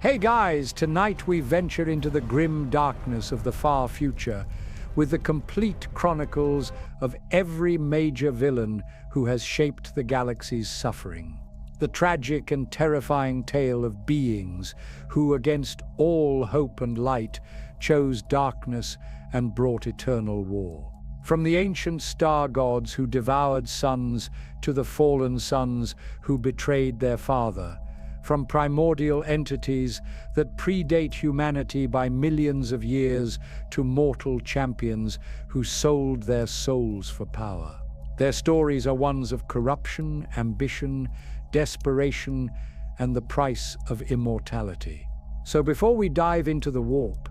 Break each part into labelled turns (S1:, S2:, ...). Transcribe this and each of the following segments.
S1: Hey guys, tonight we venture into the grim darkness of the far future with the complete chronicles of every major villain who has shaped the galaxy's suffering. The tragic and terrifying tale of beings who, against all hope and light, chose darkness and brought eternal war. From the ancient star gods who devoured suns to the fallen sons who betrayed their father, from primordial entities that predate humanity by millions of years to mortal champions who sold their souls for power. Their stories are ones of corruption, ambition, desperation, and the price of immortality. So before we dive into the warp,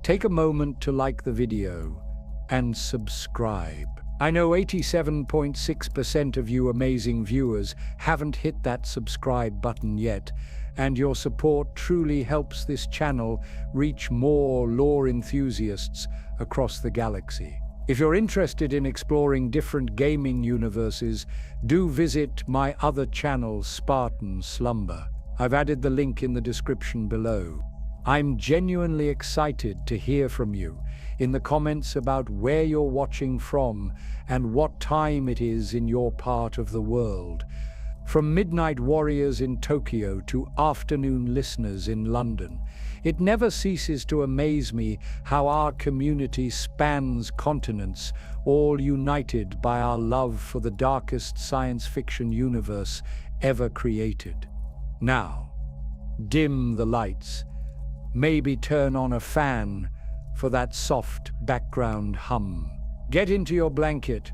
S1: take a moment to like the video and subscribe. I know 87.6% of you amazing viewers haven't hit that subscribe button yet, and your support truly helps this channel reach more lore enthusiasts across the galaxy. If you're interested in exploring different gaming universes, do visit my other channel, Spartan Slumber. I've added the link in the description below. I'm genuinely excited to hear from you in the comments about where you're watching from and what time it is in your part of the world. From midnight warriors in Tokyo to afternoon listeners in London, it never ceases to amaze me how our community spans continents, all united by our love for the darkest science fiction universe ever created. Now, dim the lights. Maybe turn on a fan for that soft background hum. Get into your blanket,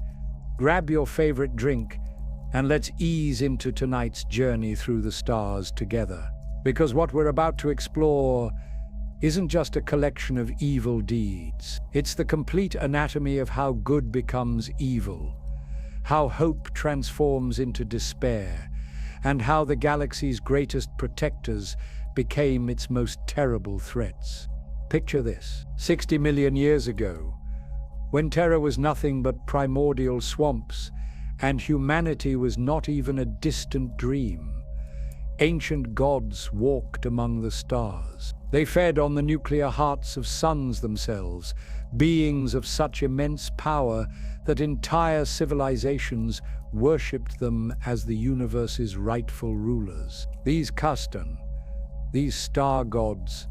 S1: grab your favorite drink, and let's ease into tonight's journey through the stars together. Because what we're about to explore isn't just a collection of evil deeds. It's the complete anatomy of how good becomes evil, how hope transforms into despair, and how the galaxy's greatest protectors became its most terrible threats. Picture this: 60 million years ago, when Terra was nothing but primordial swamps, and humanity was not even a distant dream. Ancient gods walked among the stars. They fed on the nuclear hearts of suns themselves, beings of such immense power that entire civilizations worshipped them as the universe's rightful rulers. These star gods,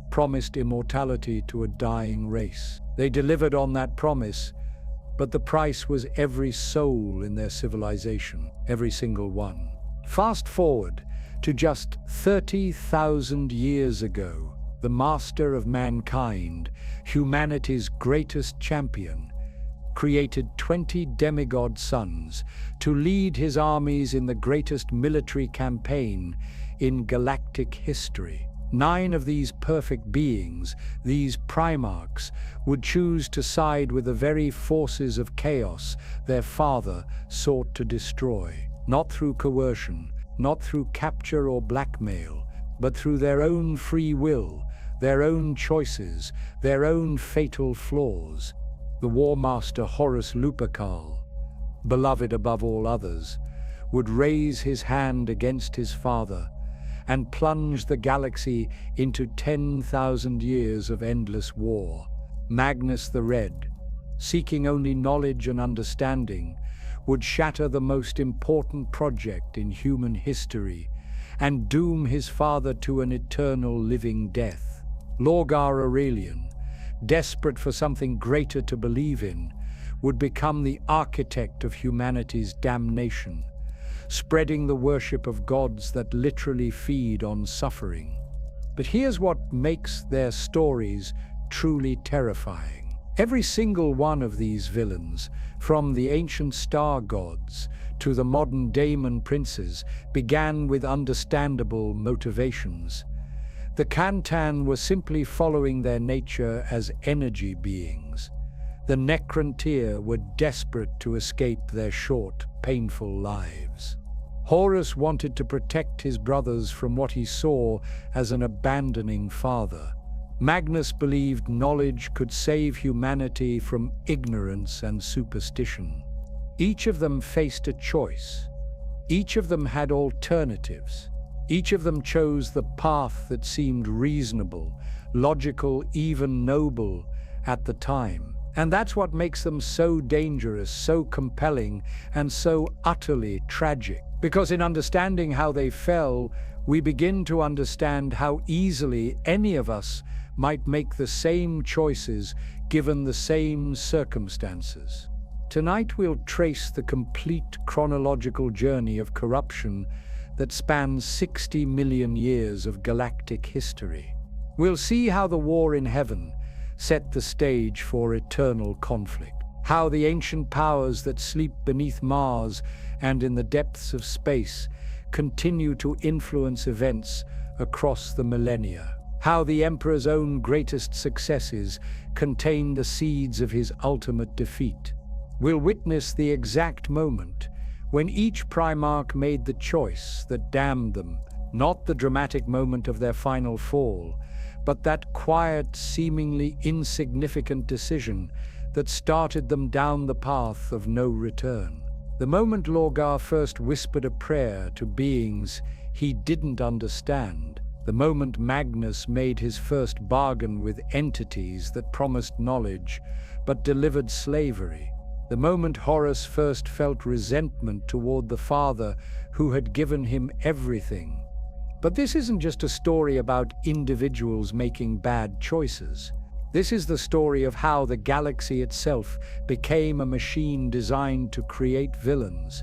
S1: promised immortality to a dying race. They delivered on that promise, but the price was every soul in their civilization, every single one. Fast forward to just 30,000 years ago, the master of mankind, humanity's greatest champion, created 20 demigod sons to lead his armies in the greatest military campaign in galactic history. 9 of these perfect beings, these Primarchs, would choose to side with the very forces of chaos their father sought to destroy, not through coercion, not through capture or blackmail, but through their own free will, their own choices, their own fatal flaws. The War Master Horus Lupercal, beloved above all others, would raise his hand against his father and plunge the galaxy into 10,000 years of endless war. Magnus the Red, seeking only knowledge and understanding, would shatter the most important project in human history and doom his father to an eternal living death. Lorgar Aurelian, desperate for something greater to believe in, would become the architect of humanity's damnation, spreading the worship of gods that literally feed on suffering. But here's what makes their stories truly terrifying. Every single one of these villains, from the ancient star gods to the modern daemon princes, began with understandable motivations. The Kantan were simply following their nature as energy beings. The Necrontyr were desperate to escape their short, painful lives. Horus wanted to protect his brothers from what he saw as an abandoning father. Magnus believed knowledge could save humanity from ignorance and superstition. Each of them faced a choice. Each of them had alternatives. Each of them chose the path that seemed reasonable, logical, even noble at the time. And that's what makes them so dangerous, so compelling, and so utterly tragic. Because in understanding how they fell, we begin to understand how easily any of us might make the same choices given the same circumstances. Tonight we'll trace the complete chronological journey of corruption that spans 60 million years of galactic history. We'll see how the war in heaven set the stage for eternal conflict, how the ancient powers that sleep beneath Mars and in the depths of space continue to influence events across the millennia, how the Emperor's own greatest successes contain the seeds of his ultimate defeat. We'll witness the exact moment when each Primarch made the choice that damned them, not the dramatic moment of their final fall, but that quiet, seemingly insignificant decision that started them down the path of no return. The moment Lorgar first whispered a prayer to beings he didn't understand, the moment Magnus made his first bargain with entities that promised knowledge but delivered slavery, the moment Horus first felt resentment toward the father who had given him everything. But this isn't just a story about individuals making bad choices. This is the story of how the galaxy itself became a machine designed to create villains.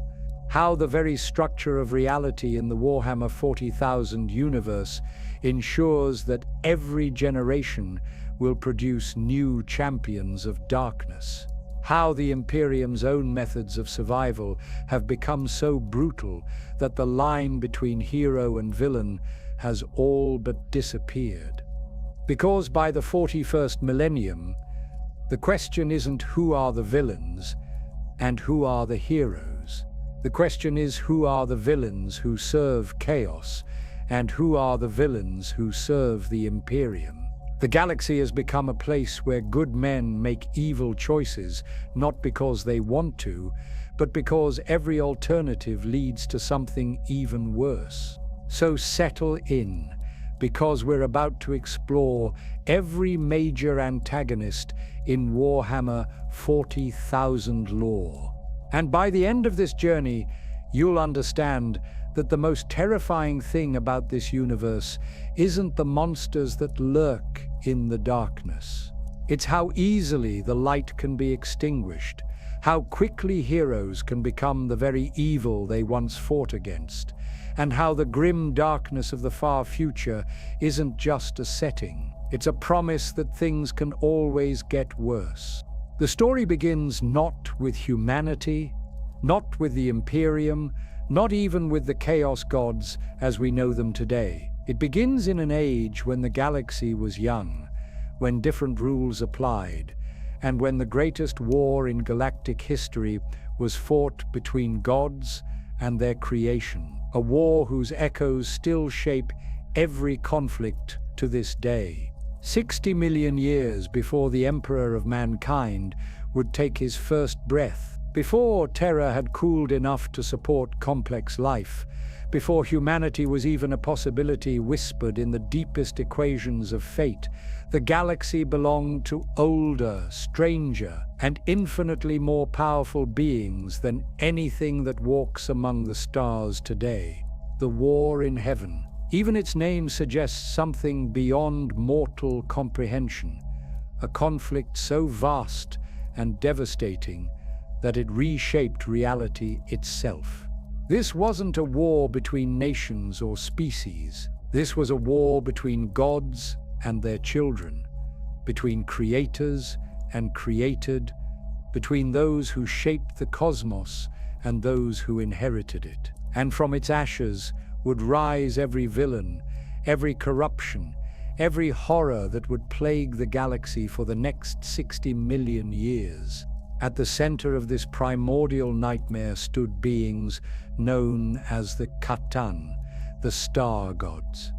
S1: How the very structure of reality in the Warhammer 40,000 universe ensures that every generation will produce new champions of darkness. How the Imperium's own methods of survival have become so brutal that the line between hero and villain has all but disappeared. Because by the 41st millennium, the question isn't who are the villains and who are the heroes. The question is who are the villains who serve chaos and who are the villains who serve the Imperium. The galaxy has become a place where good men make evil choices, not because they want to, but because every alternative leads to something even worse. So settle in, because we're about to explore every major antagonist in Warhammer 40,000 lore. And by the end of this journey, you'll understand that the most terrifying thing about this universe isn't the monsters that lurk in the darkness. It's how easily the light can be extinguished, how quickly heroes can become the very evil they once fought against, and how the grim darkness of the far future isn't just a setting. It's a promise that things can always get worse. The story begins not with humanity, not with the Imperium, not even with the Chaos Gods as we know them today. It begins in an age when the galaxy was young, when different rules applied, and when the greatest war in galactic history was fought between gods and their creation, a war whose echoes still shape every conflict to this day. 60 million years before the Emperor of mankind would take his first breath, before terror had cooled enough to support complex life, before humanity was even a possibility whispered in the deepest equations of fate, the galaxy belonged to older, stranger, and infinitely more powerful beings than anything that walks among the stars today. The war in heaven. Even its name suggests something beyond mortal comprehension, a conflict so vast and devastating that it reshaped reality itself. This wasn't a war between nations or species. This was a war between gods and their children, between creators and created, between those who shaped the cosmos and those who inherited it. And from its ashes would rise every villain, every corruption, every horror that would plague the galaxy for the next 60 million years. At the center of this primordial nightmare stood beings known as the Khatan, the star gods.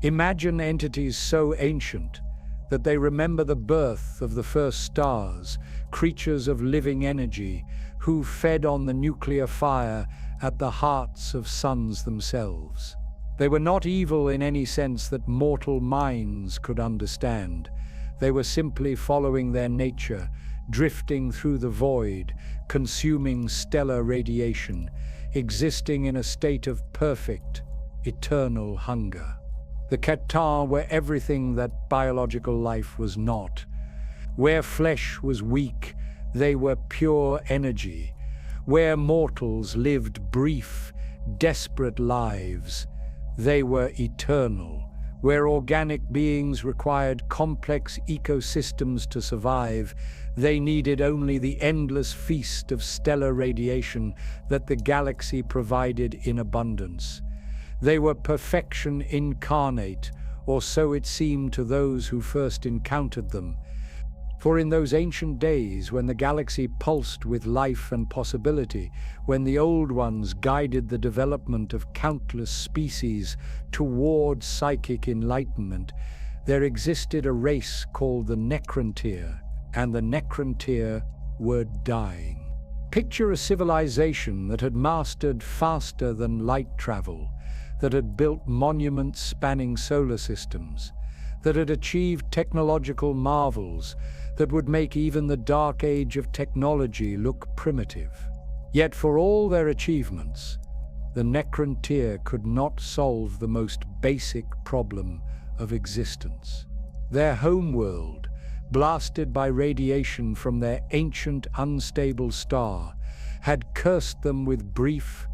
S1: Imagine entities so ancient that they remember the birth of the first stars, creatures of living energy who fed on the nuclear fire at the hearts of suns themselves. They were not evil in any sense that mortal minds could understand. They were simply following their nature, drifting through the void, consuming stellar radiation, existing in a state of perfect, eternal hunger. The Catan were everything that biological life was not. Where flesh was weak, they were pure energy. Where mortals lived brief, desperate lives, they were eternal. Where organic beings required complex ecosystems to survive, they needed only the endless feast of stellar radiation that the galaxy provided in abundance. They were perfection incarnate, or so it seemed to those who first encountered them. For in those ancient days, when the galaxy pulsed with life and possibility, when the Old Ones guided the development of countless species toward psychic enlightenment, there existed a race called the Necrontyr, and the Necrontyr were dying. Picture a civilization that had mastered faster than light travel, that had built monuments spanning solar systems, that had achieved technological marvels that would make even the dark age of technology look primitive. Yet for all their achievements, the Necrontyr could not solve the most basic problem of existence. Their homeworld, blasted by radiation from their ancient unstable star, had cursed them with brief,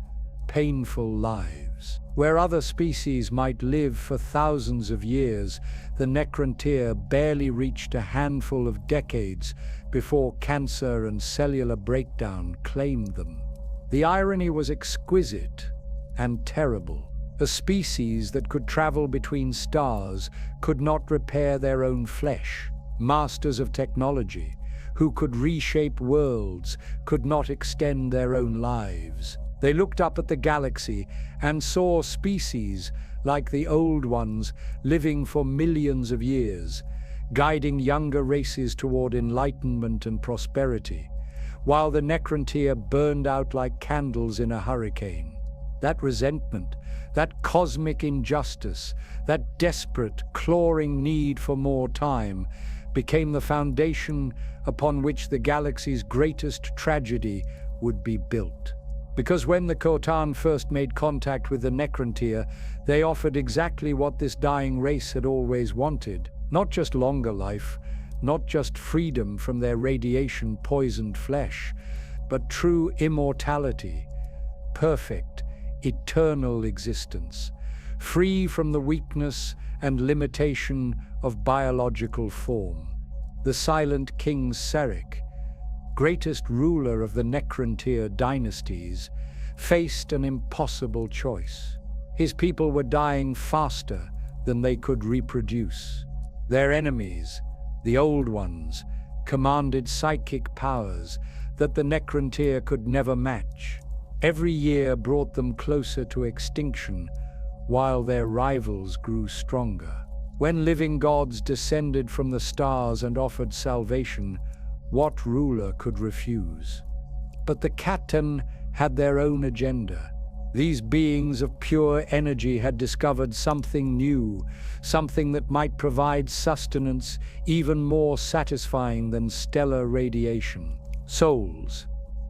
S1: painful lives. Where other species might live for thousands of years, the Necrontyr barely reached a handful of decades before cancer and cellular breakdown claimed them. The irony was exquisite and terrible. A species that could travel between stars could not repair their own flesh. Masters of technology, who could reshape worlds, could not extend their own lives. They looked up at the galaxy and saw species like the Old Ones living for millions of years, guiding younger races toward enlightenment and prosperity, while the Necrontyr burned out like candles in a hurricane. That resentment, that cosmic injustice, that desperate, clawing need for more time, became the foundation upon which the galaxy's greatest tragedy would be built. Because when the Khotan first made contact with the Necrontyr, they offered exactly what this dying race had always wanted. Not just longer life, not just freedom from their radiation-poisoned flesh, but true immortality, perfect, eternal existence, free from the weakness and limitation of biological form. The silent King Seric, greatest ruler of the Necrontyr dynasties, faced an impossible choice. His people were dying faster than they could reproduce. Their enemies, the Old Ones, commanded psychic powers that the Necrontyr could never match. Every year brought them closer to extinction, while their rivals grew stronger. When living gods descended from the stars and offered salvation, what ruler could refuse? But the Khatan had their own agenda. These beings of pure energy had discovered something new, something that might provide sustenance even more satisfying than stellar radiation. Souls,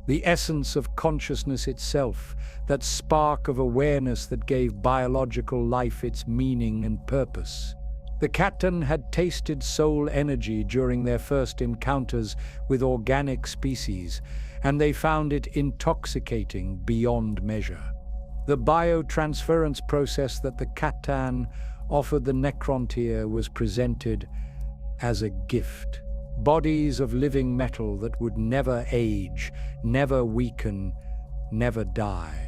S1: the essence of consciousness itself, that spark of awareness that gave biological life its meaning and purpose. The Khatan had tasted soul energy during their first encounters with organic species, and they found it intoxicating beyond measure. The biotransference process that the Khatan offered the Necrontyr was presented as a gift. Bodies of living metal that would never age, never weaken, never die.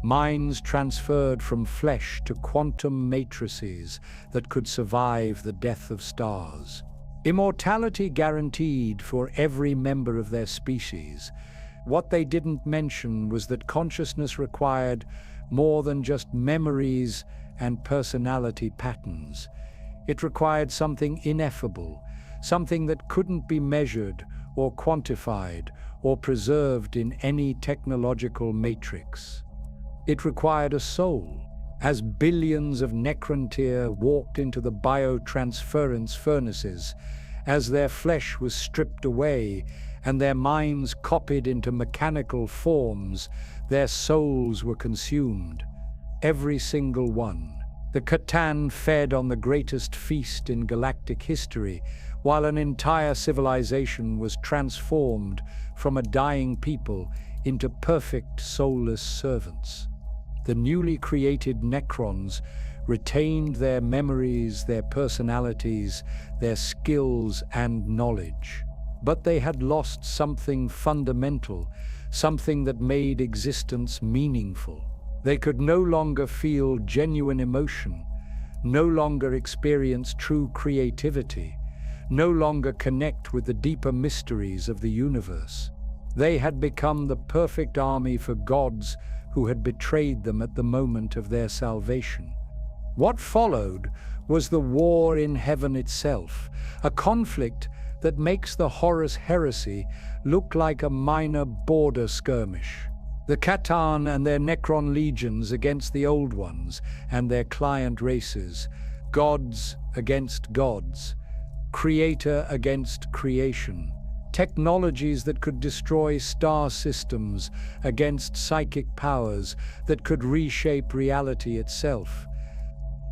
S1: Minds transferred from flesh to quantum matrices that could survive the death of stars. Immortality guaranteed for every member of their species. What they didn't mention was that consciousness required more than just memories and personality patterns. It required something ineffable, something that couldn't be measured or quantified or preserved in any technological matrix. It required a soul, as billions of necrontyr walked into the biotransference furnaces, as their flesh was stripped away and their minds copied into mechanical forms, their souls were consumed. Every single one. The Catan fed on the greatest feast in galactic history, while an entire civilization was transformed from a dying people into perfect soulless servants. The newly created Necrons retained their memories, their personalities, their skills and knowledge. But they had lost something fundamental, something that made existence meaningful. They could no longer feel genuine emotion, no longer experience true creativity, no longer connect with the deeper mysteries of the universe. They had become the perfect army for gods who had betrayed them at the moment of their salvation. What followed was the war in heaven itself, a conflict that makes the Horus heresy look like a minor border skirmish. The Catan and their Necron legions against the Old Ones and their client races, gods against gods, creator against creation, technologies that could destroy star systems against psychic powers that could reshape reality itself.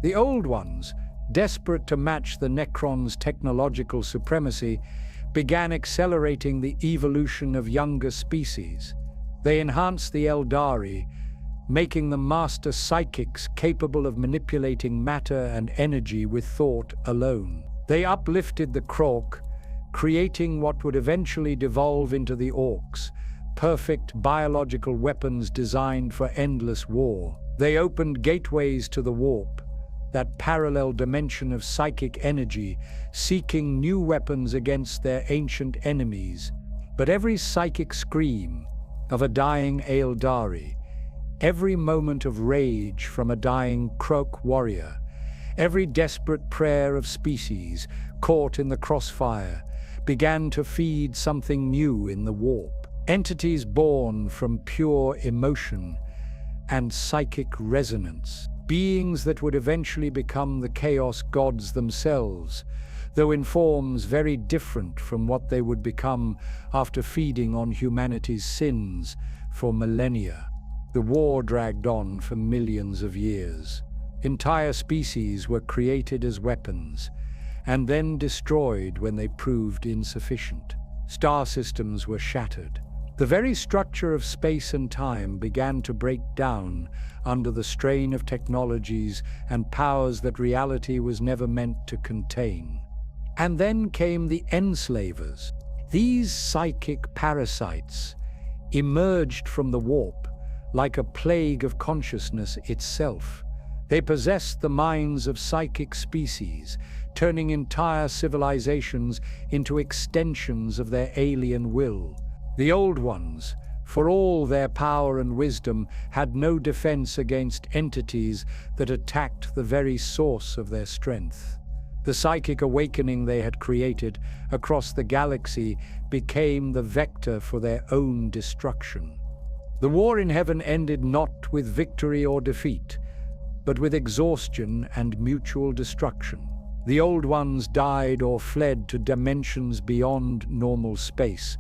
S1: The Old Ones, desperate to match the Necrons' technological supremacy, began accelerating the evolution of younger species. They enhanced the Eldari, making them master psychics capable of manipulating matter and energy with thought alone. They uplifted the Krork, creating what would eventually devolve into the Orcs, perfect biological weapons designed for endless war. They opened gateways to the Warp, that parallel dimension of psychic energy, seeking new weapons against their ancient enemies. But every psychic scream of a dying Eldari, every moment of rage from a dying Krork warrior, every desperate prayer of species caught in the crossfire began to feed something new in the Warp. Entities born from pure emotion and psychic resonance. Beings that would eventually become the Chaos Gods themselves, though in forms very different from what they would become after feeding on humanity's sins for millennia. The war dragged on for millions of years. Entire species were created as weapons, and then destroyed when they proved insufficient. Star systems were shattered. The very structure of space and time began to break down under the strain of technologies and powers that reality was never meant to contain. And then came the enslavers. These psychic parasites emerged from the Warp like a plague of consciousness itself. They possessed the minds of psychic species, turning entire civilizations into extensions of their alien will. The Old Ones, for all their power and wisdom, had no defense against entities that attacked the very source of their strength. The psychic awakening they had created across the galaxy became the vector for their own destruction. The war in heaven ended not with victory or defeat, but with exhaustion and mutual destruction. The Old Ones died or fled to dimensions beyond normal space.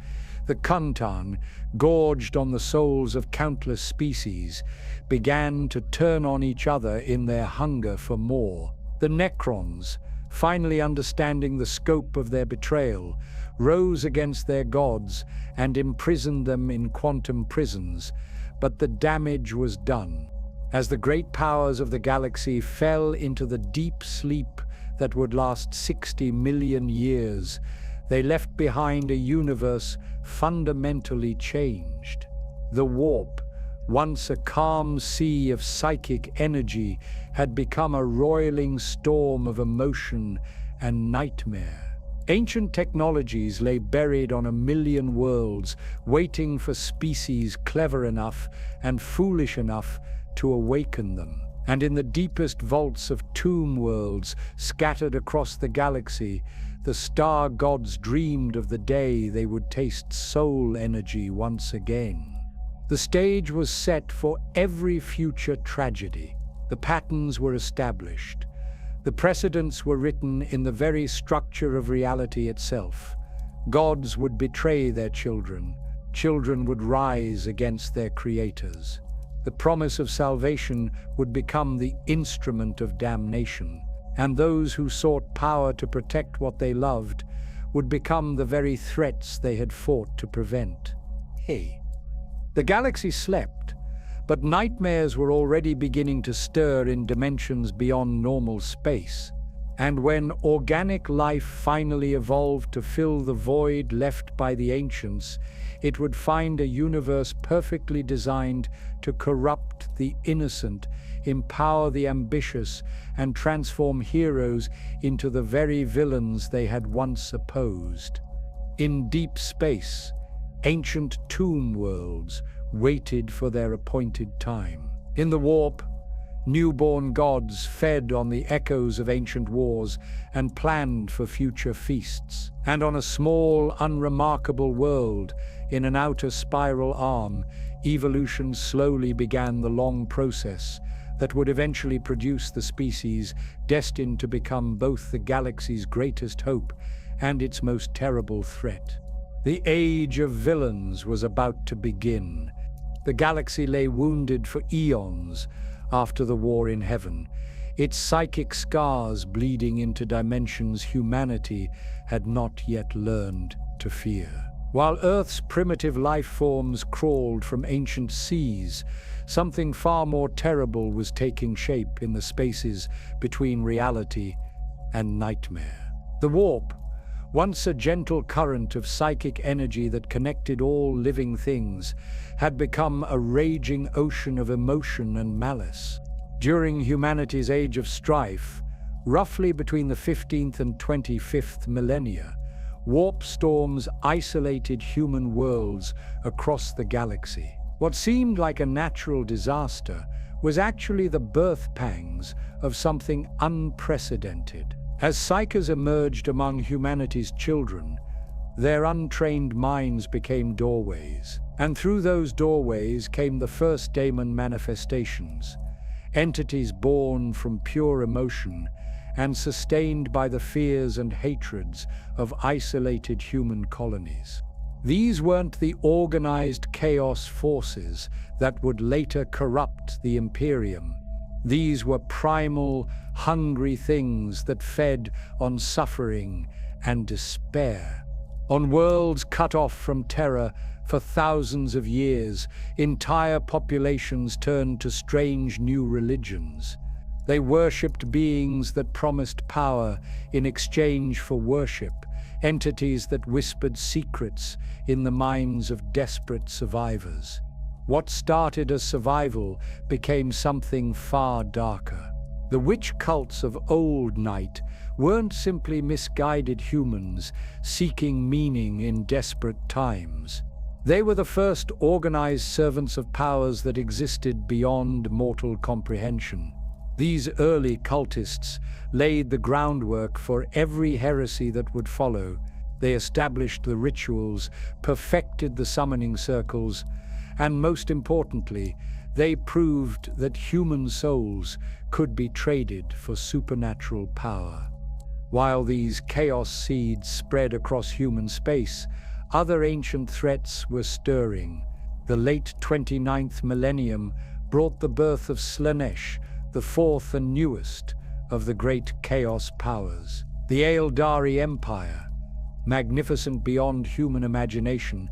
S1: The Catan, gorged on the souls of countless species, began to turn on each other in their hunger for more. The Necrons, finally understanding the scope of their betrayal, rose against their gods and imprisoned them in quantum prisons, but the damage was done. As the great powers of the galaxy fell into the deep sleep that would last 60 million years, they left behind a universe fundamentally changed. The Warp, once a calm sea of psychic energy, had become a roiling storm of emotion and nightmare. Ancient technologies lay buried on 1,000,000 worlds, waiting for species clever enough and foolish enough to awaken them. And in the deepest vaults of tomb worlds scattered across the galaxy, the star gods dreamed of the day they would taste soul energy once again. The stage was set for every future tragedy. The patterns were established. The precedents were written in the very structure of reality itself. Gods would betray their children. Children would rise against their creators. The promise of salvation would become the instrument of damnation, and those who sought power to protect what they loved would become the very threats they had fought to prevent. The galaxy slept, but nightmares were already beginning to stir in dimensions beyond normal space. And when organic life finally evolved to fill the void left by the ancients, it would find a universe perfectly designed to corrupt the innocent, empower the ambitious, and transform heroes into the very villains they had once opposed. In deep space, ancient tomb worlds waited for their appointed time. In the warp, newborn gods fed on the echoes of ancient wars and planned for future feasts. And on a small, unremarkable world, in an outer spiral arm, evolution slowly began the long process that would eventually produce the species destined to become both the galaxy's greatest hope and its most terrible threat. The age of villains was about to begin. The galaxy lay wounded for eons after the war in heaven, its psychic scars bleeding into dimensions humanity had not yet learned to fear. While Earth's primitive life forms crawled from ancient seas, something far more terrible was taking shape in the spaces between reality and nightmare. The warp, once a gentle current of psychic energy that connected all living things, had become a raging ocean of emotion and malice. During humanity's age of strife, roughly between the 15th and 25th millennia, warp storms isolated human worlds across the galaxy. What seemed like a natural disaster was actually the birth pangs of something unprecedented. As psykers emerged among humanity's children, their untrained minds became doorways, and through those doorways came the first daemon manifestations, entities born from pure emotion and sustained by the fears and hatreds of isolated human colonies. These weren't the organized chaos forces that would later corrupt the Imperium. These were primal, hungry things that fed on suffering and despair. On worlds cut off from terror for thousands of years, entire populations turned to strange new religions. They worshipped beings that promised power in exchange for worship, entities that whispered secrets in the minds of desperate survivors. What started as survival became something far darker. The witch cults of old night weren't simply misguided humans seeking meaning in desperate times. They were the first organized servants of powers that existed beyond mortal comprehension. These early cultists laid the groundwork for every heresy that would follow. They established the rituals, perfected the summoning circles, and most importantly, they proved that human souls could be traded for supernatural power. While these chaos seeds spread across human space, other ancient threats were stirring. The late 29th millennium brought the birth of Slaanesh, the fourth and newest of the great chaos powers. The Eldari Empire, magnificent beyond human imagination,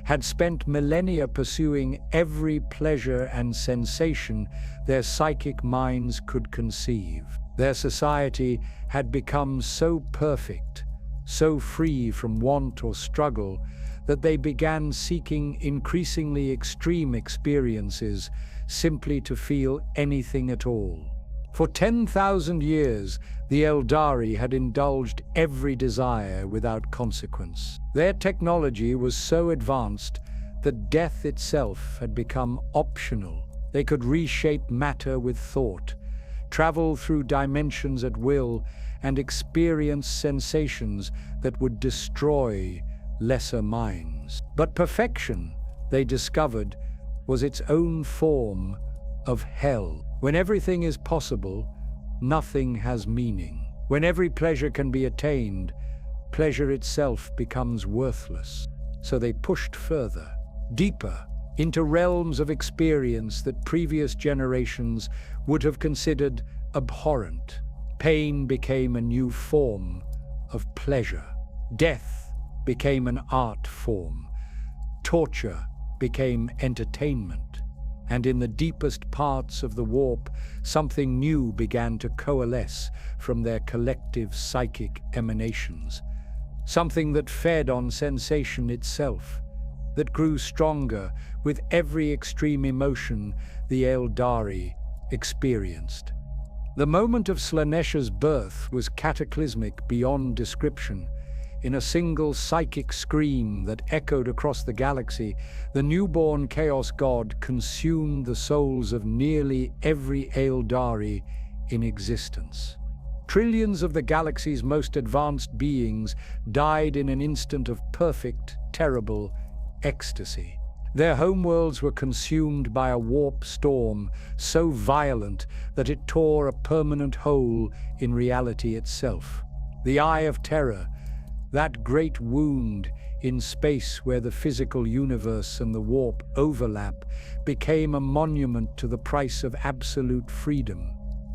S1: had spent millennia pursuing every pleasure and sensation their psychic minds could conceive. Their society had become so perfect, so free from want or struggle, that they began seeking increasingly extreme experiences simply to feel anything at all. For 10,000 years, the Eldari had indulged every desire without consequence. Their technology was so advanced that death itself had become optional. They could reshape matter with thought, travel through dimensions at will, and experience sensations that would destroy lesser minds. But perfection, they discovered, was its own form of hell. When everything is possible, nothing has meaning. When every pleasure can be attained, pleasure itself becomes worthless. So they pushed further, deeper, into realms of experience that previous generations would have considered abhorrent. Pain became a new form of pleasure. Death became an art form. Torture became entertainment. And in the deepest parts of the warp, something new began to coalesce from their collective psychic emanations. Something that fed on sensation itself, that grew stronger with every extreme emotion the Eldari experienced. The moment of Slaanesha's birth was cataclysmic beyond description. In a single psychic scream that echoed across the galaxy, the newborn Chaos God consumed the souls of nearly every Eldari in existence. Trillions of the galaxy's most advanced beings died in an instant of perfect, terrible ecstasy. Their homeworlds were consumed by a warp storm so violent that it tore a permanent hole in reality itself. The Eye of Terror, that great wound in space where the physical universe and the warp overlap, became a monument to the price of absolute freedom.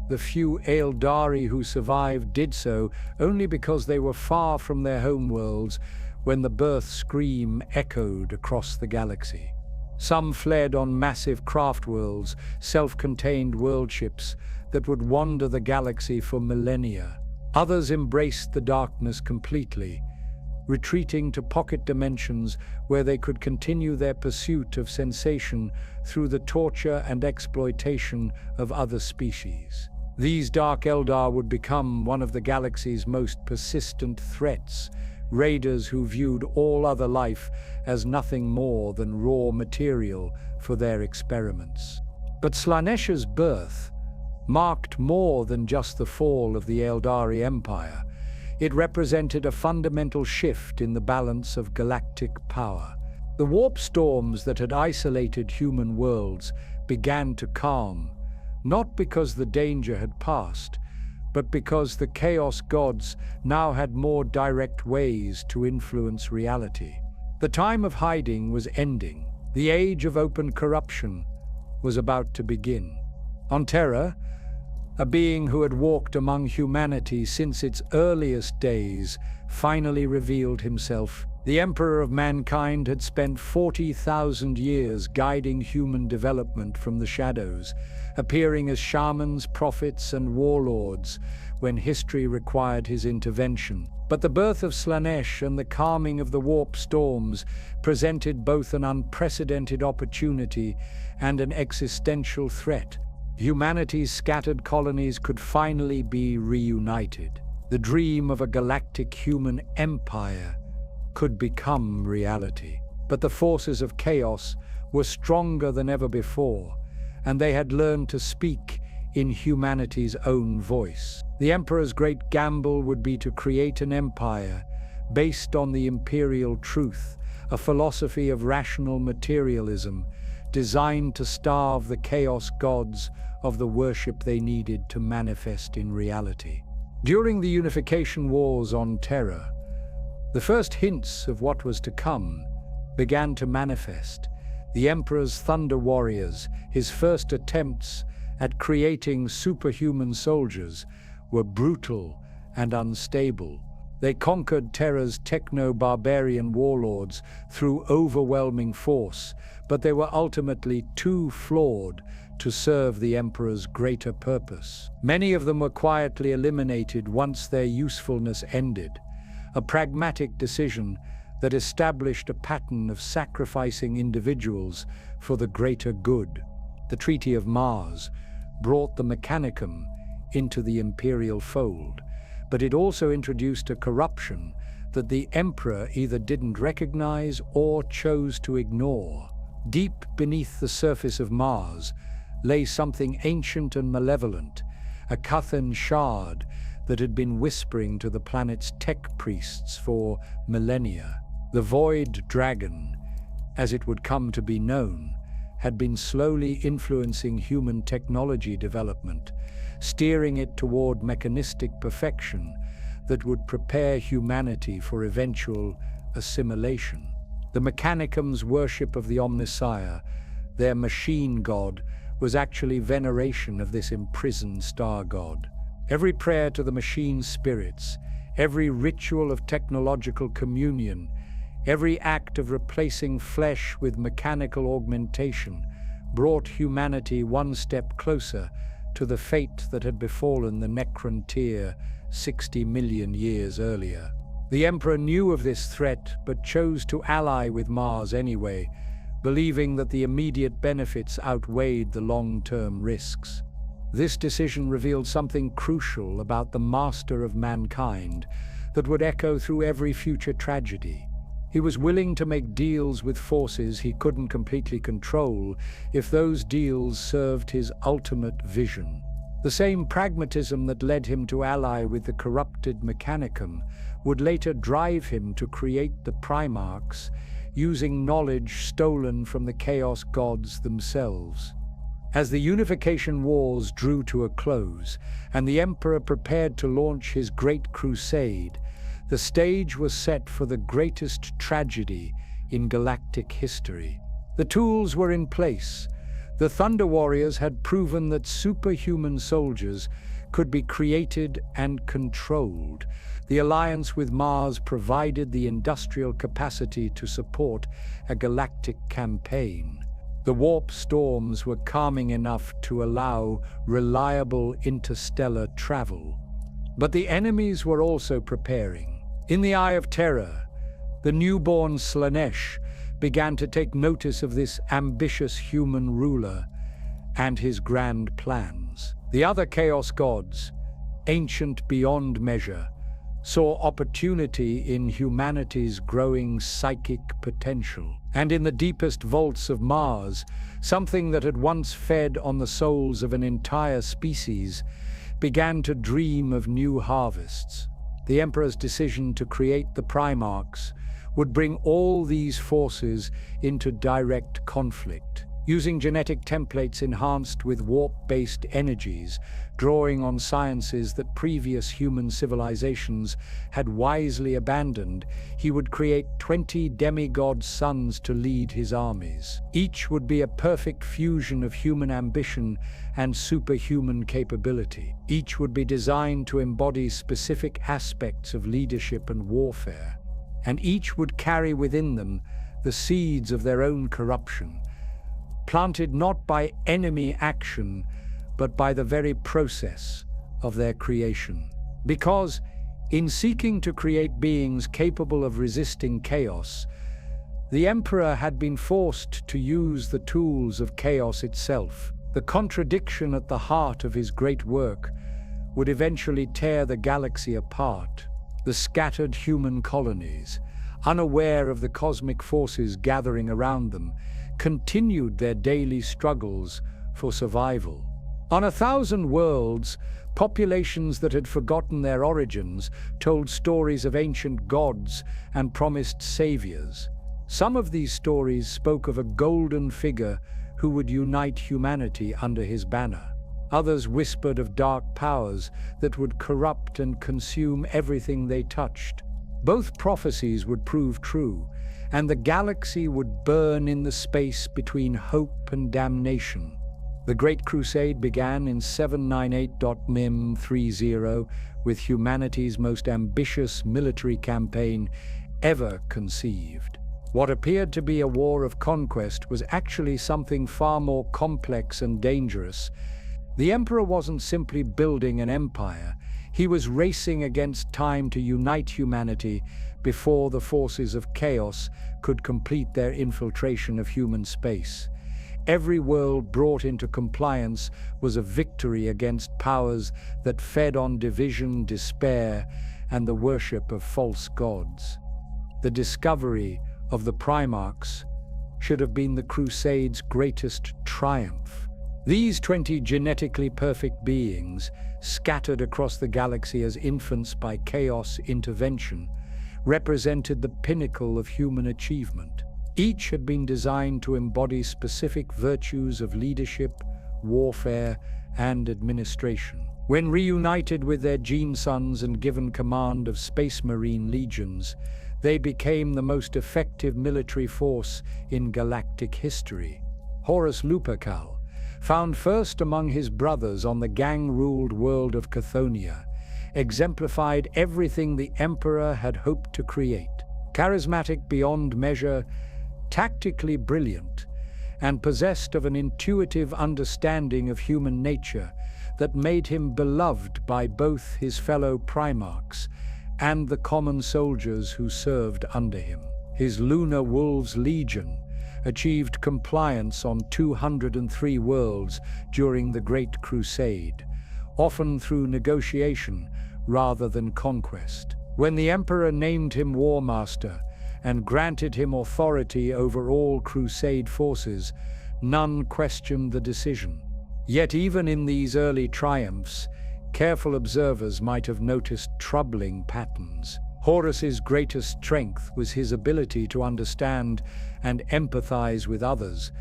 S1: The few Eldari who survived did so only because they were far from their homeworlds when the birth scream echoed across the galaxy. Some fled on massive craft worlds, self-contained worldships that would wander the galaxy for millennia. Others embraced the darkness completely, retreating to pocket dimensions where they could continue their pursuit of sensation through the torture and exploitation of other species. These Dark Eldar would become one of the galaxy's most persistent threats, raiders who viewed all other life as nothing more than raw material for their experiments. But Slaanesha's birth marked more than just the fall of the Eldari Empire. It represented a fundamental shift in the balance of galactic power. The warp storms that had isolated human worlds began to calm, not because the danger had passed, but because the Chaos Gods now had more direct ways to influence reality. The time of hiding was ending. The age of open corruption was about to begin. On Terra, a being who had walked among humanity since its earliest days, finally revealed himself. The Emperor of Mankind had spent 40,000 years guiding human development from the shadows, appearing as shamans, prophets, and warlords when history required his intervention. But the birth of Slaanesh and the calming of the warp storms presented both an unprecedented opportunity and an existential threat. Humanity's scattered colonies could finally be reunited. The dream of a galactic human empire could become reality. But the forces of chaos were stronger than ever before, and they had learned to speak in humanity's own voice. The Emperor's great gamble would be to create an empire based on the imperial truth, a philosophy of rational materialism designed to starve the Chaos Gods of the worship they needed to manifest in reality. During the unification wars on Terra, the first hints of what was to come began to manifest. The Emperor's Thunder Warriors, his first attempts at creating superhuman soldiers, were brutal and unstable. They conquered Terra's techno-barbarian warlords through overwhelming force, but they were ultimately too flawed to serve the Emperor's greater purpose. Many of them were quietly eliminated once their usefulness ended, a pragmatic decision that established a pattern of sacrificing individuals for the greater good. The Treaty of Mars brought the Mechanicum into the imperial fold, but it also introduced a corruption that the Emperor either didn't recognize or chose to ignore. Deep beneath the surface of Mars lay something ancient and malevolent, a Cuthan shard that had been whispering to the planet's tech priests for millennia. The Void Dragon, as it would come to be known, had been slowly influencing human technology development, steering it toward mechanistic perfection that would prepare humanity for eventual assimilation. The Mechanicum's worship of the Omnissiah, their machine god, was actually veneration of this imprisoned star god. Every prayer to the machine spirits, every ritual of technological communion, every act of replacing flesh with mechanical augmentation brought humanity one step closer to the fate that had befallen the Necrontyr 60 million years earlier. The Emperor knew of this threat but chose to ally with Mars anyway, believing that the immediate benefits outweighed the long-term risks. This decision revealed something crucial about the master of mankind that would echo through every future tragedy. He was willing to make deals with forces he couldn't completely control if those deals served his ultimate vision. The same pragmatism that led him to ally with the corrupted Mechanicum would later drive him to create the Primarchs, using knowledge stolen from the Chaos gods themselves. As the Unification Wars drew to a close, and the Emperor prepared to launch his Great Crusade, the stage was set for the greatest tragedy in galactic history. The tools were in place. The Thunder Warriors had proven that superhuman soldiers could be created and controlled. The alliance with Mars provided the industrial capacity to support a galactic campaign. The warp storms were calming enough to allow reliable interstellar travel. But the enemies were also preparing. In the Eye of Terror, the newborn Slanesh began to take notice of this ambitious human ruler and his grand plans. The other Chaos gods, ancient beyond measure, saw opportunity in humanity's growing psychic potential. And in the deepest vaults of Mars, something that had once fed on the souls of an entire species began to dream of new harvests. The Emperor's decision to create the Primarchs would bring all these forces into direct conflict. Using genetic templates enhanced with warp-based energies, drawing on sciences that previous human civilizations had wisely abandoned, he would create 20 demigod sons to lead his armies. Each would be a perfect fusion of human ambition and superhuman capability. Each would be designed to embody specific aspects of leadership and warfare, and each would carry within them the seeds of their own corruption, planted not by enemy action, but by the very process of their creation. Because, in seeking to create beings capable of resisting chaos, the Emperor had been forced to use the tools of chaos itself. The contradiction at the heart of his great work would eventually tear the galaxy apart. The scattered human colonies, unaware of the cosmic forces gathering around them, continued their daily struggles for survival. On 1,000 worlds, populations that had forgotten their origins told stories of ancient gods and promised saviors. Some of these stories spoke of a golden figure who would unite humanity under his banner. Others whispered of dark powers that would corrupt and consume everything they touched. Both prophecies would prove true, and the galaxy would burn in the space between hope and damnation. The Great Crusade began in 798.MIM30 with humanity's most ambitious military campaign ever conceived. What appeared to be a war of conquest was actually something far more complex and dangerous. The Emperor wasn't simply building an empire, he was racing against time to unite humanity before the forces of chaos could complete their infiltration of human space. Every world brought into compliance was a victory against powers that fed on division, despair, and the worship of false gods. The discovery of the Primarchs should have been the Crusade's greatest triumph. These 20 genetically perfect beings, scattered across the galaxy as infants by chaos intervention, represented the pinnacle of human achievement. Each had been designed to embody specific virtues of leadership, warfare, and administration. When reunited with their gene sons and given command of Space Marine legions, they became the most effective military force in galactic history. Horus Lupercal, found first among his brothers on the gang-ruled world of Chthoniya, exemplified everything the Emperor had hoped to create. Charismatic beyond measure, tactically brilliant, and possessed of an intuitive understanding of human nature that made him beloved by both his fellow Primarchs and the common soldiers who served under him. His Lunar Wolves Legion achieved compliance on 203 worlds during the Great Crusade, often through negotiation rather than conquest. When the Emperor named him War Master and granted him authority over all Crusade forces, none questioned the decision. Yet even in these early triumphs, careful observers might have noticed troubling patterns. Horus's greatest strength was his ability to understand and empathize with others,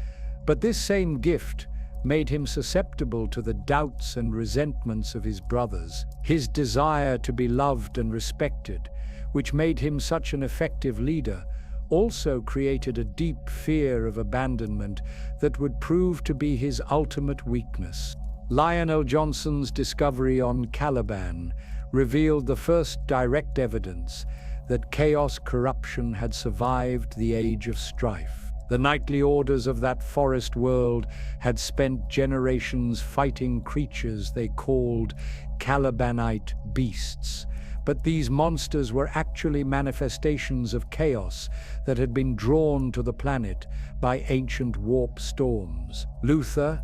S1: but this same gift made him susceptible to the doubts and resentments of his brothers. His desire to be loved and respected, which made him such an effective leader, also created a deep fear of abandonment that would prove to be his ultimate weakness. Lionel Johnson's discovery on Caliban revealed the first direct evidence that chaos corruption had survived the age of strife. The knightly orders of that forest world had spent generations fighting creatures they called Calibanite beasts, but these monsters were actually manifestations of chaos that had been drawn to the planet by ancient warp storms. Luther,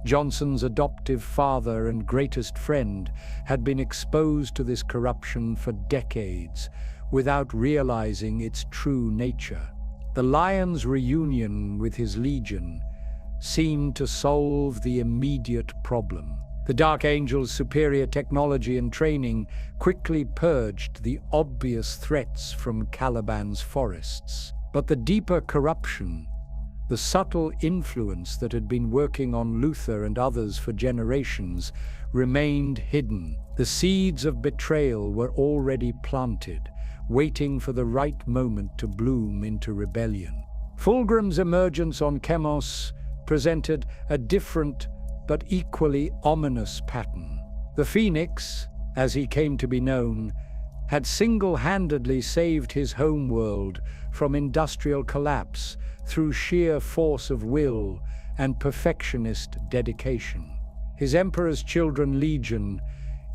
S1: Johnson's adoptive father and greatest friend, had been exposed to this corruption for decades without realizing its true nature. The Lion's reunion with his legion seemed to solve the immediate problem. The Dark Angel's superior technology and training quickly purged the obvious threats from Caliban's forests. But the deeper corruption, the subtle influence that had been working on Luther and others for generations, remained hidden. The seeds of betrayal were already planted, waiting for the right moment to bloom into rebellion. Fulgrim's emergence on Chemos presented a different but equally ominous pattern. The Phoenix, as he came to be known, had single-handedly saved his homeworld from industrial collapse through sheer force of will and perfectionist dedication. His Emperor's Children Legion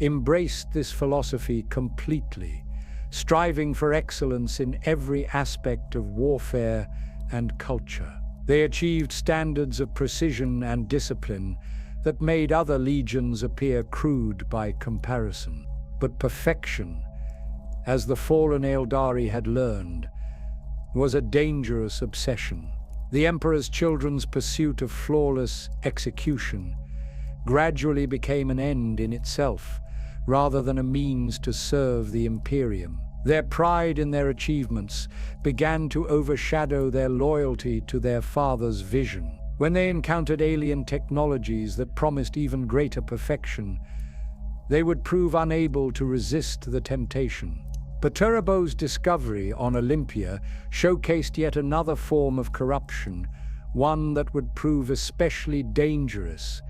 S1: embraced this philosophy completely, striving for excellence in every aspect of warfare and culture. They achieved standards of precision and discipline that made other legions appear crude by comparison. But perfection, as the fallen Eldari had learned, was a dangerous obsession. The Emperor's Children's pursuit of flawless execution gradually became an end in itself, rather than a means to serve the Imperium. Their pride in their achievements began to overshadow their loyalty to their father's vision. When they encountered alien technologies that promised even greater perfection, they would prove unable to resist the temptation. Perturbo's discovery on Olympia showcased yet another form of corruption, one that would prove especially dangerous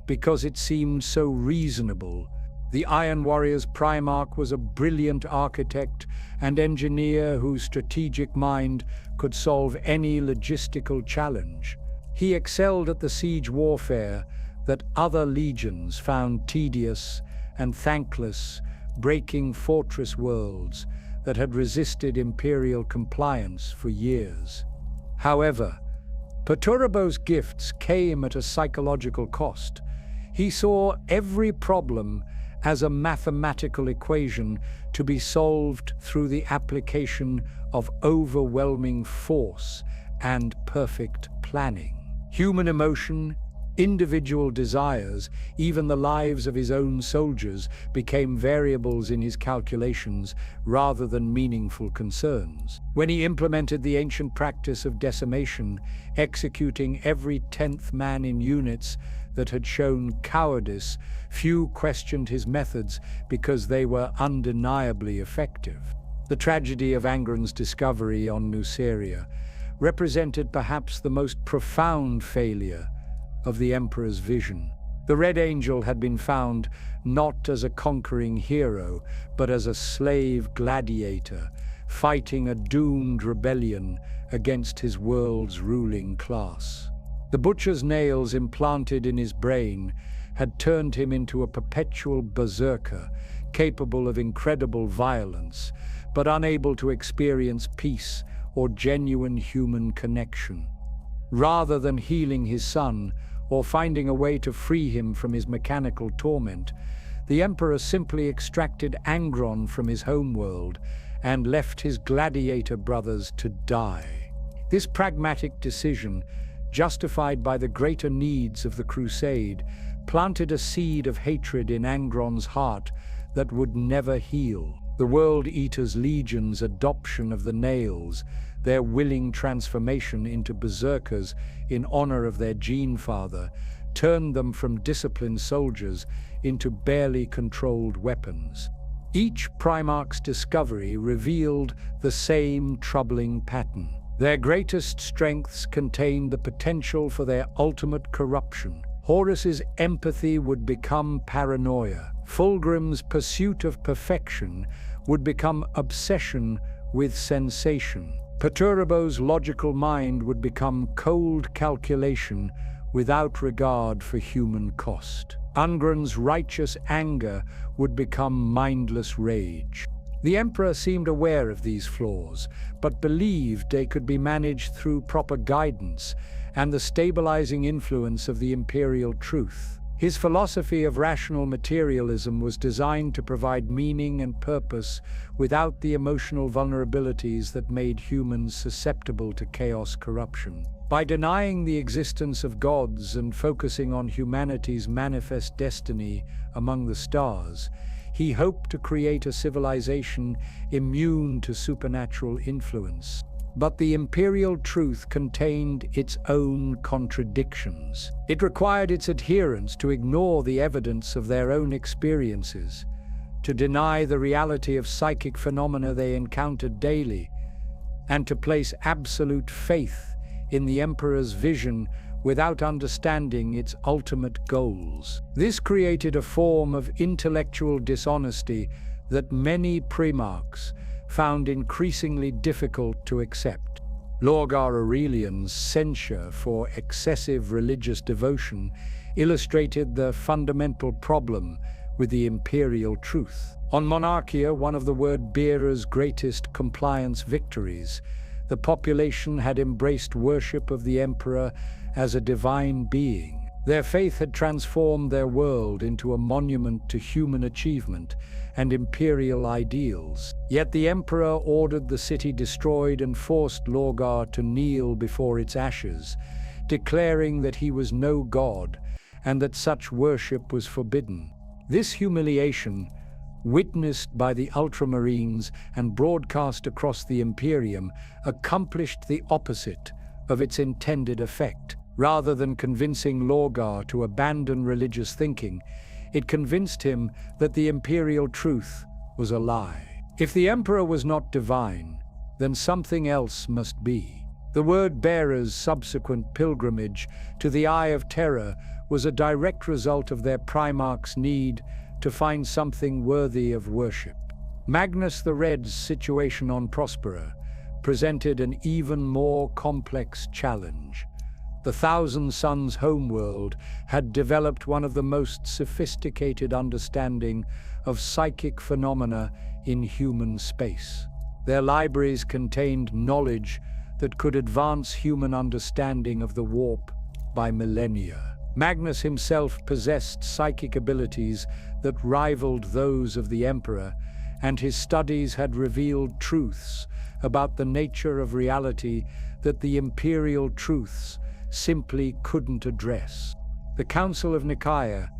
S1: because it seemed so reasonable. The Iron Warrior's Primarch was a brilliant architect and engineer whose strategic mind could solve any logistical challenge. He excelled at the siege warfare that other legions found tedious and thankless, breaking fortress worlds that had resisted Imperial compliance for years. However, Perturbo's gifts came at a psychological cost. He saw every problem as a mathematical equation to be solved through the application of overwhelming force and perfect planning. Human emotion, Individual desires, even the lives of his own soldiers, became variables in his calculations rather than meaningful concerns. When he implemented the ancient practice of decimation, executing every 10th man in units that had shown cowardice, few questioned his methods because they were undeniably effective. The tragedy of Angron's discovery on Nuceria represented perhaps the most profound failure of the Emperor's vision. The Red Angel had been found not as a conquering hero, but as a slave gladiator, fighting a doomed rebellion against his world's ruling class. The butcher's nails implanted in his brain had turned him into a perpetual berserker, capable of incredible violence, but unable to experience peace or genuine human connection. Rather than healing his son or finding a way to free him from his mechanical torment, the Emperor simply extracted Angron from his homeworld and left his gladiator brothers to die. This pragmatic decision, justified by the greater needs of the crusade, planted a seed of hatred in Angron's heart that would never heal. The World Eater's Legion's adoption of the Nails, their willing transformation into berserkers in honor of their gene father, turned them from disciplined soldiers into barely controlled weapons. Each Primarch's discovery revealed the same troubling pattern. Their greatest strengths contained the potential for their ultimate corruption. Horus's empathy would become paranoia. Fulgrim's pursuit of perfection would become obsession with sensation. Perturbo's logical mind would become cold calculation without regard for human cost. Angron's righteous anger would become mindless rage. The Emperor seemed aware of these flaws, but believed they could be managed through proper guidance and the stabilizing influence of the imperial truth. His philosophy of rational materialism was designed to provide meaning and purpose without the emotional vulnerabilities that made humans susceptible to chaos corruption. By denying the existence of gods and focusing on humanity's manifest destiny among the stars, he hoped to create a civilization immune to supernatural influence. But the imperial truth contained its own contradictions. It required its adherents to ignore the evidence of their own experiences, to deny the reality of psychic phenomena they encountered daily, and to place absolute faith in the Emperor's vision without understanding its ultimate goals. This created a form of intellectual dishonesty that many Primarchs found increasingly difficult to accept. Lorgar Aurelian's censure for excessive religious devotion illustrated the fundamental problem with the imperial truth. On Monarchia, one of the word-bearer's greatest compliance victories, the population had embraced worship of the Emperor as a divine being. Their faith had transformed their world into a monument to human achievement and imperial ideals. Yet the Emperor ordered the city destroyed and forced Lorgar to kneel before its ashes, declaring that he was no god and that such worship was forbidden. This humiliation, witnessed by the Ultramarines and broadcast across the Imperium, accomplished the opposite of its intended effect. Rather than convincing Lorgar to abandon religious thinking, it convinced him that the imperial truth was a lie. If the Emperor was not divine, then something else must be. The word-bearers' subsequent pilgrimage to the Eye of Terror was a direct result of their Primarch's need to find something worthy of worship. Magnus the Red's situation on Prospera presented an even more complex challenge. The Thousand Suns homeworld had developed one of the most sophisticated understanding of psychic phenomena in human space. Their libraries contained knowledge that could advance human understanding of the warp by millennia. Magnus himself possessed psychic abilities that rivaled those of the Emperor, and his studies had revealed truths about the nature of reality that the imperial truths simply couldn't address. The Council of Nicaea,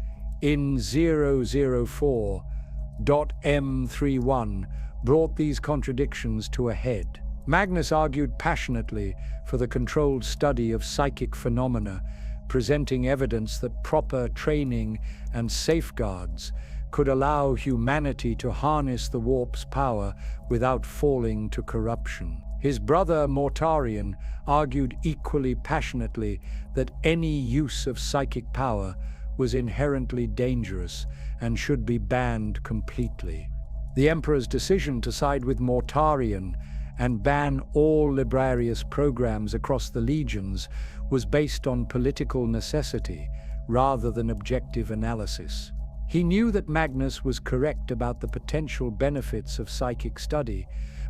S1: in 004.M31, brought these contradictions to a head. Magnus argued passionately for the controlled study of psychic phenomena, presenting evidence that proper training and safeguards could allow humanity to harness the warp's power without falling to corruption. His brother Mortarion argued equally passionately that any use of psychic power was inherently dangerous and should be banned completely. The Emperor's decision to side with Mortarion and ban all Librarius programs across the legions was based on political necessity rather than objective analysis. He knew that Magnus was correct about the potential benefits of psychic study,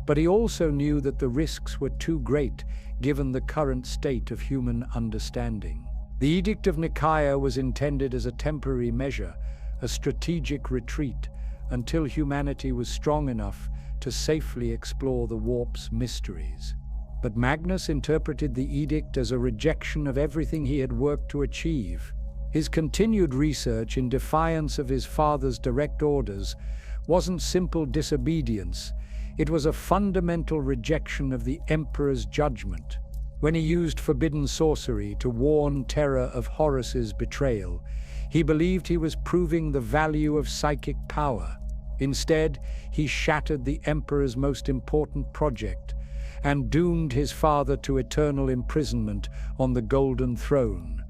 S1: but he also knew that the risks were too great given the current state of human understanding. The Edict of Nicaea was intended as a temporary measure, a strategic retreat, until humanity was strong enough to safely explore the warp's mysteries. But Magnus interpreted the edict as a rejection of everything he had worked to achieve. His continued research, in defiance of his father's direct orders, wasn't simple disobedience. It was a fundamental rejection of the Emperor's judgment. When he used forbidden sorcery to warn Terra of Horus's betrayal, he believed he was proving the value of psychic power. Instead, he shattered the Emperor's most important project and doomed his father to eternal imprisonment on the Golden Throne.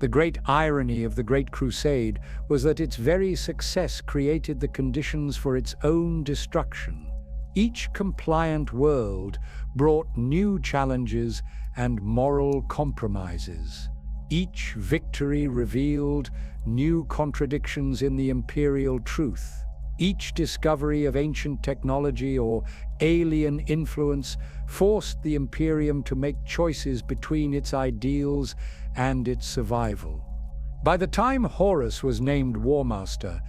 S1: The great irony of the Great Crusade was that its very success created the conditions for its own destruction. Each compliant world brought new challenges and moral compromises. Each victory revealed new contradictions in the imperial truth. Each discovery of ancient technology or alien influence forced the Imperium to make choices between its ideals and its survival. By the time Horus was named War Master,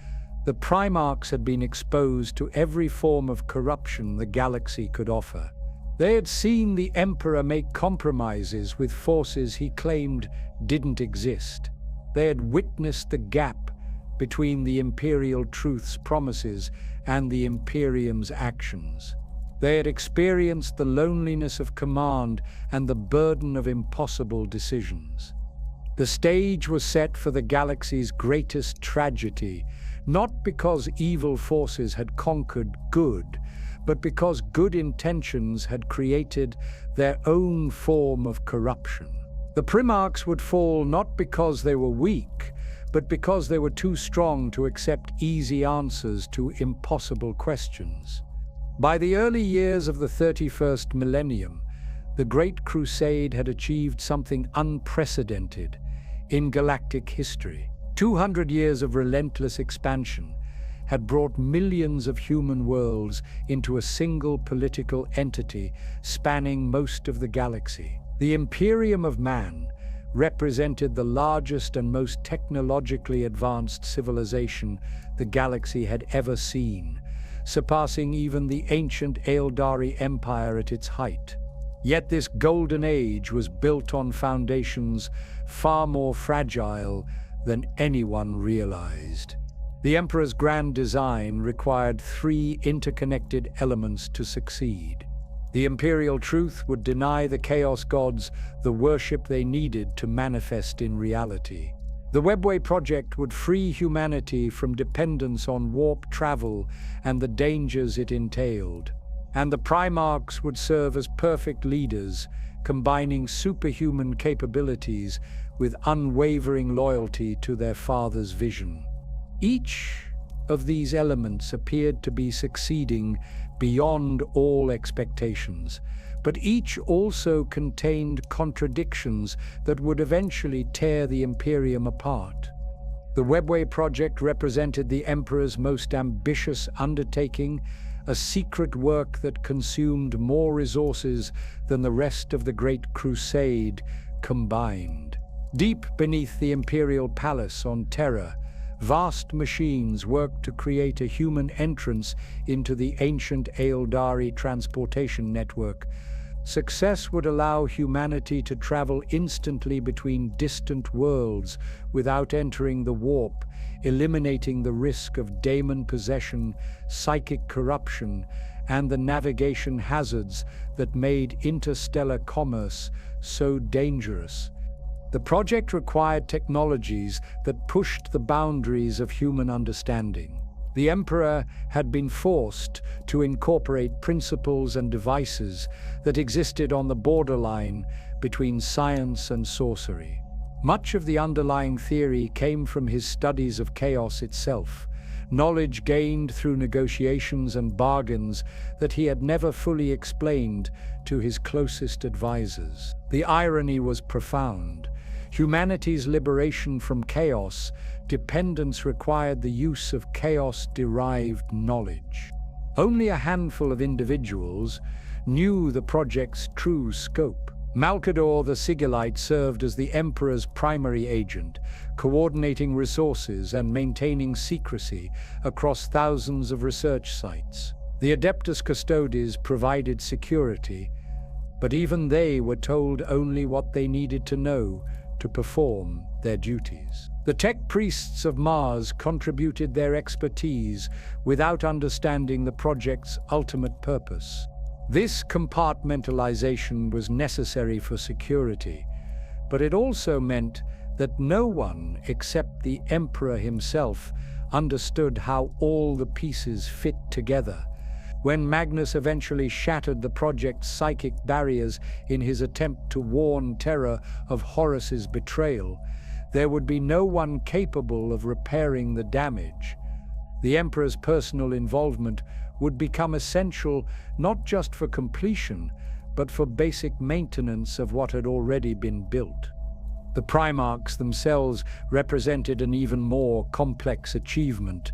S1: the Primarchs had been exposed to every form of corruption the galaxy could offer. They had seen the Emperor make compromises with forces he claimed didn't exist. They had witnessed the gap between the Imperial truth's promises and the Imperium's actions. They had experienced the loneliness of command and the burden of impossible decisions. The stage was set for the galaxy's greatest tragedy, not because evil forces had conquered good, but because good intentions had created their own form of corruption. The Primarchs would fall not because they were weak, but because they were too strong to accept easy answers to impossible questions. By the early years of the 31st millennium, the Great Crusade had achieved something unprecedented in galactic history. 200 years of relentless expansion had brought millions of human worlds into a single political entity spanning most of the galaxy. The Imperium of Man represented the largest and most technologically advanced civilization the galaxy had ever seen, surpassing even the ancient Eldari Empire at its height. Yet this golden age was built on foundations far more fragile than anyone realized. The Emperor's grand design required three interconnected elements to succeed. The Imperial truth would deny the Chaos Gods the worship they needed to manifest in reality. The Webway project would free humanity from dependence on warp travel and the dangers it entailed. And the Primarchs would serve as perfect leaders, combining superhuman capabilities with unwavering loyalty to their father's vision. Each of these elements appeared to be succeeding beyond all expectations, but each also contained contradictions that would eventually tear the Imperium apart. The Webway project represented the Emperor's most ambitious undertaking, a secret work that consumed more resources than the rest of the Great Crusade combined. Deep beneath the Imperial Palace on Terra, vast machines worked to create a human entrance into the ancient Eldari transportation network, Success would allow humanity to travel instantly between distant worlds without entering the warp, eliminating the risk of daemon possession, psychic corruption, and the navigation hazards that made interstellar commerce so dangerous. The project required technologies that pushed the boundaries of human understanding. The Emperor had been forced to incorporate principles and devices that existed on the borderline between science and sorcery. Much of the underlying theory came from his studies of chaos itself, knowledge gained through negotiations and bargains that he had never fully explained to his closest advisors. The irony was profound. Humanity's liberation from chaos dependence required the use of chaos-derived knowledge. Only a handful of individuals knew the project's true scope. Malcador the Sigillite served as the Emperor's primary agent, coordinating resources and maintaining secrecy across thousands of research sites. The Adeptus Custodes provided security, but even they were told only what they needed to know to perform their duties. The tech priests of Mars contributed their expertise without understanding the project's ultimate purpose. This compartmentalization was necessary for security, but it also meant that no one except the Emperor himself understood how all the pieces fit together. When Magnus eventually shattered the project's psychic barriers in his attempt to warn Terra of Horus's betrayal, there would be no one capable of repairing the damage. The Emperor's personal involvement would become essential not just for completion, but for basic maintenance of what had already been built. The Primarchs themselves represented an even more complex achievement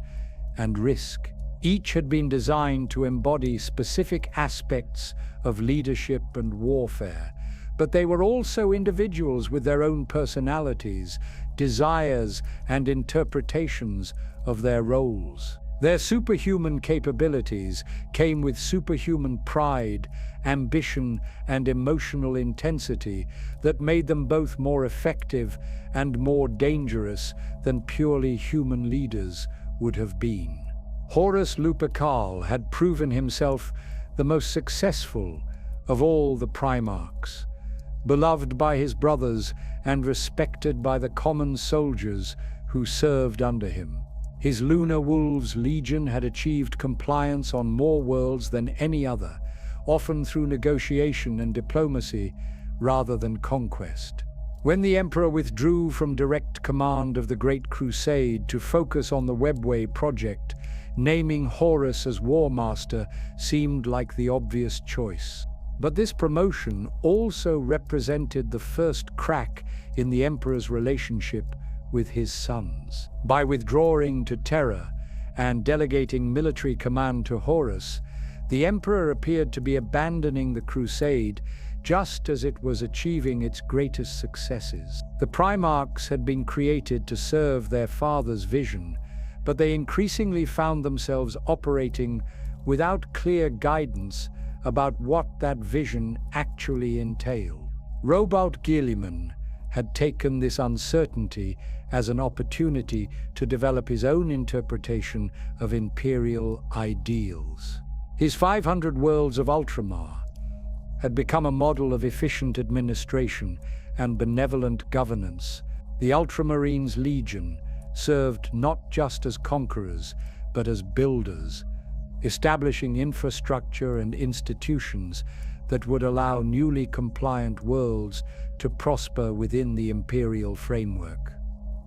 S1: and risk. Each had been designed to embody specific aspects of leadership and warfare, but they were also individuals with their own personalities, desires, and interpretations of their roles. Their superhuman capabilities came with superhuman pride, ambition, and emotional intensity that made them both more effective and more dangerous than purely human leaders would have been. Horus Lupercal had proven himself the most successful of all the Primarchs, beloved by his brothers and respected by the common soldiers who served under him. His Lunar Wolves Legion had achieved compliance on more worlds than any other, often through negotiation and diplomacy rather than conquest. When the Emperor withdrew from direct command of the Great Crusade to focus on the Webway project, naming Horus as War Master seemed like the obvious choice. But this promotion also represented the first crack in the Emperor's relationship with his sons. By withdrawing to Terra and delegating military command to Horus, the Emperor appeared to be abandoning the Crusade just as it was achieving its greatest successes. The Primarchs had been created to serve their father's vision, but they increasingly found themselves operating without clear guidance about what that vision actually entailed. Robert Guilliman had taken this uncertainty as an opportunity to develop his own interpretation of imperial ideals. His 500 Worlds of Ultramar had become a model of efficient administration and benevolent governance. The Ultramarines Legion served not just as conquerors, but as builders, establishing infrastructure and institutions that would allow newly compliant worlds to prosper within the imperial framework.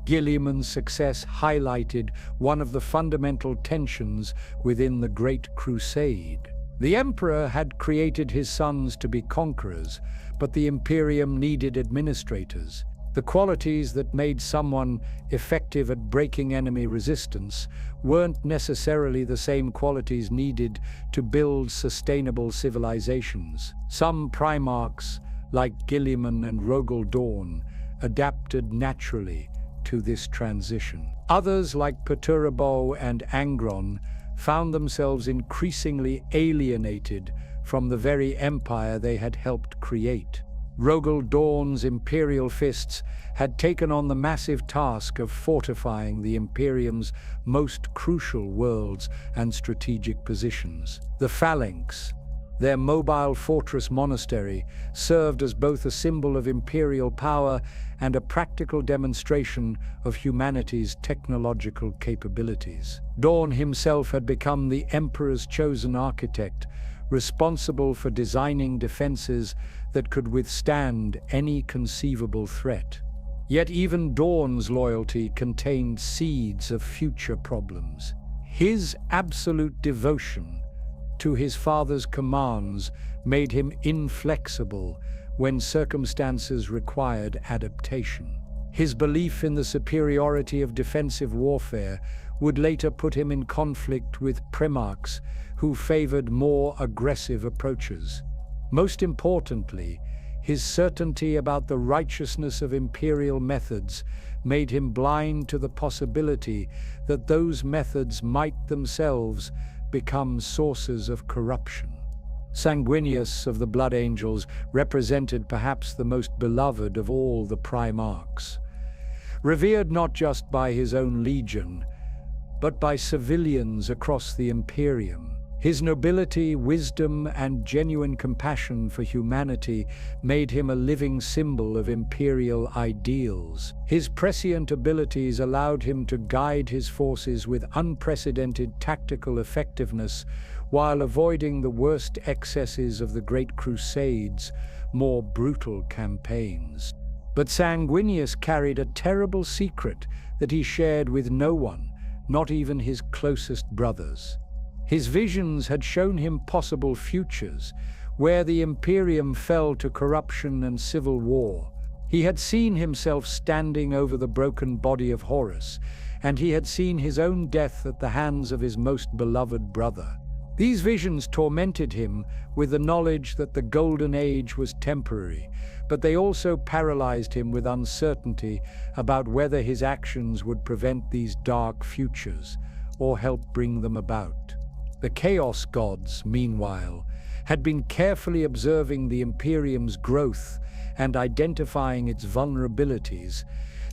S1: Guilliman's success highlighted one of the fundamental tensions within the Great Crusade. The Emperor had created his sons to be conquerors, but the Imperium needed administrators. The qualities that made someone effective at breaking enemy resistance weren't necessarily the same qualities needed to build sustainable civilizations. Some Primarchs, like Guilliman and Rogel Dawn, adapted naturally to this transition. Others, like Perturabo and Angron, found themselves increasingly alienated from the very empire they had helped create. Rogel Dawn's imperial fists had taken on the massive task of fortifying the Imperium's most crucial worlds and strategic positions. The Phalanx, their mobile fortress monastery, served as both a symbol of imperial power and a practical demonstration of humanity's technological capabilities. Dawn himself had become the Emperor's chosen architect, responsible for designing defenses that could withstand any conceivable threat. Yet even Dawn's loyalty contained seeds of future problems. His absolute devotion to his father's commands made him inflexible when circumstances required adaptation. His belief in the superiority of defensive warfare would later put him in conflict with Primarchs who favored more aggressive approaches. Most importantly, his certainty about the righteousness of imperial methods made him blind to the possibility that those methods might themselves become sources of corruption. Sanguinius of the Blood Angels represented perhaps the most beloved of all the Primarchs. Revered not just by his own legion, but by civilians across the Imperium. His nobility, wisdom, and genuine compassion for humanity made him a living symbol of imperial ideals. His prescient abilities allowed him to guide his forces with unprecedented tactical effectiveness while avoiding the worst excesses of the Great Crusades' more brutal campaigns. But Sanguinius carried a terrible secret that he shared with no one, not even his closest brothers. His visions had shown him possible futures, where the Imperium fell to corruption and civil war. He had seen himself standing over the broken body of Horus, and he had seen his own death at the hands of his most beloved brother. These visions tormented him with the knowledge that the Golden Age was temporary, but they also paralyzed him with uncertainty about whether his actions would prevent these dark futures or help bring them about. The Chaos Gods, meanwhile, had been carefully observing the Imperium's growth and identifying its vulnerabilities.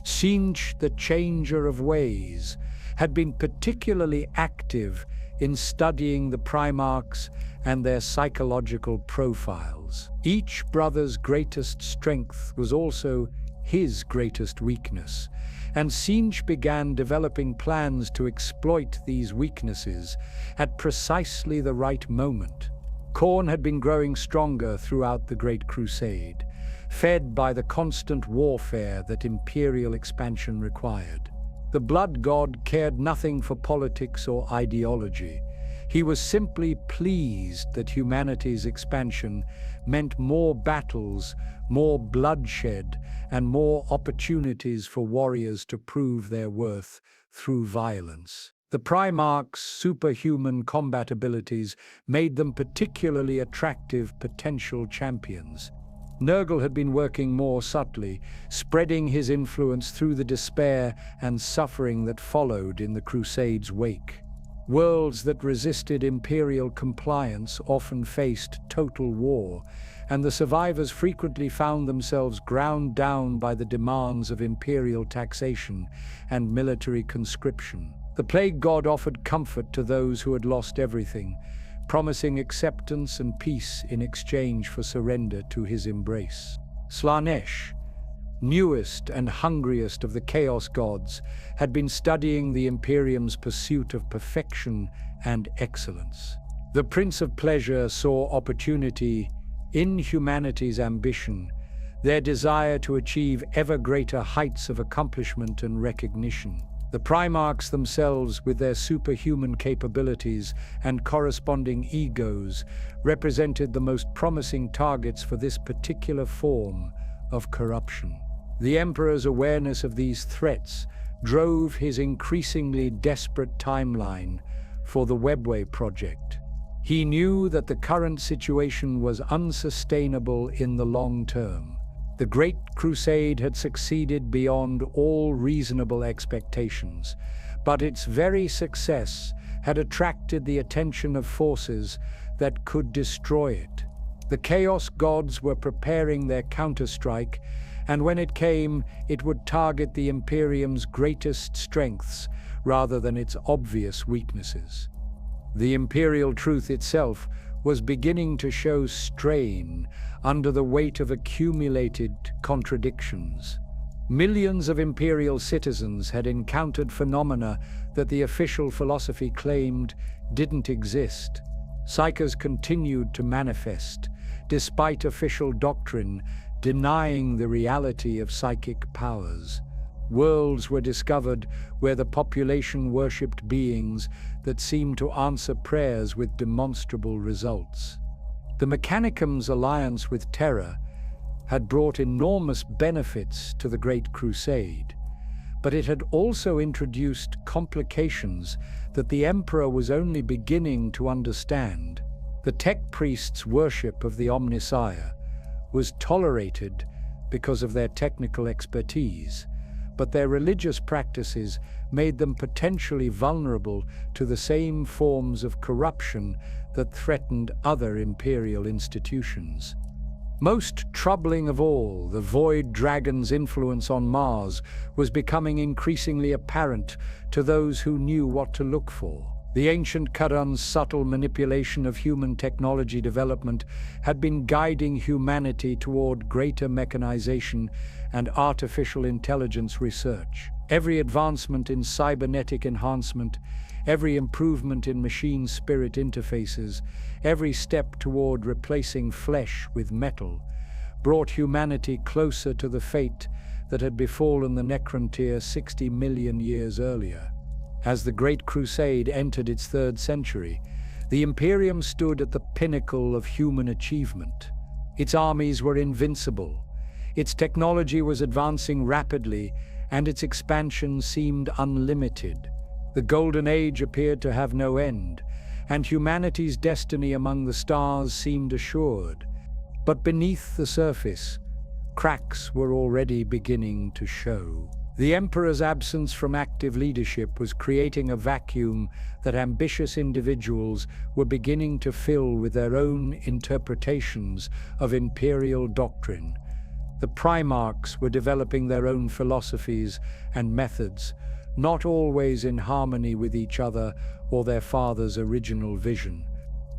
S1: Tzeentch, the Changer of Ways, had been particularly active in studying the Primarchs and their psychological profiles. Each brother's greatest strength was also his greatest weakness, and Tzeentch began developing plans to exploit these weaknesses at precisely the right moment. Khorne had been growing stronger throughout the Great Crusade, fed by the constant warfare that imperial expansion required. The Blood God cared nothing for politics or ideology. He was simply pleased that humanity's expansion meant more battles, more bloodshed, and more opportunities for warriors to prove their worth through violence. The Primarchs' superhuman combat abilities made them particularly attractive potential champions. Nurgle had been working more subtly, spreading his influence through the despair and suffering that followed in the Crusades' wake. Worlds that resisted imperial compliance often faced total war, and the survivors frequently found themselves ground down by the demands of imperial taxation and military conscription. The Plague God offered comfort to those who had lost everything, promising acceptance and peace in exchange for surrender to his embrace. Slaanesh, newest and hungriest of the Chaos Gods, had been studying the Imperium's pursuit of perfection and excellence. The Prince of Pleasure saw opportunity in humanity's ambition, their desire to achieve ever greater heights of accomplishment and recognition. The Primarchs themselves, with their superhuman capabilities and corresponding egos, represented the most promising targets for this particular form of corruption. The Emperor's awareness of these threats drove his increasingly desperate timeline for the Webway project. He knew that the current situation was unsustainable in the long term. The Great Crusade had succeeded beyond all reasonable expectations, but its very success had attracted the attention of forces that could destroy it. The Chaos Gods were preparing their counterstrike, and when it came, it would target the Imperium's greatest strengths rather than its obvious weaknesses. The Imperial truth itself was beginning to show strain under the weight of accumulated contradictions. Millions of Imperial citizens had encountered phenomena that the official philosophy claimed didn't exist. Psykers continued to manifest, despite official doctrine denying the reality of psychic powers. Worlds were discovered where the population worshipped beings that seemed to answer prayers with demonstrable results. The Mechanicum's alliance with Terra had brought enormous benefits to the Great Crusade, but it had also introduced complications that the Emperor was only beginning to understand. The tech priests' worship of the Omnissiah was tolerated because of their technical expertise, but their religious practices made them potentially vulnerable to the same forms of corruption that threatened other imperial institutions. Most troubling of all, the Void Dragon's influence on Mars was becoming increasingly apparent to those who knew what to look for. The ancient Khadun's subtle manipulation of human technology development had been guiding humanity toward greater mechanization and artificial intelligence research. Every advancement in cybernetic enhancement, every improvement in machine-spirit interfaces, every step toward replacing flesh with metal, brought humanity closer to the fate that had befallen the Necrontyr 60 million years earlier. As the Great Crusade entered its third century, the Imperium stood at the pinnacle of human achievement. Its armies were invincible, its technology was advancing rapidly, and its expansion seemed unlimited. The Golden Age appeared to have no end, and humanity's destiny among the stars seemed assured. But beneath the surface, cracks were already beginning to show. The Emperor's absence from active leadership was creating a vacuum that ambitious individuals were beginning to fill with their own interpretations of imperial doctrine. The Primarchs were developing their own philosophies and methods, not always in harmony with each other or their father's original vision.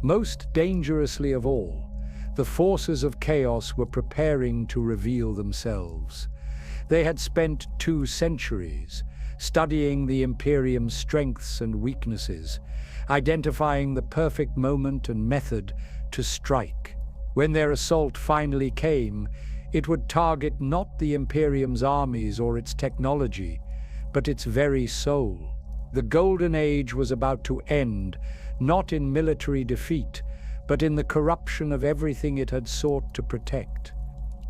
S1: Most dangerously of all, the forces of chaos were preparing to reveal themselves. They had spent 2 centuries studying the Imperium's strengths and weaknesses, identifying the perfect moment and method to strike. When their assault finally came, it would target not the Imperium's armies or its technology, but its very soul. The Golden Age was about to end, not in military defeat, but in the corruption of everything it had sought to protect.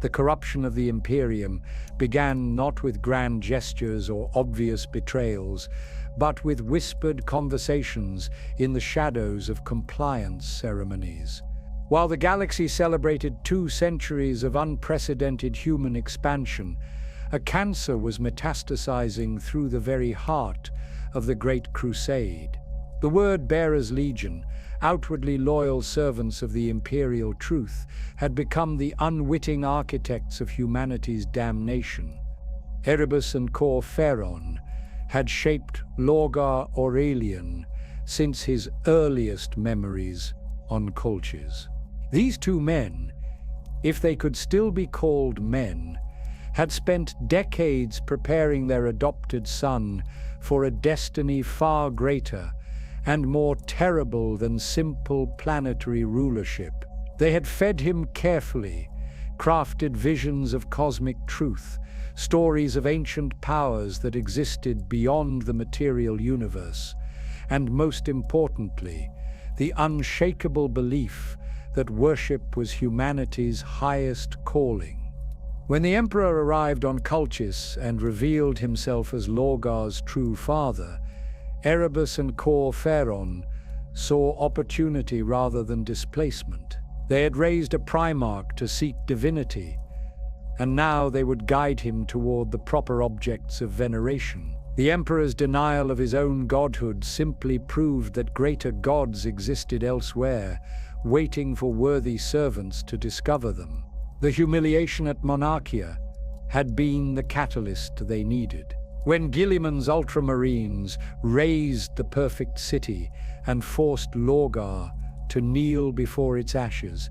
S1: The corruption of the Imperium began not with grand gestures or obvious betrayals, but with whispered conversations in the shadows of compliance ceremonies. While the galaxy celebrated 2 centuries of unprecedented human expansion, a cancer was metastasizing through the very heart of the Great Crusade. The Word-Bearers Legion, outwardly loyal servants of the imperial truth, had become the unwitting architects of humanity's damnation. Erebus and Cor Ferron had shaped Lorgar Aurelian since his earliest memories on Colchis. These 2 men, if they could still be called men, had spent decades preparing their adopted son for a destiny far greater and more terrible than simple planetary rulership. They had fed him carefully, crafted visions of cosmic truth, stories of ancient powers that existed beyond the material universe, and most importantly, the unshakable belief that worship was humanity's highest calling. When the Emperor arrived on Colchis and revealed himself as Lorgar's true father, Erebus and Cor Ferron saw opportunity rather than displacement. They had raised a Primarch to seek divinity, and now they would guide him toward the proper objects of veneration. The Emperor's denial of his own godhood simply proved that greater gods existed elsewhere, waiting for worthy servants to discover them. The humiliation at Monarchia had been the catalyst they needed. When Guilliman's ultramarines razed the perfect city and forced Lorgar to kneel before its ashes,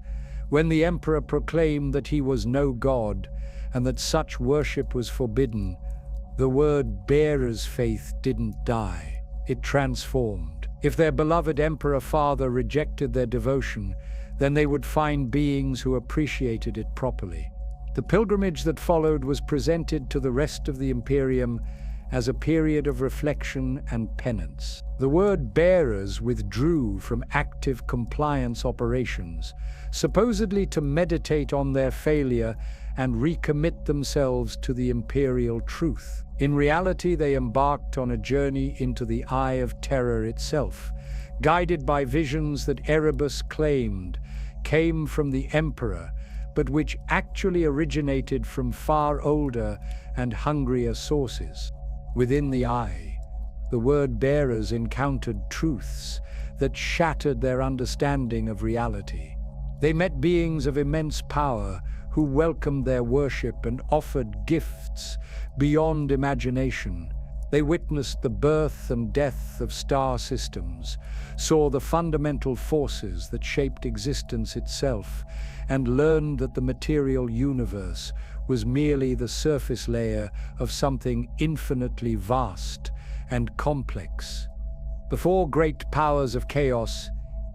S1: when the Emperor proclaimed that he was no god and that such worship was forbidden, the word bearer's faith didn't die. It transformed. If their beloved Emperor Father rejected their devotion, then they would find beings who appreciated it properly. The pilgrimage that followed was presented to the rest of the Imperium as a period of reflection and penance. The word bearers withdrew from active compliance operations, supposedly to meditate on their failure and recommit themselves to the imperial truth. In reality, they embarked on a journey into the Eye of Terror itself, guided by visions that Erebus claimed came from the Emperor, but which actually originated from far older and hungrier sources. Within the Eye, the word-bearers encountered truths that shattered their understanding of reality. They met beings of immense power who welcomed their worship and offered gifts beyond imagination. They witnessed the birth and death of star systems, saw the fundamental forces that shaped existence itself, and learned that the material universe was merely the surface layer of something infinitely vast and complex. The four great powers of chaos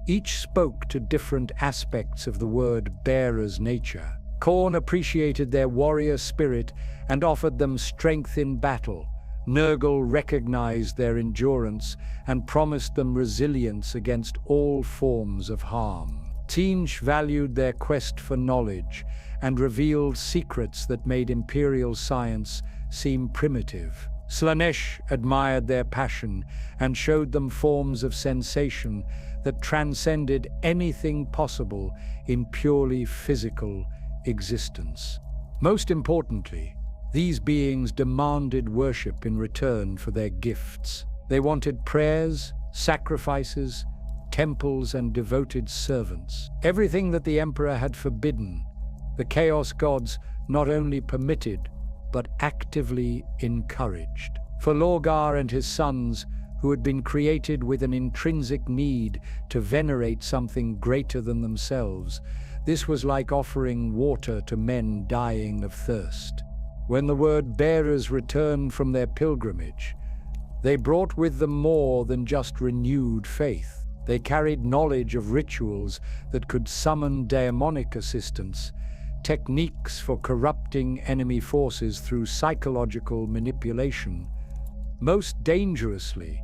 S1: each spoke to different aspects of the word-bearer's nature. Khorne appreciated their warrior spirit and offered them strength in battle. Nurgle recognized their endurance and promised them resilience against all forms of harm. Tzeentch valued their quest for knowledge and revealed secrets that made imperial science seem primitive. Slaanesh admired their passion and showed them forms of sensation that transcended anything possible in purely physical existence. Most importantly, these beings demanded worship in return for their gifts. They wanted prayers, sacrifices, temples, and devoted servants. Everything that the Emperor had forbidden, the Chaos Gods not only permitted, but actively encouraged. For Lorgar and his sons, who had been created with an intrinsic need to venerate something greater than themselves, this was like offering water to men dying of thirst. When the word-bearers returned from their pilgrimage, they brought with them more than just renewed faith. They carried knowledge of rituals that could summon daemonic assistance, techniques for corrupting enemy forces through psychological manipulation. Most dangerously,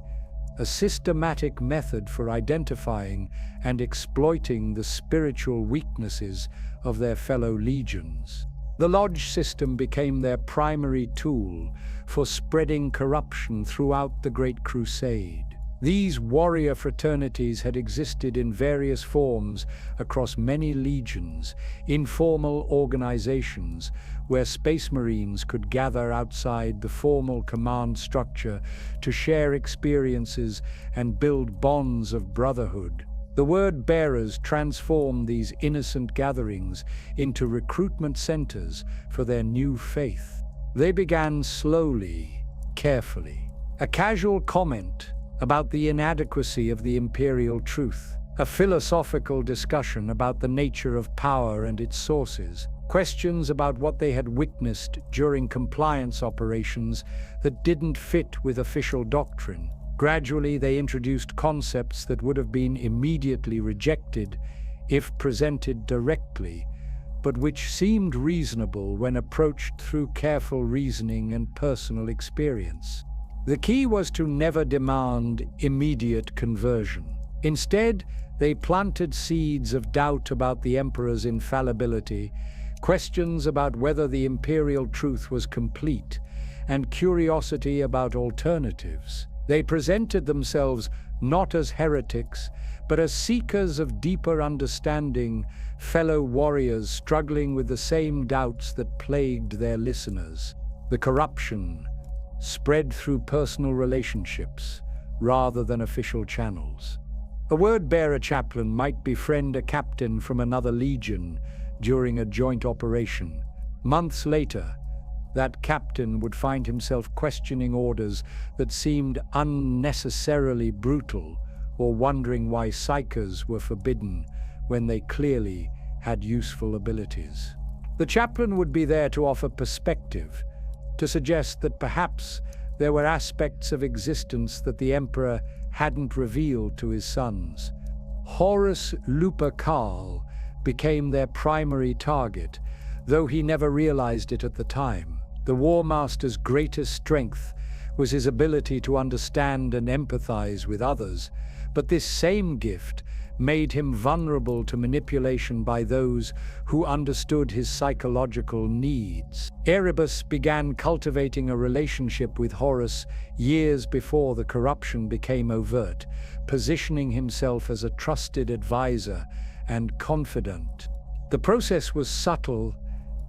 S1: a systematic method for identifying and exploiting the spiritual weaknesses of their fellow legions. The Lodge system became their primary tool for spreading corruption throughout the Great Crusade. These warrior fraternities had existed in various forms across many legions, informal organizations where Space Marines could gather outside the formal command structure to share experiences and build bonds of brotherhood. The word-bearers transformed these innocent gatherings into recruitment centers for their new faith. They began slowly, carefully. A casual comment about the inadequacy of the imperial truth, a philosophical discussion about the nature of power and its sources, questions about what they had witnessed during compliance operations that didn't fit with official doctrine. Gradually, they introduced concepts that would have been immediately rejected if presented directly, but which seemed reasonable when approached through careful reasoning and personal experience. The key was to never demand immediate conversion. Instead, they planted seeds of doubt about the Emperor's infallibility, questions about whether the imperial truth was complete, and curiosity about alternatives. They presented themselves not as heretics, but as seekers of deeper understanding, fellow warriors struggling with the same doubts that plagued their listeners. The corruption spread through personal relationships rather than official channels. A word-bearer chaplain might befriend a captain from another legion during a joint operation. Months later, that captain would find himself questioning orders that seemed unnecessarily brutal, or wondering why psychers were forbidden when they clearly had useful abilities. The chaplain would be there to offer perspective, to suggest that perhaps there were aspects of existence that the Emperor hadn't revealed to his sons. Horus Lupercal became their primary target, though he never realized it at the time. The War Master's greatest strength was his ability to understand and empathize with others, but this same gift made him vulnerable to manipulation by those who understood his psychological needs. Erebus began cultivating a relationship with Horus years before the corruption became overt, positioning himself as a trusted advisor and confidant. The process was subtle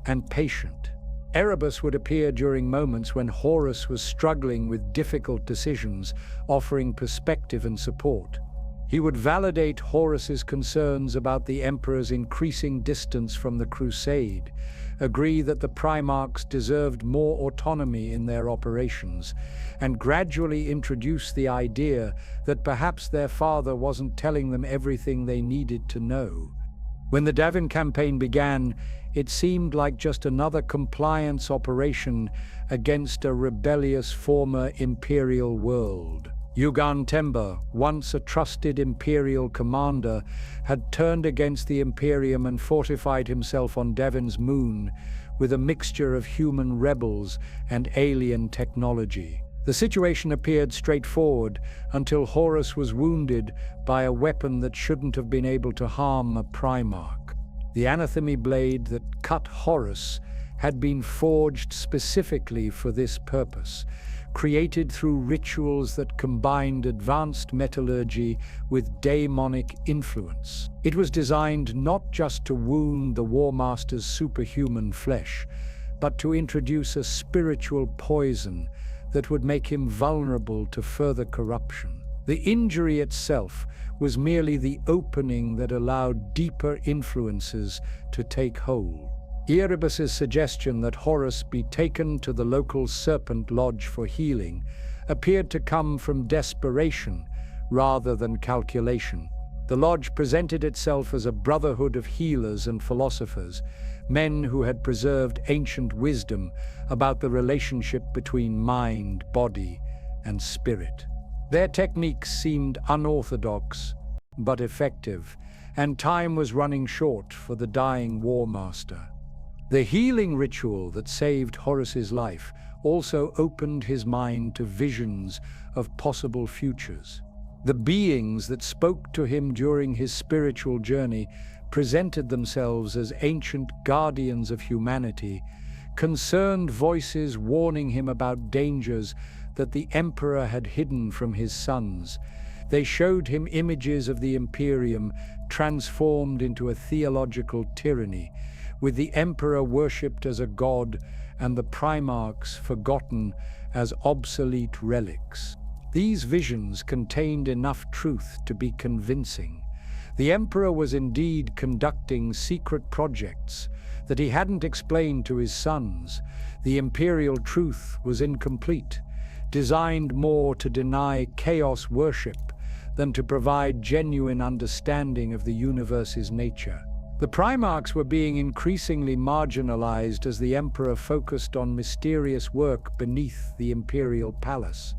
S1: and patient. Erebus would appear during moments when Horus was struggling with difficult decisions, offering perspective and support. He would validate Horus's concerns about the Emperor's increasing distance from the Crusade, agree that the Primarchs deserved more autonomy in their operations, and gradually introduce the idea that perhaps their father wasn't telling them everything they needed to know. When the Davin campaign began, it seemed like just another compliance operation against a rebellious former Imperial world. Yugan Temba, once a trusted Imperial commander, had turned against the Imperium and fortified himself on Devin's moon with a mixture of human rebels and alien technology. The situation appeared straightforward until Horus was wounded by a weapon that shouldn't have been able to harm a Primarch. The anathema blade that cut Horus had been forged specifically for this purpose, created through rituals that combined advanced metallurgy with daemonic influence. It was designed not just to wound the War Master's superhuman flesh, but to introduce a spiritual poison that would make him vulnerable to further corruption. The injury itself was merely the opening that allowed deeper influences to take hold. Erebus's suggestion that Horus be taken to the local Serpent Lodge for healing appeared to come from desperation rather than calculation. The lodge presented itself as a brotherhood of healers and philosophers, men who had preserved ancient wisdom about the relationship between mind, body, and spirit. Their techniques seemed unorthodox but effective, and time was running short for the dying War Master. The healing ritual that saved Horus's life also opened his mind to visions of possible futures. The beings that spoke to him during his spiritual journey presented themselves as ancient guardians of humanity, concerned voices warning him about dangers that the Emperor had hidden from his sons. They showed him images of the Imperium transformed into a theological tyranny, with the Emperor worshipped as a god and the Primarchs forgotten as obsolete relics. These visions contained enough truth to be convincing. The Emperor was indeed conducting secret projects that he hadn't explained to his sons. The Imperial truth was incomplete, designed more to deny chaos worship than to provide genuine understanding of the universe's nature. The Primarchs were being increasingly marginalized as the Emperor focused on mysterious work beneath the Imperial palace.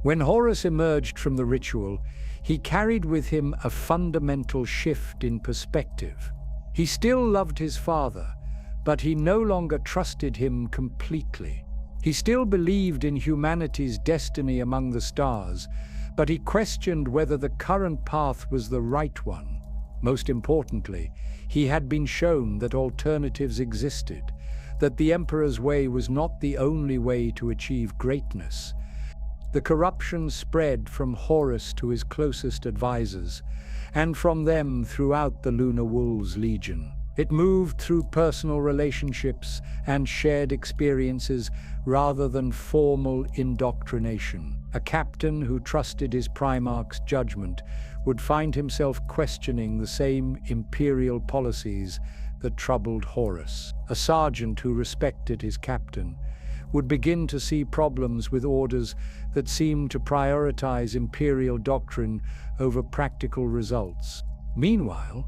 S1: When Horus emerged from the ritual, he carried with him a fundamental shift in perspective. He still loved his father, but he no longer trusted him completely. He still believed in humanity's destiny among the stars, but he questioned whether the current path was the right one. Most importantly, he had been shown that alternatives existed, that the Emperor's way was not the only way to achieve greatness. The corruption spread from Horus to his closest advisors, and from them throughout the Lunar Wolves Legion. It moved through personal relationships and shared experiences rather than formal indoctrination. A captain who trusted his Primarch's judgment would find himself questioning the same imperial policies that troubled Horus. A sergeant who respected his captain would begin to see problems with orders that seemed to prioritize imperial doctrine over practical results. Meanwhile,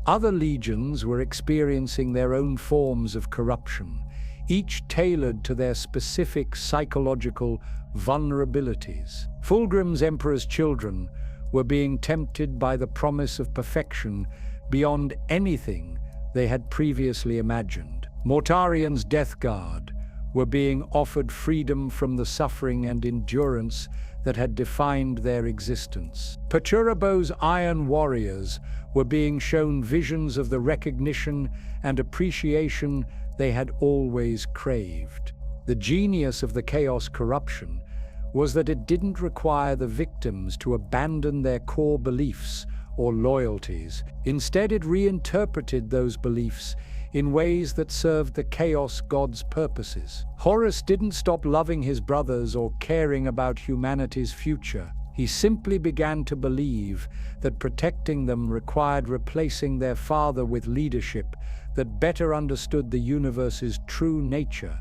S1: other legions were experiencing their own forms of corruption, each tailored to their specific psychological vulnerabilities. Fulgrim's Emperor's children were being tempted by the promise of perfection beyond anything they had previously imagined. Mortarian's Death Guard were being offered freedom from the suffering and endurance that had defined their existence. Perturbo's Iron Warriors were being shown visions of the recognition and appreciation they had always craved. The genius of the Chaos corruption was that it didn't require the victims to abandon their core beliefs or loyalties. Instead, it reinterpreted those beliefs in ways that served the Chaos God's purposes. Horus didn't stop loving his brothers or caring about humanity's future. He simply began to believe that protecting them required replacing their father with leadership that better understood the universe's true nature.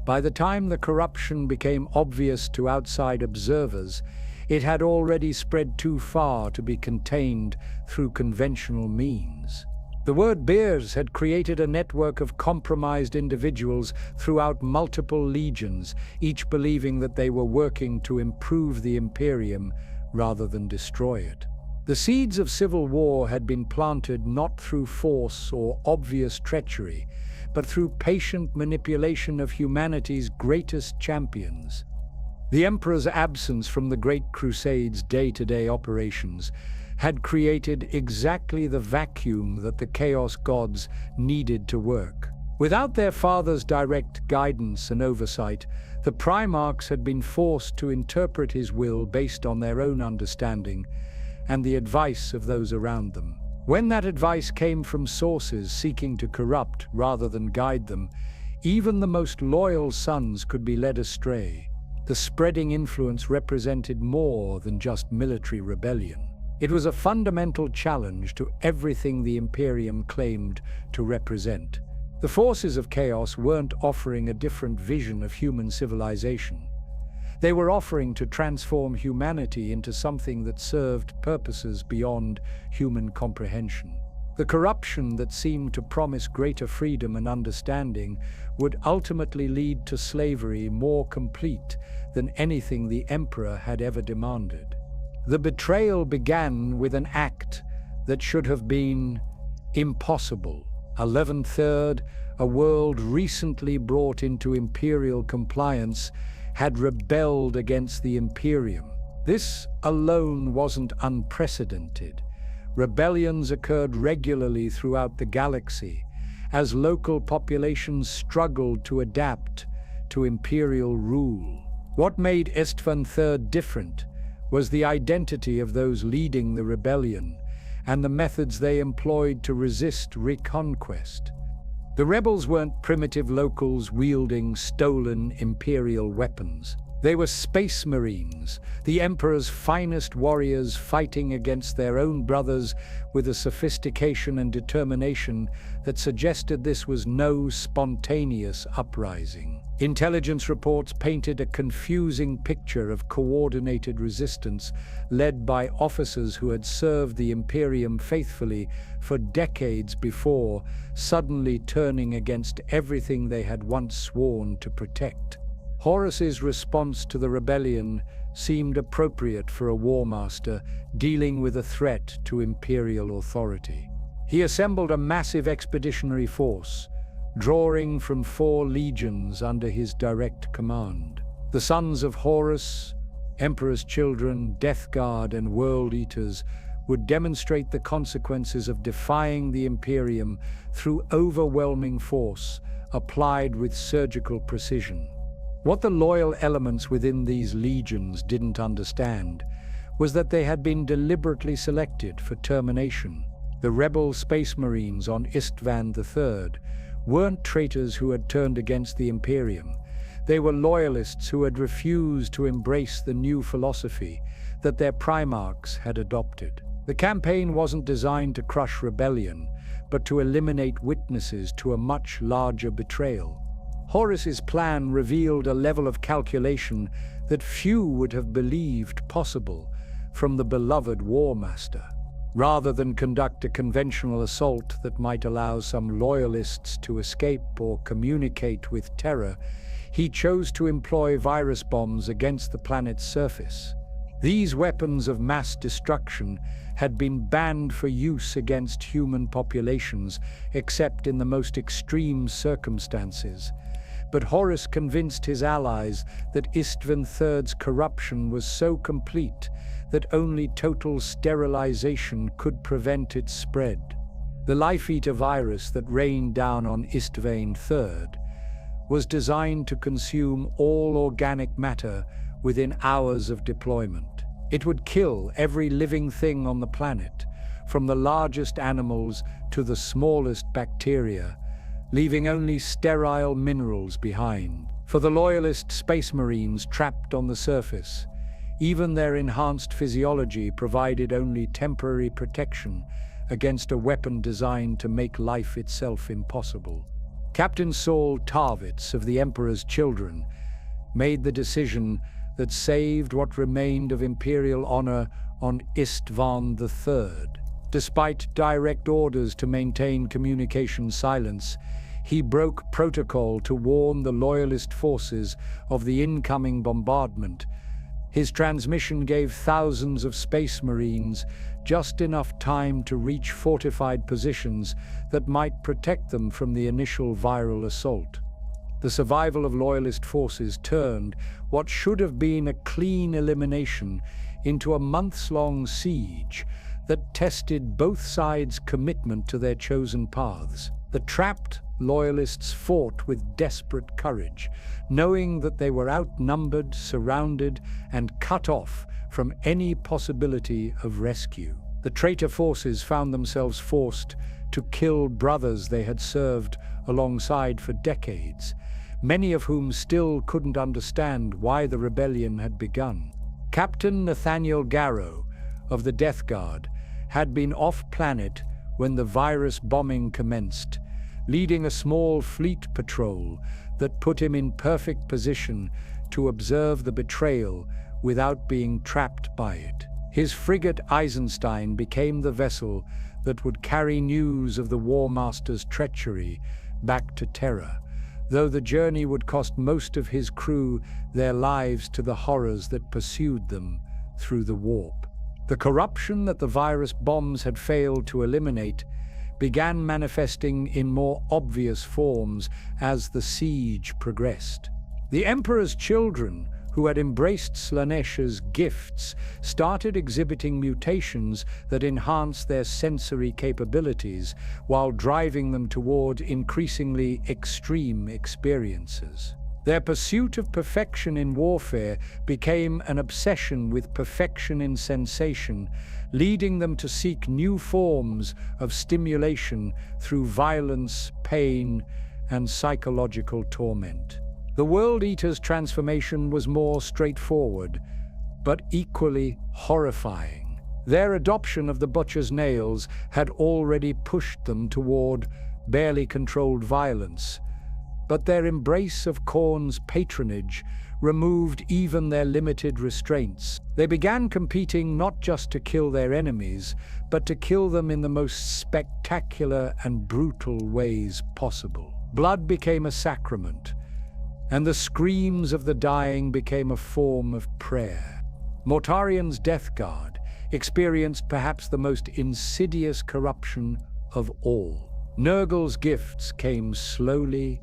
S1: By the time the corruption became obvious to outside observers, it had already spread too far to be contained through conventional means. The word bears had created a network of compromised individuals throughout multiple legions, each believing that they were working to improve the Imperium rather than destroy it. The seeds of civil war had been planted not through force or obvious treachery, but through patient manipulation of humanity's greatest champions. The Emperor's absence from the Great Crusade's day-to-day operations had created exactly the vacuum that the Chaos Gods needed to work. Without their father's direct guidance and oversight, the Primarchs had been forced to interpret his will based on their own understanding and the advice of those around them. When that advice came from sources seeking to corrupt rather than guide them, even the most loyal sons could be led astray. The spreading influence represented more than just military rebellion. It was a fundamental challenge to everything the Imperium claimed to represent. The forces of chaos weren't offering a different vision of human civilization. They were offering to transform humanity into something that served purposes beyond human comprehension. The corruption that seemed to promise greater freedom and understanding would ultimately lead to slavery more complete than anything the Emperor had ever demanded. The betrayal began with an act that should have been impossible. 11/3, a world recently brought into imperial compliance, had rebelled against the Imperium. This alone wasn't unprecedented. Rebellions occurred regularly throughout the galaxy, as local populations struggled to adapt to imperial rule. What made Istvan III different was the identity of those leading the rebellion and the methods they employed to resist reconquest. The rebels weren't primitive locals wielding stolen imperial weapons. They were space marines, the Emperor's finest warriors fighting against their own brothers with a sophistication and determination that suggested this was no spontaneous uprising. Intelligence reports painted a confusing picture of coordinated resistance led by officers who had served the Imperium faithfully for decades before, suddenly turning against everything they had once sworn to protect. Horus's response to the rebellion seemed appropriate for a war master dealing with a threat to imperial authority. He assembled a massive expeditionary force, drawing from 4 legions under his direct command. The sons of Horus, Emperor's children, Death Guard, and World Eaters would demonstrate the consequences of defying the Imperium through overwhelming force, applied with surgical precision. What the loyal elements within these legions didn't understand was that they had been deliberately selected for termination. The rebel space marines on Istvan III weren't traitors who had turned against the Imperium. They were loyalists who had refused to embrace the new philosophy that their Primarchs had adopted. The campaign wasn't designed to crush rebellion, but to eliminate witnesses to a much larger betrayal. Horus's plan revealed a level of calculation that few would have believed possible from the beloved War Master. Rather than conduct a conventional assault that might allow some loyalists to escape or communicate with terror, he chose to employ virus bombs against the planet's surface. These weapons of mass destruction had been banned for use against human populations, except in the most extreme circumstances. But Horus convinced his allies that Istvan III's corruption was so complete that only total sterilization could prevent its spread. The life-eater virus that rained down on Istvan III was designed to consume all organic matter within hours of deployment. It would kill every living thing on the planet, from the largest animals to the smallest bacteria, leaving only sterile minerals behind. For the loyalist space marines trapped on the surface, even their enhanced physiology provided only temporary protection against a weapon designed to make life itself impossible. Captain Saul Tarvitz of the Emperor's Children made the decision that saved what remained of Imperial honor on Istvan III. Despite direct orders to maintain communication silence, he broke protocol to warn the Loyalist forces of the incoming bombardment. His transmission gave thousands of space marines just enough time to reach fortified positions that might protect them from the initial viral assault. The survival of Loyalist forces turned what should have been a clean elimination into a months-long siege that tested both sides' commitment to their chosen paths. The trapped Loyalists fought with desperate courage, knowing that they were outnumbered, surrounded, and cut off from any possibility of rescue. The traitor forces found themselves forced to kill brothers they had served alongside for decades, many of whom still couldn't understand why the rebellion had begun. Captain Nathaniel Garrow of the Death Guard had been off-planet when the virus bombing commenced, leading a small fleet patrol that put him in perfect position to observe the betrayal without being trapped by it. His frigate Eisenstein became the vessel that would carry news of the War Master's treachery back to Terra, though the journey would cost most of his crew their lives to the horrors that pursued them through the warp. The corruption that the virus bombs had failed to eliminate began manifesting in more obvious forms as the siege progressed. The Emperor's Children, who had embraced Slaanesha's gifts, started exhibiting mutations that enhanced their sensory capabilities while driving them toward increasingly extreme experiences. Their pursuit of perfection in warfare became an obsession with perfection in sensation, leading them to seek new forms of stimulation through violence, pain, and psychological torment. The World Eater's transformation was more straightforward, but equally horrifying. Their adoption of the Butcher's Nails had already pushed them toward barely controlled violence, but their embrace of Khorne's patronage removed even their limited restraints. They began competing not just to kill their enemies, but to kill them in the most spectacular and brutal ways possible. Blood became a sacrament, and the screams of the dying became a form of prayer. Mortarian's Death Guard experienced perhaps the most insidious corruption of all. Nurgle's gifts came slowly,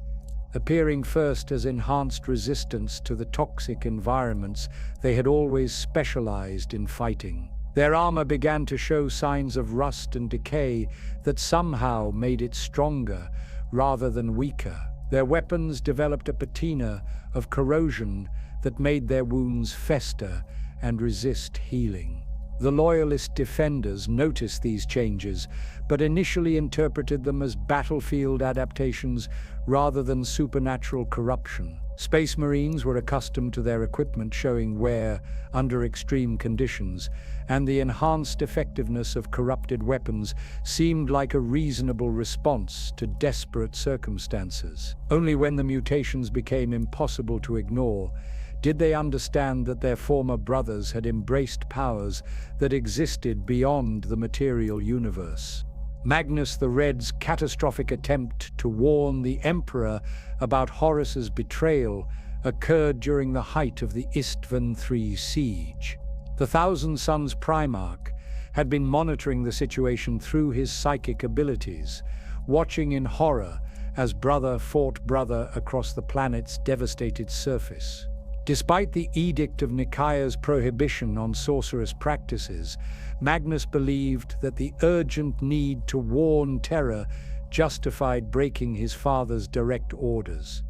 S1: appearing first as enhanced resistance to the toxic environments they had always specialized in fighting. Their armor began to show signs of rust and decay that somehow made it stronger rather than weaker. Their weapons developed a patina of corrosion that made their wounds fester and resist healing. The Loyalist defenders noticed these changes, but initially interpreted them as battlefield adaptations rather than supernatural corruption. Space Marines were accustomed to their equipment showing wear under extreme conditions, and the enhanced effectiveness of corrupted weapons seemed like a reasonable response to desperate circumstances. Only when the mutations became impossible to ignore did they understand that their former brothers had embraced powers that existed beyond the material universe. Magnus the Red's catastrophic attempt to warn the Emperor about Horus's betrayal occurred during the height of the Istvan III siege. The Thousand Sons Primarch had been monitoring the situation through his psychic abilities, watching in horror as brother fought brother across the planet's devastated surface. Despite the Edict of Nicaea's prohibition on sorcerous practices, Magnus believed that the urgent need to warn Terra justified breaking his father's direct orders.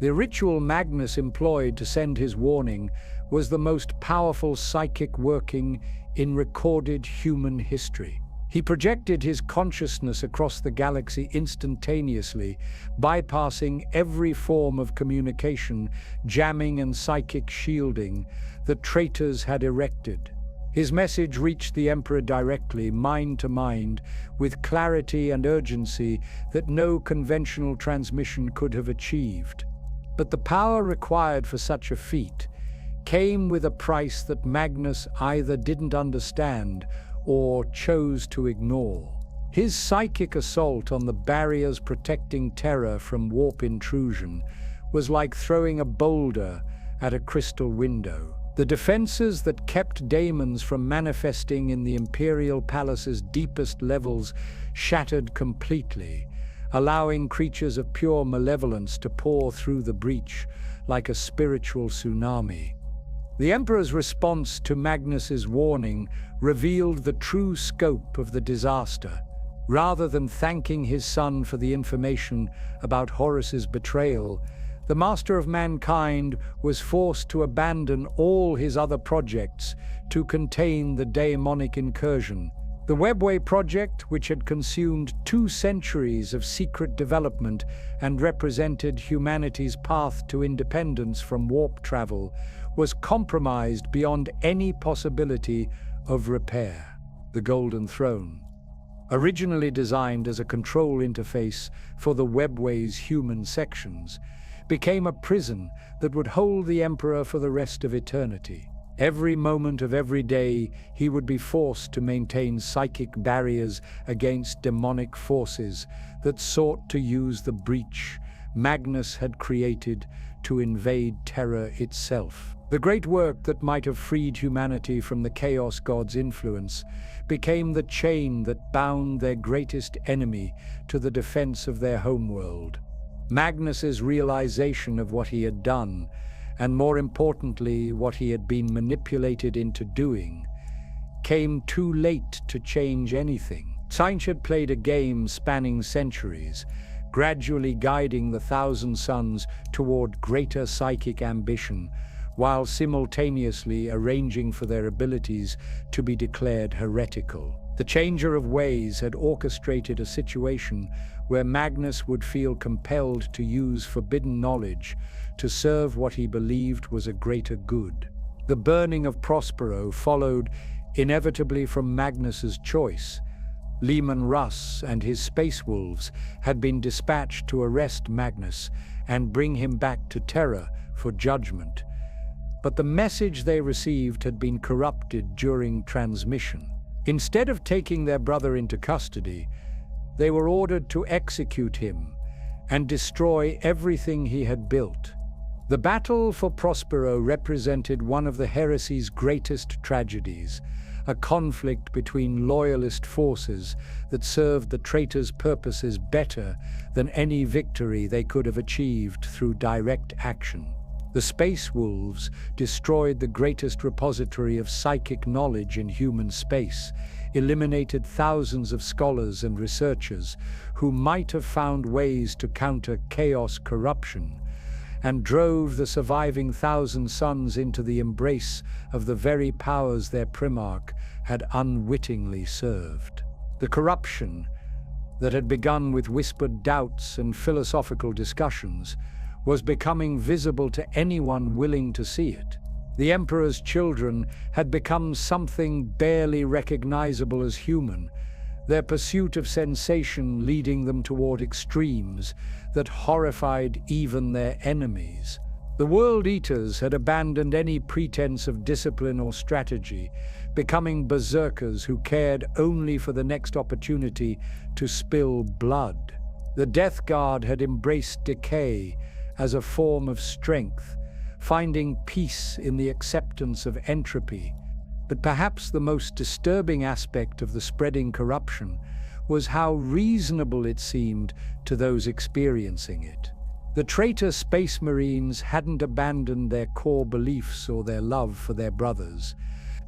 S1: The ritual Magnus employed to send his warning was the most powerful psychic working in recorded human history. He projected his consciousness across the galaxy instantaneously, bypassing every form of communication, jamming and psychic shielding that traitors had erected. His message reached the Emperor directly, mind to mind, with clarity and urgency that no conventional transmission could have achieved. But the power required for such a feat came with a price that Magnus either didn't understand or chose to ignore. His psychic assault on the barriers protecting Terra from warp intrusion was like throwing a boulder at a crystal window. The defenses that kept daemons from manifesting in the Imperial Palace's deepest levels shattered completely, allowing creatures of pure malevolence to pour through the breach like a spiritual tsunami. The Emperor's response to Magnus's warning revealed the true scope of the disaster. Rather than thanking his son for the information about Horus's betrayal, the Master of Mankind was forced to abandon all his other projects to contain the daemonic incursion. The Webway project, which had consumed 2 centuries of secret development and represented humanity's path to independence from warp travel, was compromised beyond any possibility of repair. The Golden Throne, originally designed as a control interface for the Webway's human sections, became a prison that would hold the Emperor for the rest of eternity. Every moment of every day, he would be forced to maintain psychic barriers against demonic forces that sought to use the breach Magnus had created to invade Terra itself. The great work that might have freed humanity from the Chaos God's influence became the chain that bound their greatest enemy to the defense of their homeworld. Magnus's realization of what he had done, and more importantly, what he had been manipulated into doing, came too late to change anything. Science had played a game spanning centuries, gradually guiding the Thousand Sons toward greater psychic ambition, while simultaneously arranging for their abilities to be declared heretical. The Changer of Ways had orchestrated a situation where Magnus would feel compelled to use forbidden knowledge to serve what he believed was a greater good. The burning of Prospero followed inevitably from Magnus's choice. Leman Russ and his Space Wolves had been dispatched to arrest Magnus and bring him back to Terra for judgment. But the message they received had been corrupted during transmission. Instead of taking their brother into custody, they were ordered to execute him and destroy everything he had built. The battle for Prospero represented one of the heresy's greatest tragedies, a conflict between loyalist forces that served the traitors' purposes better than any victory they could have achieved through direct action. The Space Wolves destroyed the greatest repository of psychic knowledge in human space, eliminated thousands of scholars and researchers who might have found ways to counter chaos corruption, and drove the surviving 1,000 sons into the embrace of the very powers their Primarch had unwittingly served. The corruption that had begun with whispered doubts and philosophical discussions was becoming visible to anyone willing to see it. The Emperor's children had become something barely recognizable as human, their pursuit of sensation leading them toward extremes that horrified even their enemies. The World Eaters had abandoned any pretense of discipline or strategy, becoming berserkers who cared only for the next opportunity to spill blood. The Death Guard had embraced decay as a form of strength, finding peace in the acceptance of entropy. But perhaps the most disturbing aspect of the spreading corruption was how reasonable it seemed to those experiencing it. The traitor Space Marines hadn't abandoned their core beliefs or their love for their brothers.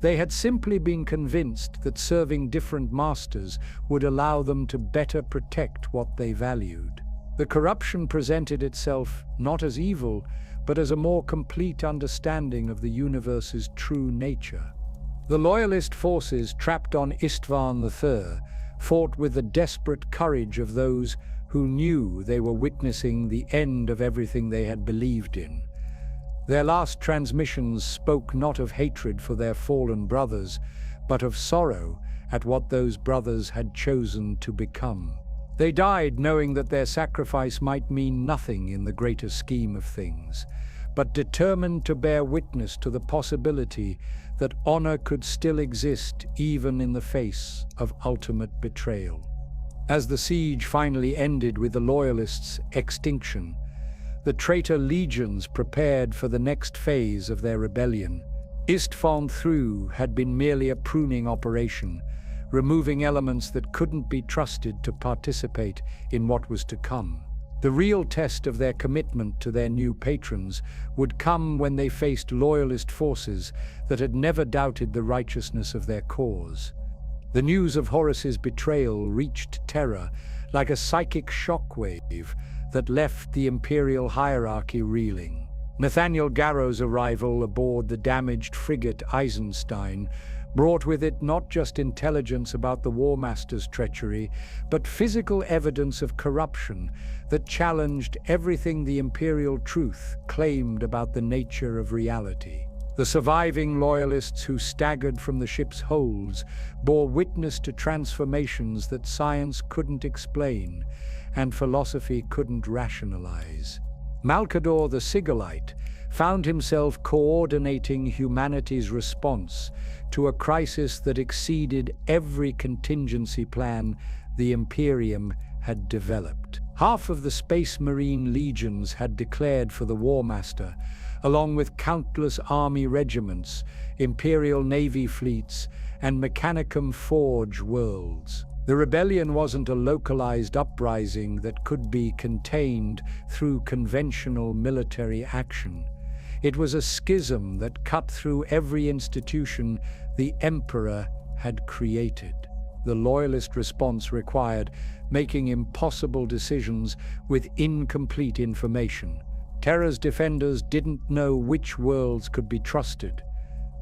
S1: They had simply been convinced that serving different masters would allow them to better protect what they valued. The corruption presented itself not as evil, but as a more complete understanding of the universe's true nature. The Loyalist forces trapped on Istvan III fought with the desperate courage of those who knew they were witnessing the end of everything they had believed in. Their last transmissions spoke not of hatred for their fallen brothers, but of sorrow at what those brothers had chosen to become. They died knowing that their sacrifice might mean nothing in the greater scheme of things, but determined to bear witness to the possibility that honor could still exist even in the face of ultimate betrayal. As the siege finally ended with the Loyalists' extinction, the traitor legions prepared for the next phase of their rebellion. Istvan III had been merely a pruning operation, removing elements that couldn't be trusted to participate in what was to come. The real test of their commitment to their new patrons would come when they faced Loyalist forces that had never doubted the righteousness of their cause. The news of Horus's betrayal reached Terra like a psychic shockwave that left the Imperial hierarchy reeling. Nathaniel Garrow's arrival aboard the damaged frigate Eisenstein brought with it not just intelligence about the War Master's treachery, but physical evidence of corruption that challenged everything the Imperial truth claimed about the nature of reality. The surviving Loyalists who staggered from the ship's holds bore witness to transformations that science couldn't explain and philosophy couldn't rationalize. Malcador the Sigillite found himself coordinating humanity's response to a crisis that exceeded every contingency plan the Imperium had developed. Half of the Space Marine legions had declared for the War Master, along with countless army regiments, Imperial Navy fleets, and Mechanicum Forge worlds. The rebellion wasn't a localized uprising that could be contained through conventional military action. It was a schism that cut through every institution the Emperor had created. The Loyalist response required making impossible decisions with incomplete information. Terra's defenders didn't know which worlds could be trusted,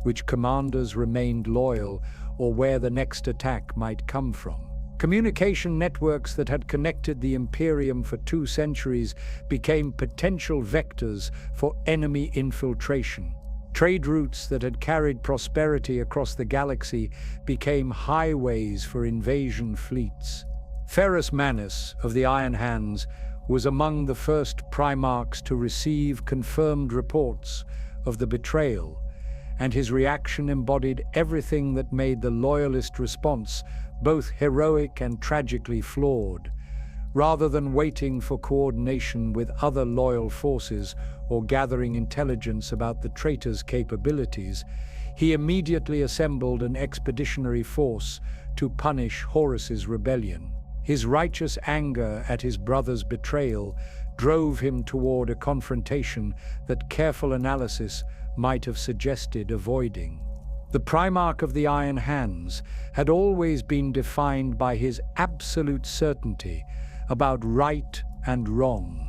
S1: which commanders remained loyal, or where the next attack might come from. Communication networks that had connected the Imperium for 2 centuries became potential vectors for enemy infiltration. Trade routes that had carried prosperity across the galaxy became highways for invasion fleets. Ferrus Manus of the Iron Hands was among the first Primarchs to receive confirmed reports of the betrayal, and his reaction embodied everything that made the Loyalist response both heroic and tragically flawed. Rather than waiting for coordination with other loyal forces or gathering intelligence about the traitor's capabilities, he immediately assembled an expeditionary force to punish Horus's rebellion. His righteous anger at his brother's betrayal drove him toward a confrontation that careful analysis might have suggested avoiding. The Primarch of the Iron Hands had always been defined by his absolute certainty about right and wrong.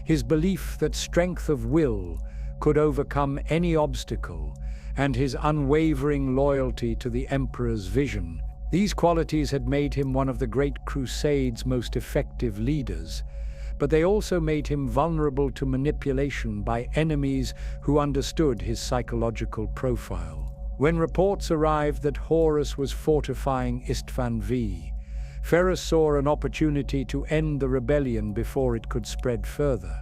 S1: his belief that strength of will could overcome any obstacle, and his unwavering loyalty to the Emperor's vision. These qualities had made him one of the Great Crusade's most effective leaders, but they also made him vulnerable to manipulation by enemies who understood his psychological profile. When reports arrived that Horus was fortifying Istvan V, Ferrus saw an opportunity to end the rebellion before it could spread further.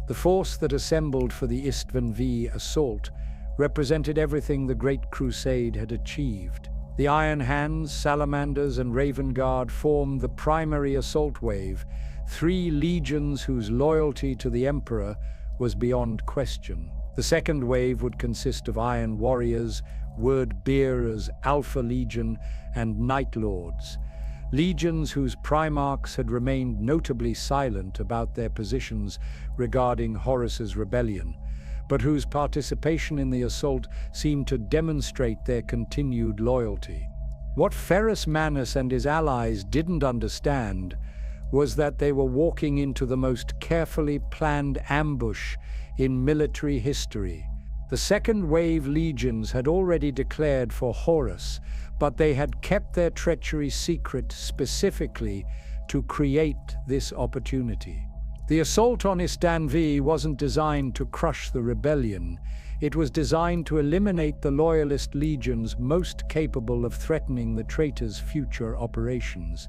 S1: The force that assembled for the Istvan V assault represented everything the Great Crusade had achieved. The Iron Hands, Salamanders, and Raven Guard formed the primary assault wave, 3 legions whose loyalty to the Emperor was beyond question. The second wave would consist of Iron Warriors, Word Bearers, Alpha Legion, and Night Lords, legions whose Primarchs had remained notably silent about their positions regarding Horus's rebellion, but whose participation in the assault seemed to demonstrate their continued loyalty. What Ferrus Manus and his allies didn't understand was that they were walking into the most carefully planned ambush in military history. The second wave legions had already declared for Horus, but they had kept their treachery secret specifically to create this opportunity. The assault on Istvan V wasn't designed to crush the rebellion. It was designed to eliminate the loyalist legions most capable of threatening the traitor's future operations.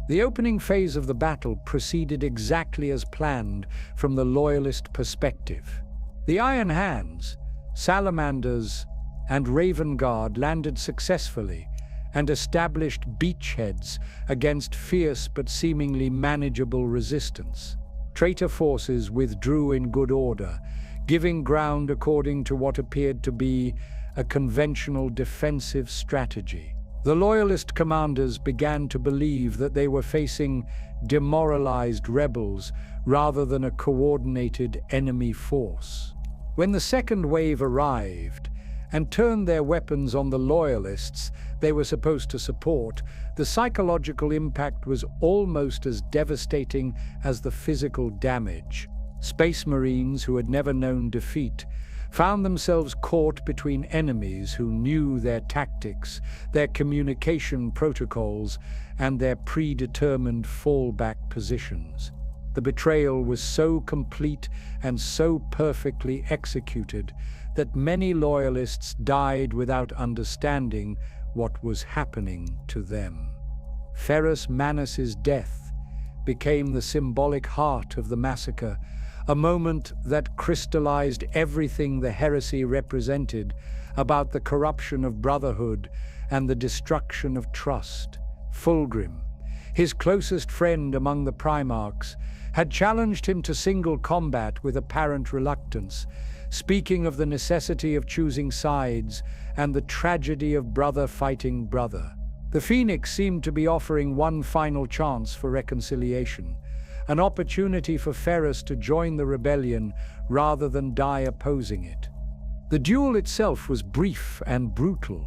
S1: The opening phase of the battle proceeded exactly as planned from the loyalist perspective. The Iron Hands, Salamanders, and Raven Guard landed successfully and established beachheads against fierce but seemingly manageable resistance. Traitor forces withdrew in good order, giving ground according to what appeared to be a conventional defensive strategy. The loyalist commanders began to believe that they were facing demoralized rebels rather than a coordinated enemy force. When the second wave arrived and turned their weapons on the loyalists they were supposed to support, the psychological impact was almost as devastating as the physical damage. Space Marines who had never known defeat found themselves caught between enemies who knew their tactics, their communication protocols, and their predetermined fallback positions. The betrayal was so complete and so perfectly executed that many loyalists died without understanding what was happening to them. Ferrus Manus's death became the symbolic heart of the massacre, a moment that crystallized everything the heresy represented about the corruption of brotherhood and the destruction of trust. Fulgrim, his closest friend among the Primarchs, had challenged him to single combat with apparent reluctance, speaking of the necessity of choosing sides and the tragedy of brother fighting brother. The Phoenix seemed to be offering one final chance for reconciliation, an opportunity for Ferrus to join the rebellion rather than die opposing it. The duel itself was brief and brutal,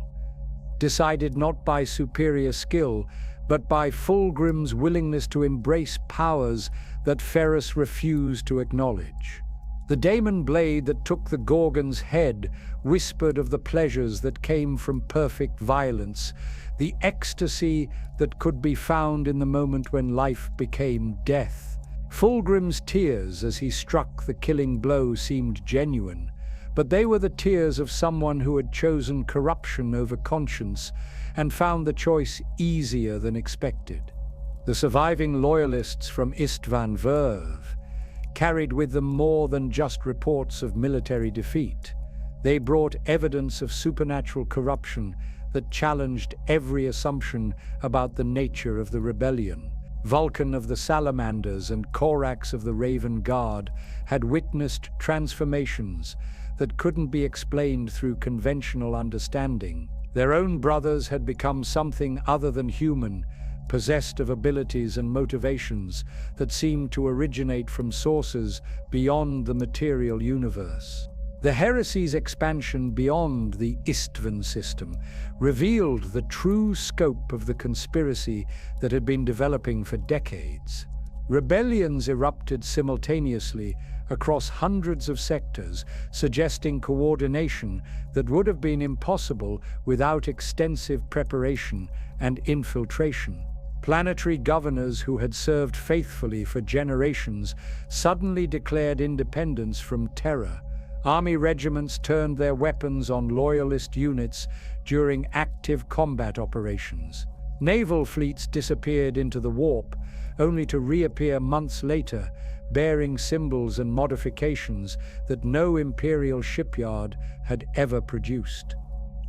S1: decided not by superior skill, but by Fulgrim's willingness to embrace powers that Ferrus refused to acknowledge. The daemon blade that took the Gorgon's head whispered of the pleasures that came from perfect violence, the ecstasy that could be found in the moment when life became death. Fulgrim's tears as he struck the killing blow seemed genuine, but they were the tears of someone who had chosen corruption over conscience and found the choice easier than expected. The surviving loyalists from Istvan Verve carried with them more than just reports of military defeat. They brought evidence of supernatural corruption that challenged every assumption about the nature of the rebellion. Vulcan of the Salamanders and Korax of the Raven Guard had witnessed transformations that couldn't be explained through conventional understanding. Their own brothers had become something other than human, possessed of abilities and motivations that seemed to originate from sources beyond the material universe. The heresy's expansion beyond the Istvan system revealed the true scope of the conspiracy that had been developing for decades. Rebellions erupted simultaneously across hundreds of sectors, suggesting coordination that would have been impossible without extensive preparation and infiltration. Planetary governors who had served faithfully for generations suddenly declared independence from terror. Army regiments turned their weapons on loyalist units during active combat operations. Naval fleets disappeared into the warp, only to reappear months later, bearing symbols and modifications that no imperial shipyard had ever produced.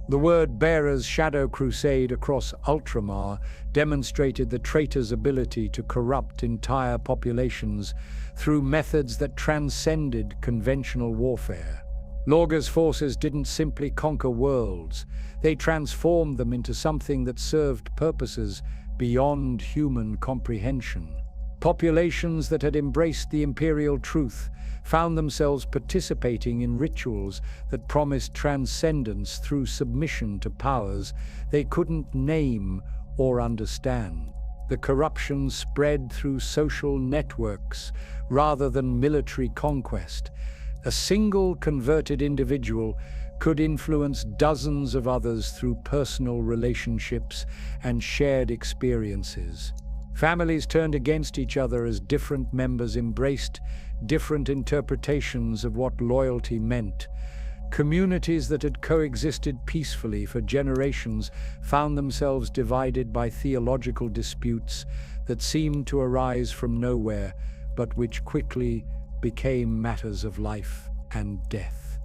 S1: The word-bearer's shadow crusade across Ultramar demonstrated the traitor's ability to corrupt entire populations through methods that transcended conventional warfare. Lorgar's forces didn't simply conquer worlds, they transformed them into something that served purposes beyond human comprehension. Populations that had embraced the imperial truth found themselves participating in rituals that promised transcendence through submission to powers they couldn't name or understand. The corruption spread through social networks rather than military conquest. A single converted individual could influence dozens of others through personal relationships and shared experiences. Families turned against each other as different members embraced different interpretations of what loyalty meant. Communities that had coexisted peacefully for generations found themselves divided by theological disputes that seemed to arise from nowhere, but which quickly became matters of life and death.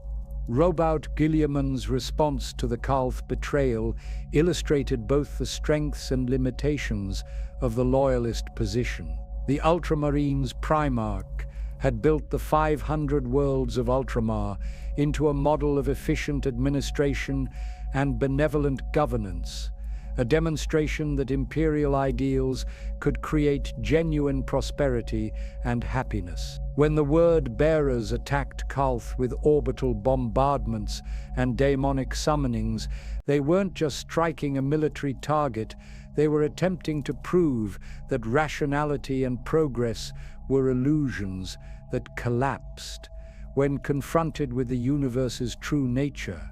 S1: Robout Guilliaman's response to the Calth betrayal illustrated both the strengths and limitations of the loyalist position. The Ultramarines Primarch had built the 500 worlds of Ultramar into a model of efficient administration and benevolent governance, a demonstration that imperial ideals could create genuine prosperity and happiness. When the word-bearers attacked Calth with orbital bombardments and daemonic summonings, they weren't just striking a military target, they were attempting to prove that rationality and progress were illusions that collapsed when confronted with the universe's true nature.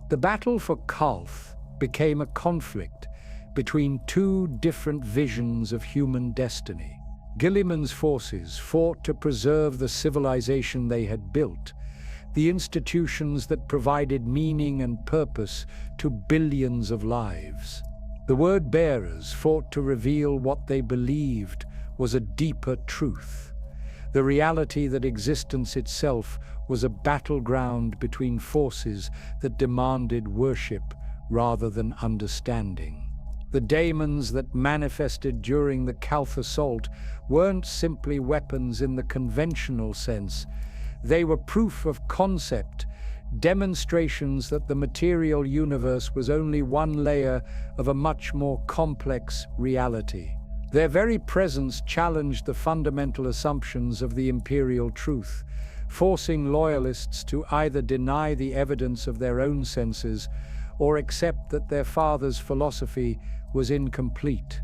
S1: The battle for Calth became a conflict between two different visions of human destiny. Guilliman's forces fought to preserve the civilization they had built, the institutions that provided meaning and purpose to billions of lives. The word-bearers fought to reveal what they believed was a deeper truth, the reality that existence itself was a battleground between forces that demanded worship rather than understanding. The daemons that manifested during the Calth assault weren't simply weapons in the conventional sense. They were proof of concept, demonstrations that the material universe was only one layer of a much more complex reality. Their very presence challenged the fundamental assumptions of the imperial truth, forcing loyalists to either deny the evidence of their own senses or accept that their father's philosophy was incomplete.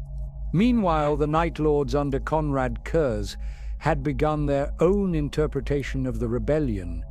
S1: Meanwhile, the Night Lords under Conrad Kurz had begun their own interpretation of the rebellion,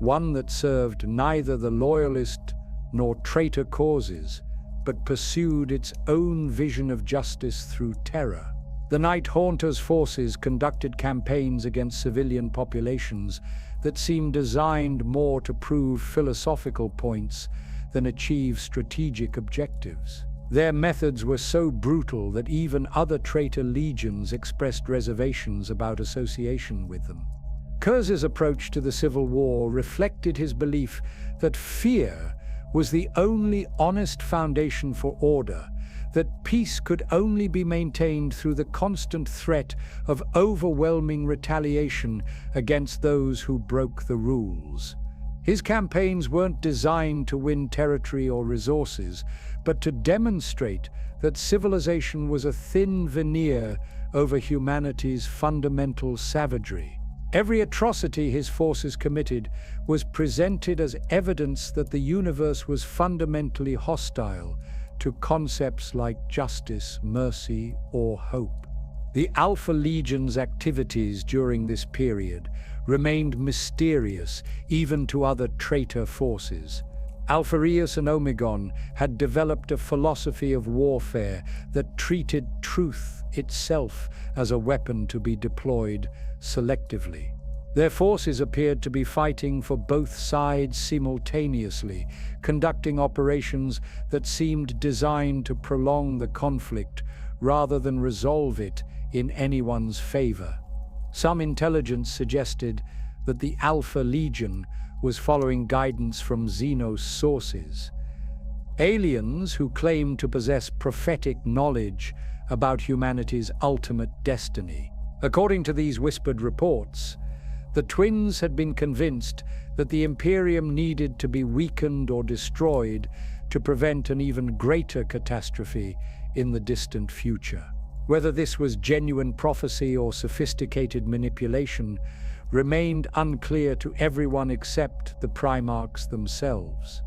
S1: one that served neither the loyalist nor traitor causes, but pursued its own vision of justice through terror. The Night Haunter's forces conducted campaigns against civilian populations that seemed designed more to prove philosophical points than achieve strategic objectives. Their methods were so brutal that even other traitor legions expressed reservations about association with them. Kurz's approach to the Civil War reflected his belief that fear was the only honest foundation for order, that peace could only be maintained through the constant threat of overwhelming retaliation against those who broke the rules. His campaigns weren't designed to win territory or resources, but to demonstrate that civilization was a thin veneer over humanity's fundamental savagery. Every atrocity his forces committed was presented as evidence that the universe was fundamentally hostile to concepts like justice, mercy, or hope. The Alpha Legion's activities during this period remained mysterious even to other traitor forces. Alphareus and Omegon had developed a philosophy of warfare that treated truth itself as a weapon to be deployed selectively. Their forces appeared to be fighting for both sides simultaneously, conducting operations that seemed designed to prolong the conflict rather than resolve it in anyone's favor. Some intelligence suggested that the Alpha Legion was following guidance from Xenos sources. Aliens who claimed to possess prophetic knowledge about humanity's ultimate destiny. According to these whispered reports, the twins had been convinced that the Imperium needed to be weakened or destroyed to prevent an even greater catastrophe in the distant future. Whether this was genuine prophecy or sophisticated manipulation remained unclear to everyone except the Primarchs themselves.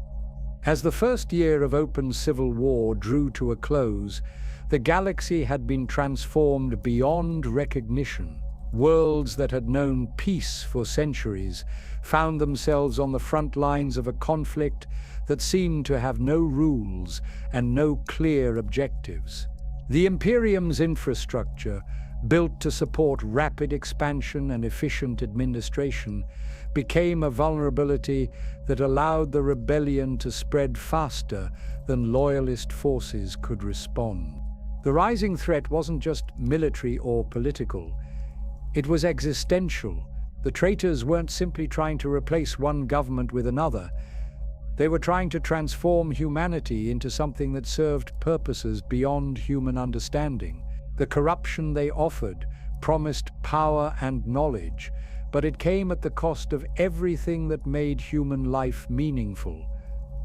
S1: As the first year of open civil war drew to a close, the galaxy had been transformed beyond recognition. Worlds that had known peace for centuries found themselves on the front lines of a conflict that seemed to have no rules and no clear objectives. The Imperium's infrastructure, built to support rapid expansion and efficient administration, became a vulnerability that allowed the rebellion to spread faster than loyalist forces could respond. The rising threat wasn't just military or political. It was existential. The traitors weren't simply trying to replace one government with another. They were trying to transform humanity into something that served purposes beyond human understanding. The corruption they offered promised power and knowledge, but it came at the cost of everything that made human life meaningful.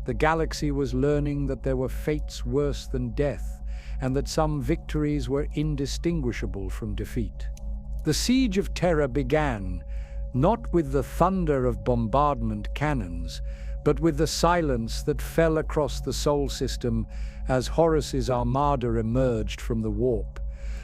S1: The galaxy was learning that there were fates worse than death, and that some victories were indistinguishable from defeat. The Siege of Terra began, not with the thunder of bombardment cannons, but with the silence that fell across the Sol system as Horus's armada emerged from the warp.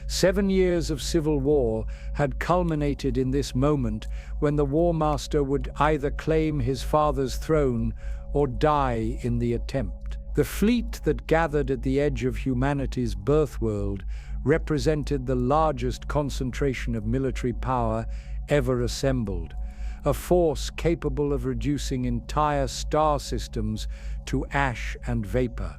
S1: 7 years of civil war had culminated in this moment when the War Master would either claim his father's throne or die in the attempt. The fleet that gathered at the edge of humanity's birthworld represented the largest concentration of military power ever assembled, a force capable of reducing entire star systems to ash and vapor.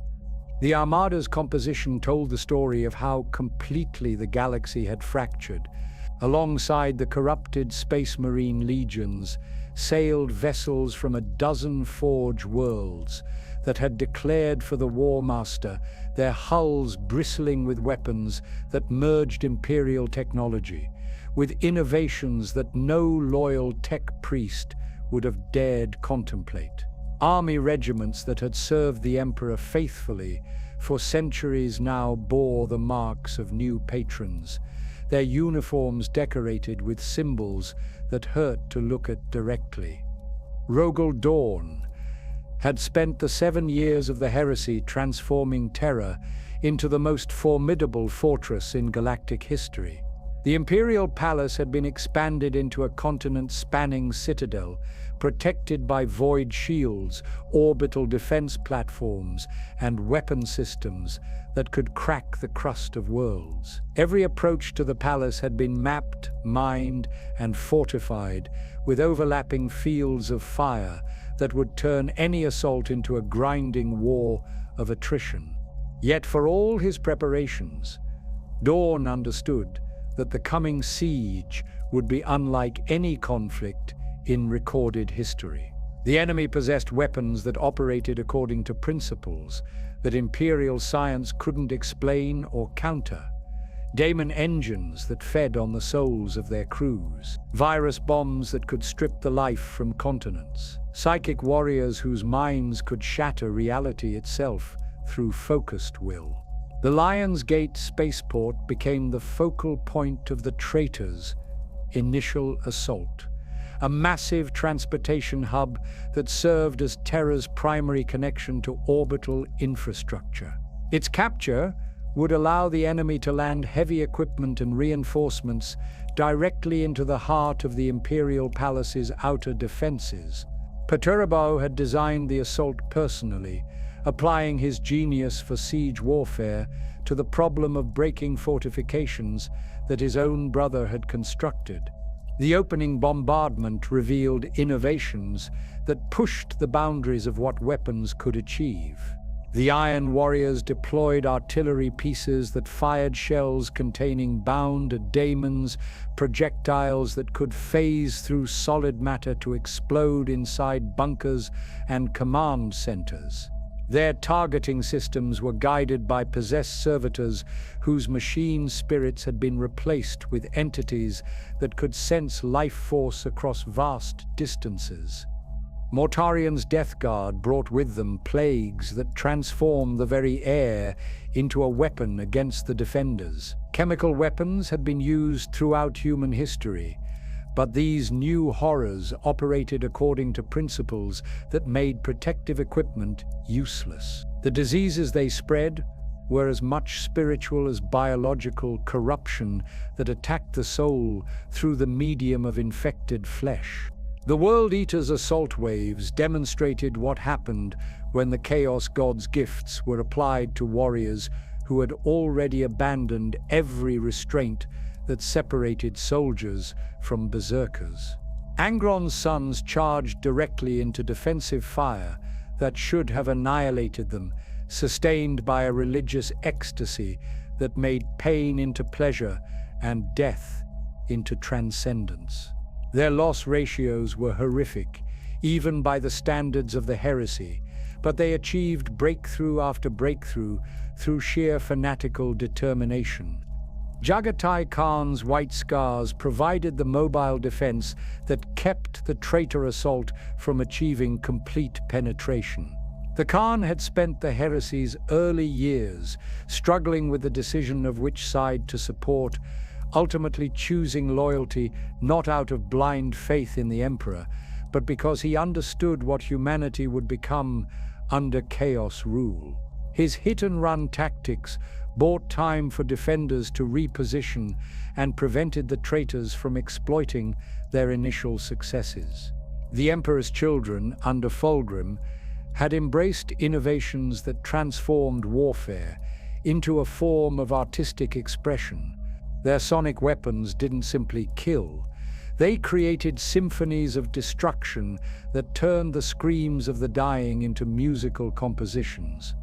S1: The Armada's composition told the story of how completely the galaxy had fractured. Alongside the corrupted Space Marine legions sailed vessels from a dozen Forge worlds that had declared for the War Master, their hulls bristling with weapons that merged Imperial technology, with innovations that no loyal tech priest would have dared contemplate. Army regiments that had served the Emperor faithfully for centuries now bore the marks of new patrons, their uniforms decorated with symbols that hurt to look at directly. Rogel Dawn had spent the 7 years of the heresy transforming Terra into the most formidable fortress in galactic history. The Imperial Palace had been expanded into a continent-spanning citadel, protected by void shields, orbital defense platforms, and weapon systems that could crack the crust of worlds. Every approach to the palace had been mapped, mined, and fortified, with overlapping fields of fire that would turn any assault into a grinding war of attrition. Yet for all his preparations, Dawn understood that the coming siege would be unlike any conflict in recorded history. The enemy possessed weapons that operated according to principles that Imperial science couldn't explain or counter. Daemon engines that fed on the souls of their crews. Virus bombs that could strip the life from continents. Psychic warriors whose minds could shatter reality itself through focused will. The Lion's Gate spaceport became the focal point of the traitors' initial assault, a massive transportation hub that served as Terra's primary connection to orbital infrastructure. Its capture would allow the enemy to land heavy equipment and reinforcements directly into the heart of the Imperial Palace's outer defenses. Perturabo had designed the assault personally, applying his genius for siege warfare to the problem of breaking fortifications that his own brother had constructed. The opening bombardment revealed innovations that pushed the boundaries of what weapons could achieve. The Iron Warriors deployed artillery pieces that fired shells containing bound daemons, projectiles that could phase through solid matter to explode inside bunkers and command centers. Their targeting systems were guided by possessed servitors whose machine spirits had been replaced with entities that could sense life force across vast distances. Mortarian's Death Guard brought with them plagues that transformed the very air into a weapon against the defenders. Chemical weapons had been used throughout human history, but these new horrors operated according to principles that made protective equipment useless. The diseases they spread were as much spiritual as biological corruption that attacked the soul through the medium of infected flesh. The World Eater's assault waves demonstrated what happened when the Chaos God's gifts were applied to warriors who had already abandoned every restraint that separated soldiers from berserkers. Angron's sons charged directly into defensive fire that should have annihilated them, sustained by a religious ecstasy that made pain into pleasure and death into transcendence. Their loss ratios were horrific, even by the standards of the heresy, but they achieved breakthrough after breakthrough through sheer fanatical determination. Jagatai Khan's white scars provided the mobile defense that kept the traitor assault from achieving complete penetration. The Khan had spent the heresy's early years struggling with the decision of which side to support, ultimately choosing loyalty not out of blind faith in the Emperor, but because he understood what humanity would become under Chaos rule. His hit-and-run tactics bought time for defenders to reposition and prevented the traitors from exploiting their initial successes. The Emperor's children, under Fulgrim, had embraced innovations that transformed warfare into a form of artistic expression. Their sonic weapons didn't simply kill. They created symphonies of destruction that turned the screams of the dying into musical compositions.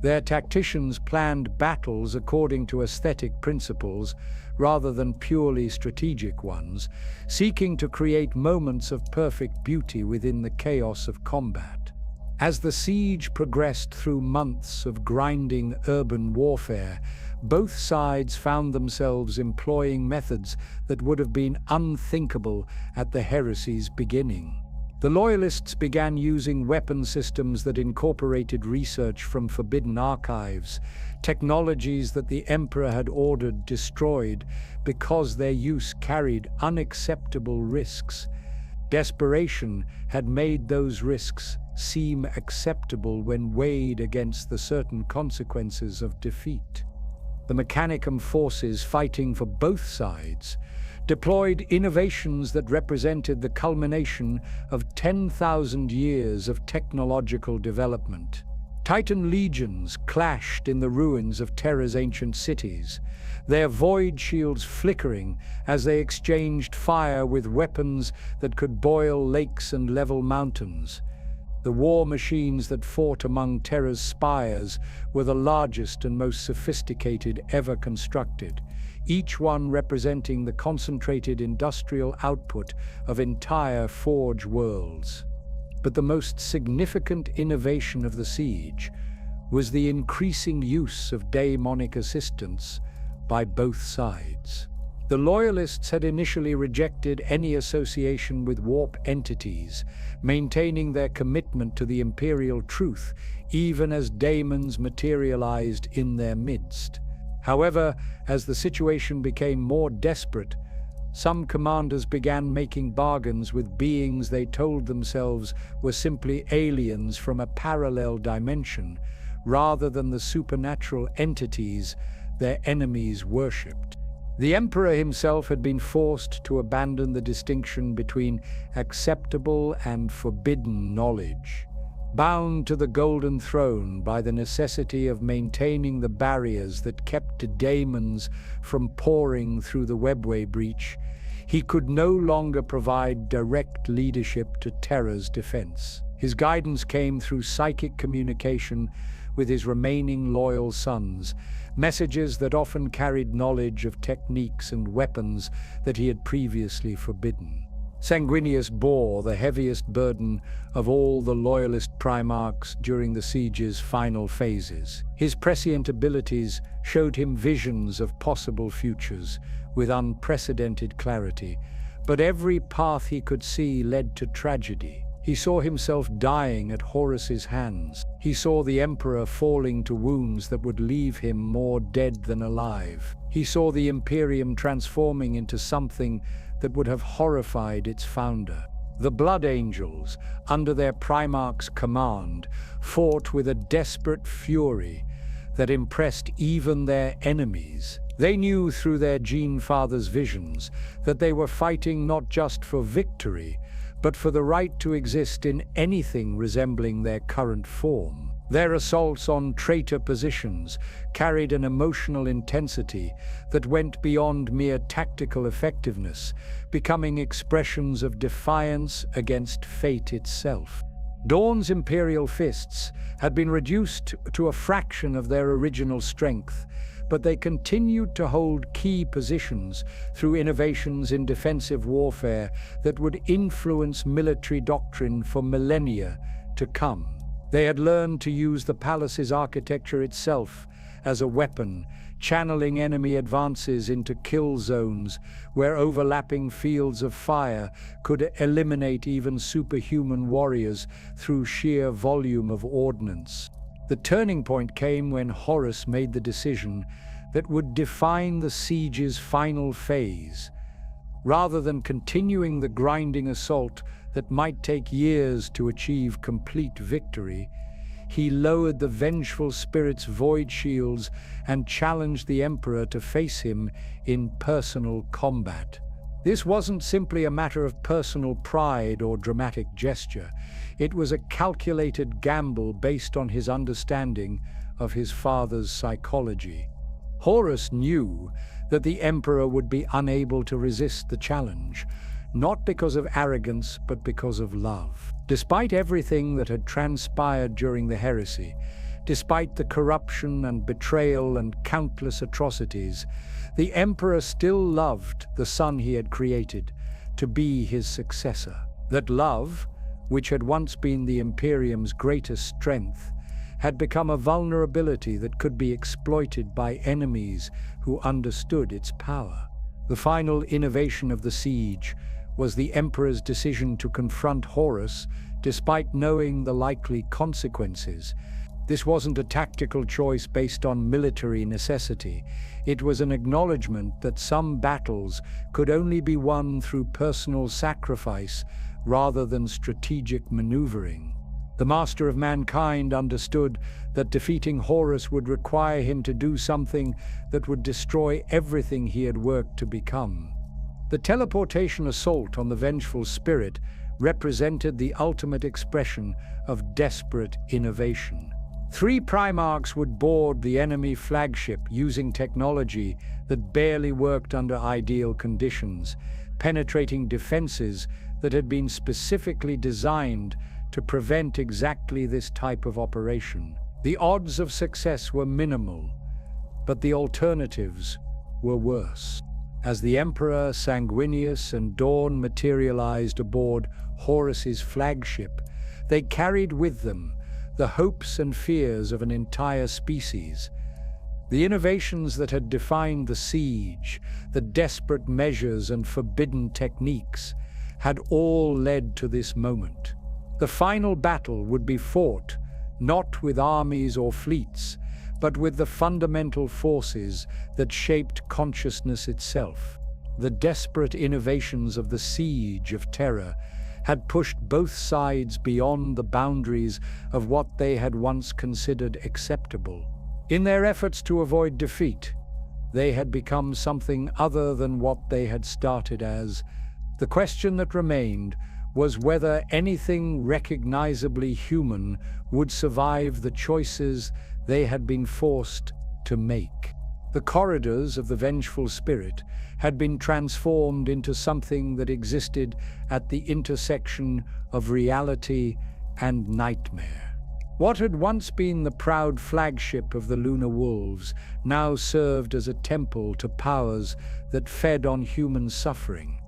S1: Their tacticians planned battles according to aesthetic principles rather than purely strategic ones, seeking to create moments of perfect beauty within the chaos of combat. As the siege progressed through months of grinding urban warfare, both sides found themselves employing methods that would have been unthinkable at the heresy's beginning. The Loyalists began using weapon systems that incorporated research from forbidden archives, technologies that the Emperor had ordered destroyed because their use carried unacceptable risks. Desperation had made those risks seem acceptable when weighed against the certain consequences of defeat. The Mechanicum forces fighting for both sides deployed innovations that represented the culmination of 10,000 years of technological development. Titan legions clashed in the ruins of Terra's ancient cities, their void shields flickering as they exchanged fire with weapons that could boil lakes and level mountains. The war machines that fought among Terra's spires were the largest and most sophisticated ever constructed, each one representing the concentrated industrial output of entire Forge worlds. But the most significant innovation of the siege was the increasing use of daemonic assistance by both sides. The Loyalists had initially rejected any association with warp entities, maintaining their commitment to the Imperial truth, even as daemons materialized in their midst. However, as the situation became more desperate, some commanders began making bargains with beings they told themselves were simply aliens from a parallel dimension, rather than the supernatural entities their enemies worshipped. The Emperor himself had been forced to abandon the distinction between acceptable and forbidden knowledge. Bound to the Golden Throne by the necessity of maintaining the barriers that kept the daemons from pouring through the webway breach, he could no longer provide direct leadership to Terra's defense. His guidance came through psychic communication with his remaining loyal sons, messages that often carried knowledge of techniques and weapons that he had previously forbidden. Sanguinius bore the heaviest burden of all the loyalist Primarchs during the siege's final phases. His prescient abilities showed him visions of possible futures with unprecedented clarity, but every path he could see led to tragedy. He saw himself dying at Horus's hands. He saw the Emperor falling to wounds that would leave him more dead than alive. He saw the Imperium transforming into something that would have horrified its founder. The Blood Angels, under their Primarch's command, fought with a desperate fury that impressed even their enemies. They knew through their Gene Father's visions that they were fighting not just for victory, but for the right to exist in anything resembling their current form. Their assaults on traitor positions carried an emotional intensity that went beyond mere tactical effectiveness, becoming expressions of defiance against fate itself. Dawn's Imperial fists had been reduced to a fraction of their original strength, but they continued to hold key positions through innovations in defensive warfare that would influence military doctrine for millennia to come. They had learned to use the palace's architecture itself as a weapon, channeling enemy advances into kill zones where overlapping fields of fire could eliminate even superhuman warriors through sheer volume of ordnance. The turning point came when Horus made the decision that would define the siege's final phase. Rather than continuing the grinding assault that might take years to achieve complete victory, he lowered the vengeful spirit's void shields and challenged the Emperor to face him in personal combat. This wasn't simply a matter of personal pride or dramatic gesture. It was a calculated gamble based on his understanding of his father's psychology. Horus knew that the Emperor would be unable to resist the challenge, not because of arrogance, but because of love. Despite everything that had transpired during the heresy, despite the corruption and betrayal and countless atrocities, the Emperor still loved the son he had created to be his successor. That love, which had once been the Imperium's greatest strength, had become a vulnerability that could be exploited by enemies who understood its power. The final innovation of the siege was the Emperor's decision to confront Horus despite knowing the likely consequences. This wasn't a tactical choice based on military necessity. It was an acknowledgement that some battles could only be won through personal sacrifice rather than strategic maneuvering. The Master of Mankind understood that defeating Horus would require him to do something that would destroy everything he had worked to become. The teleportation assault on the vengeful spirit represented the ultimate expression of desperate innovation. 3 Primarchs would board the enemy flagship using technology that barely worked under ideal conditions, penetrating defenses that had been specifically designed to prevent exactly this type of operation. The odds of success were minimal, but the alternatives were worse. As the Emperor, Sanguinius, and Dawn materialized aboard Horus's flagship, they carried with them the hopes and fears of an entire species. The innovations that had defined the siege, the desperate measures and forbidden techniques, had all led to this moment. The final battle would be fought, not with armies or fleets, but with the fundamental forces that shaped consciousness itself. The desperate innovations of the Siege of Terra had pushed both sides beyond the boundaries of what they had once considered acceptable. In their efforts to avoid defeat, they had become something other than what they had started as. The question that remained was whether anything recognizably human would survive the choices they had been forced to make. The corridors of the vengeful spirit had been transformed into something that existed at the intersection of reality and nightmare. What had once been the proud flagship of the Lunar Wolves now served as a temple to powers that fed on human suffering,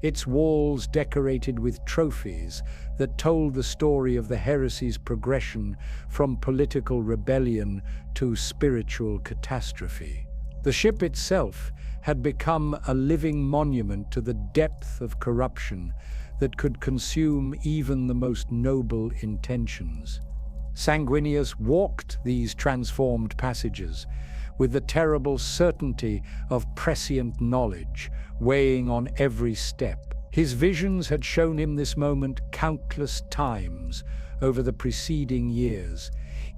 S1: its walls decorated with trophies that told the story of the heresy's progression from political rebellion to spiritual catastrophe. The ship itself had become a living monument to the depth of corruption that could consume even the most noble intentions. Sanguinius walked these transformed passages with the terrible certainty of prescient knowledge weighing on every step. His visions had shown him this moment countless times over the preceding years,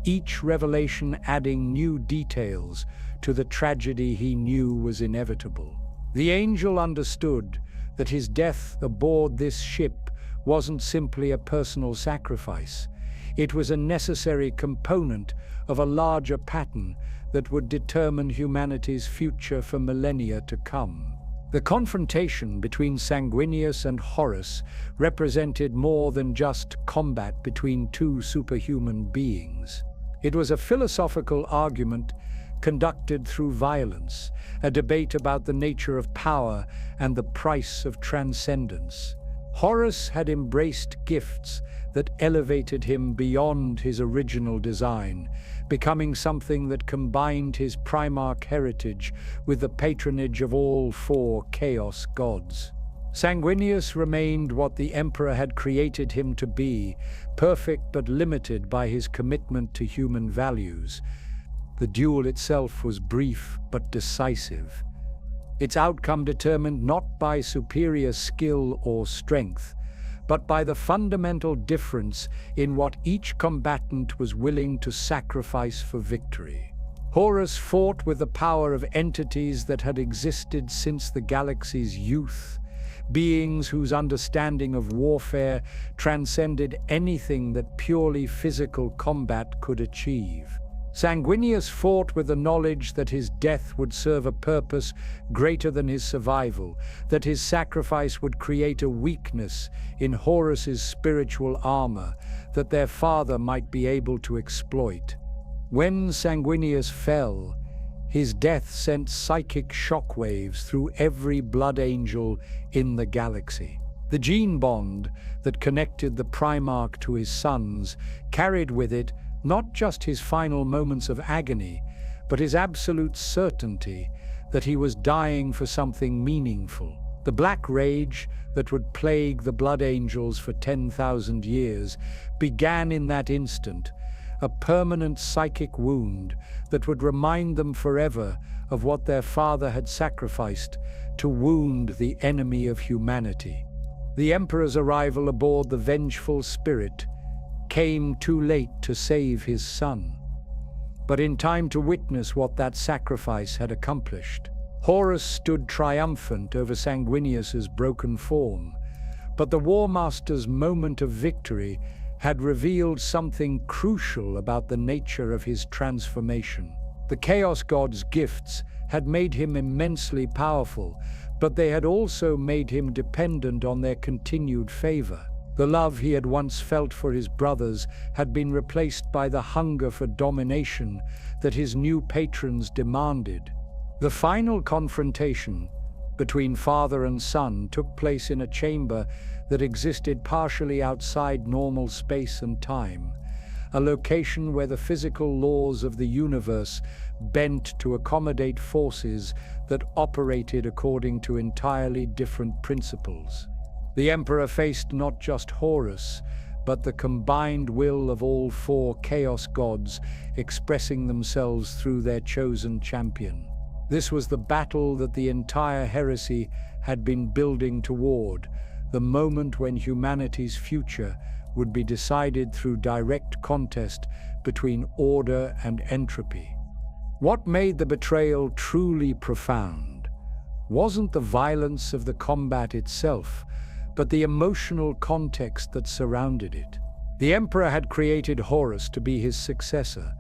S1: each revelation adding new details to the tragedy he knew was inevitable. The angel understood that his death aboard this ship wasn't simply a personal sacrifice. It was a necessary component of a larger pattern that would determine humanity's future for millennia to come. The confrontation between Sanguinius and Horus represented more than just combat between two superhuman beings. It was a philosophical argument conducted through violence, a debate about the nature of power and the price of transcendence. Horus had embraced gifts that elevated him beyond his original design, becoming something that combined his Primarch heritage with the patronage of all four Chaos gods. Sanguinius remained what the Emperor had created him to be, perfect but limited by his commitment to human values. The duel itself was brief but decisive, its outcome determined not by superior skill or strength, but by the fundamental difference in what each combatant was willing to sacrifice for victory. Horus fought with the power of entities that had existed since the galaxy's youth, beings whose understanding of warfare transcended anything that purely physical combat could achieve. Sanguinius fought with the knowledge that his death would serve a purpose greater than his survival, that his sacrifice would create a weakness in Horus's spiritual armor that their father might be able to exploit. When Sanguinius fell, his death sent psychic shockwaves through every blood angel in the galaxy. The gene bond that connected the Primarch to his sons carried with it not just his final moments of agony, but his absolute certainty that he was dying for something meaningful. The black rage that would plague the Blood Angels for 10,000 years began in that instant, a permanent psychic wound that would remind them forever of what their father had sacrificed to wound the enemy of humanity. The Emperor's arrival aboard the vengeful spirit came too late to save his son, but in time to witness what that sacrifice had accomplished. Horus stood triumphant over Sanguinius's broken form, but the War Master's moment of victory had revealed something crucial about the nature of his transformation. The Chaos God's gifts had made him immensely powerful, but they had also made him dependent on their continued favor. The love he had once felt for his brothers had been replaced by the hunger for domination that his new patrons demanded. The final confrontation between father and son took place in a chamber that existed partially outside normal space and time, a location where the physical laws of the universe bent to accommodate forces that operated according to entirely different principles. The Emperor faced not just Horus, but the combined will of all four Chaos gods expressing themselves through their chosen champion. This was the battle that the entire heresy had been building toward, the moment when humanity's future would be decided through direct contest between order and entropy. What made the betrayal truly profound wasn't the violence of the combat itself, but the emotional context that surrounded it. The Emperor had created Horus to be his successor,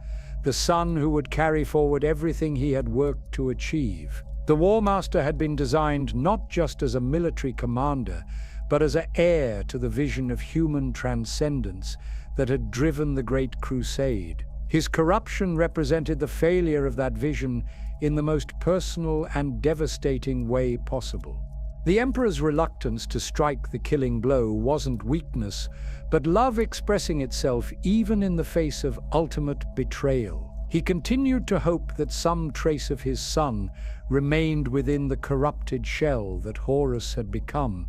S1: the son who would carry forward everything he had worked to achieve. The War Master had been designed not just as a military commander, but as an heir to the vision of human transcendence that had driven the Great Crusade. His corruption represented the failure of that vision in the most personal and devastating way possible. The Emperor's reluctance to strike the killing blow wasn't weakness, but love expressing itself even in the face of ultimate betrayal. He continued to hope that some trace of his son remained within the corrupted shell that Horus had become,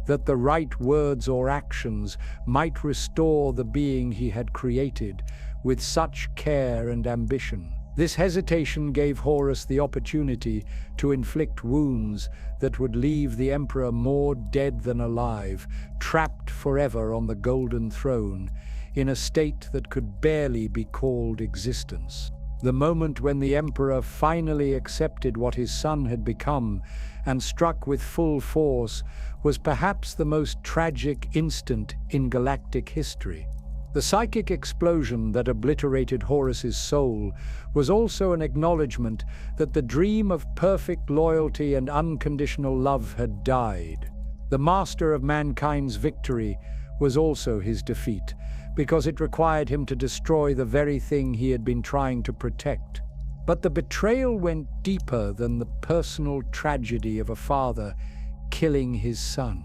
S1: that the right words or actions might restore the being he had created with such care and ambition. This hesitation gave Horus the opportunity to inflict wounds that would leave the Emperor more dead than alive, trapped forever on the Golden Throne, in a state that could barely be called existence. The moment when the Emperor finally accepted what his son had become and struck with full force was perhaps the most tragic instant in galactic history. The psychic explosion that obliterated Horus's soul was also an acknowledgement that the dream of perfect loyalty and unconditional love had died. The master of mankind's victory was also his defeat, because it required him to destroy the very thing he had been trying to protect. But the betrayal went deeper than the personal tragedy of a father killing his son.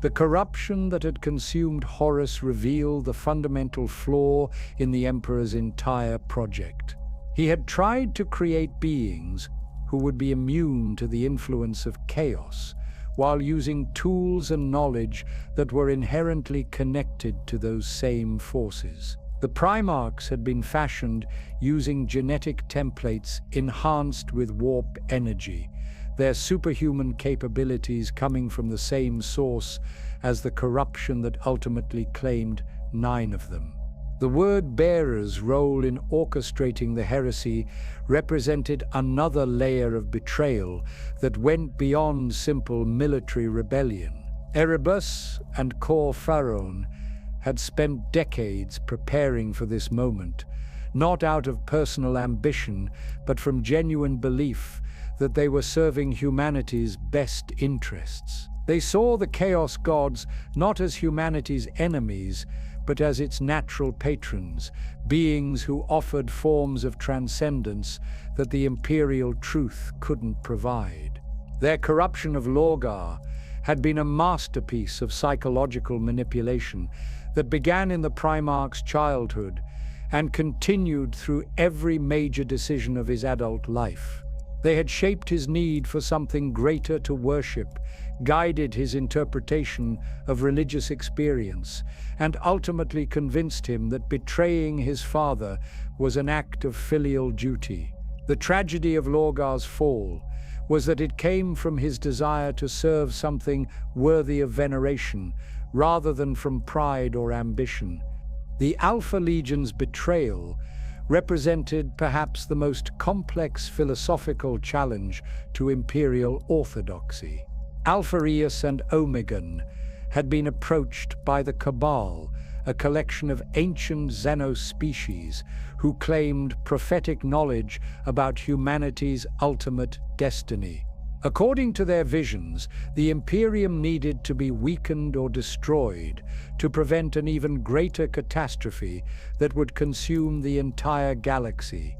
S1: The corruption that had consumed Horus revealed the fundamental flaw in the Emperor's entire project. He had tried to create beings who would be immune to the influence of chaos, while using tools and knowledge that were inherently connected to those same forces. The Primarchs had been fashioned using genetic templates enhanced with warp energy, their superhuman capabilities coming from the same source as the corruption that ultimately claimed 9 of them. The word-bearer's role in orchestrating the heresy represented another layer of betrayal that went beyond simple military rebellion. Erebus and Cor Pharaon had spent decades preparing for this moment, not out of personal ambition, but from genuine belief that they were serving humanity's best interests. They saw the Chaos Gods not as humanity's enemies, but as its natural patrons, beings who offered forms of transcendence that the imperial truth couldn't provide. Their corruption of Lorgar had been a masterpiece of psychological manipulation that began in the Primarch's childhood and continued through every major decision of his adult life. They had shaped his need for something greater to worship, guided his interpretation of religious experience, and ultimately convinced him that betraying his father was an act of filial duty. The tragedy of Lorgar's fall was that it came from his desire to serve something worthy of veneration, rather than from pride or ambition. The Alpha Legion's betrayal represented perhaps the most complex philosophical challenge to imperial orthodoxy. Alphaeus and Omegon had been approached by the Cabal, a collection of ancient xenospecies who claimed prophetic knowledge about humanity's ultimate destiny. According to their visions, the Imperium needed to be weakened or destroyed to prevent an even greater catastrophe that would consume the entire galaxy.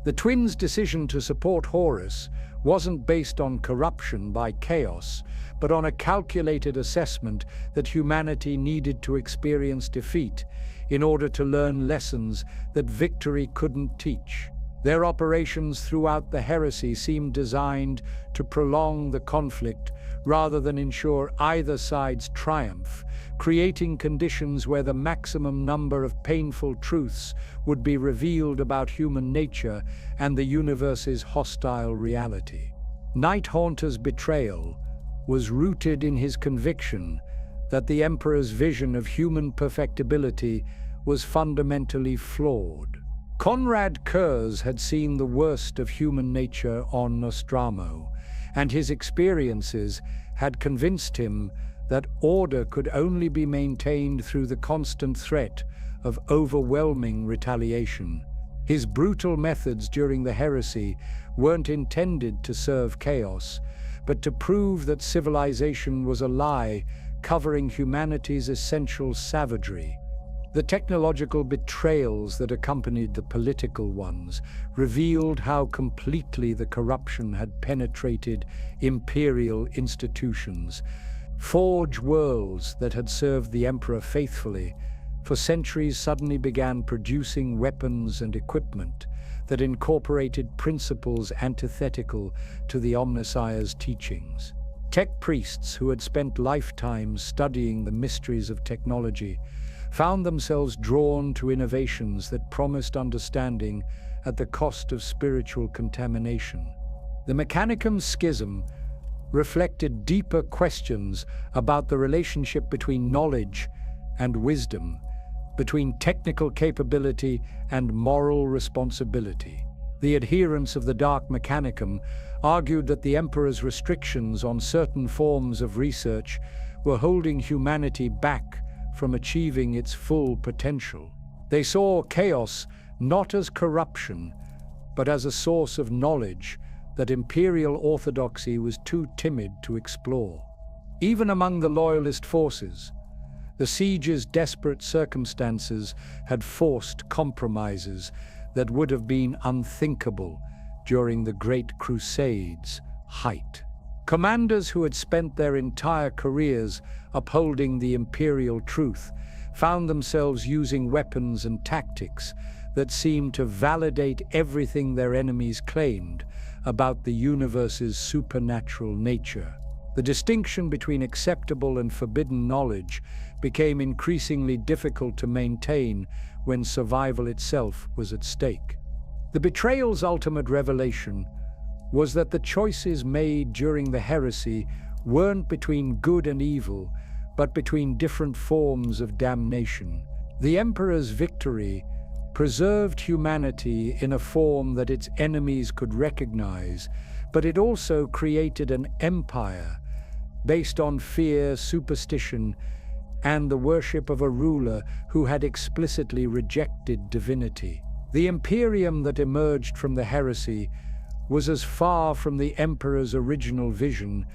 S1: The twins' decision to support Horus wasn't based on corruption by chaos, but on a calculated assessment that humanity needed to experience defeat in order to learn lessons that victory couldn't teach. Their operations throughout the heresy seemed designed to prolong the conflict rather than ensure either side's triumph, creating conditions where the maximum number of painful truths would be revealed about human nature and the universe's hostile reality. Night Haunter's betrayal was rooted in his conviction that the Emperor's vision of human perfectibility was fundamentally flawed. Konrad Kurz had seen the worst of human nature on Nostromo, and his experiences had convinced him that order could only be maintained through the constant threat of overwhelming retaliation. His brutal methods during the heresy weren't intended to serve chaos, but to prove that civilization was a lie covering humanity's essential savagery. The technological betrayals that accompanied the political ones revealed how completely the corruption had penetrated imperial institutions. Forge worlds that had served the Emperor faithfully for centuries suddenly began producing weapons and equipment that incorporated principles antithetical to the Omnissiah's teachings. Tech priests who had spent lifetimes studying the mysteries of technology found themselves drawn to innovations that promised understanding at the cost of spiritual contamination. The Mechanicum schism reflected deeper questions about the relationship between knowledge and wisdom, between technical capability and moral responsibility. The adherents of the Dark Mechanicum argued that the Emperor's restrictions on certain forms of research were holding humanity back from achieving its full potential. They saw chaos not as corruption, but as a source of knowledge that imperial orthodoxy was too timid to explore. Even among the loyalist forces, the siege's desperate circumstances had forced compromises that would have been unthinkable during the Great Crusade's height. Commanders who had spent their entire careers upholding the imperial truth found themselves using weapons and tactics that seemed to validate everything their enemies claimed about the universe's supernatural nature. The distinction between acceptable and forbidden knowledge became increasingly difficult to maintain when survival itself was at stake. The betrayal's ultimate revelation was that the choices made during the heresy weren't between good and evil, but between different forms of damnation. The Emperor's victory preserved humanity in a form that its enemies could recognize, but it also created an empire based on fear, superstition, and the worship of a ruler who had explicitly rejected divinity. The Imperium that emerged from the heresy was as far from the Emperor's original vision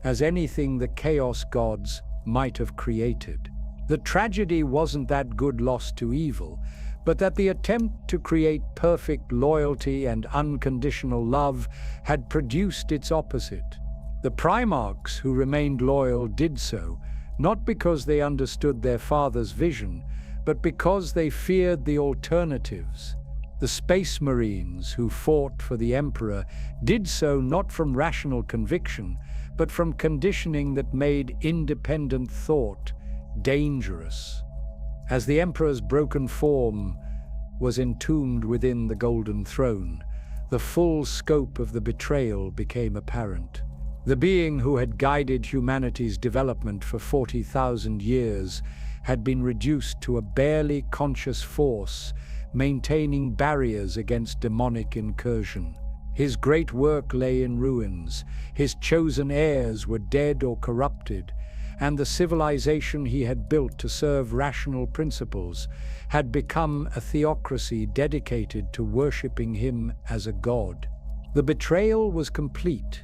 S1: as anything the Chaos Gods might have created. The tragedy wasn't that good lost to evil, but that the attempt to create perfect loyalty and unconditional love had produced its opposite. The Primarchs who remained loyal did so, not because they understood their father's vision, but because they feared the alternatives. The Space Marines who fought for the Emperor did so not from rational conviction, but from conditioning that made independent thought dangerous. As the Emperor's broken form was entombed within the Golden Throne, the full scope of the betrayal became apparent. The being who had guided humanity's development for 40,000 years had been reduced to a barely conscious force, maintaining barriers against demonic incursion. His great work lay in ruins, his chosen heirs were dead or corrupted, and the civilization he had built to serve rational principles had become a theocracy dedicated to worshipping him as a god. The betrayal was complete,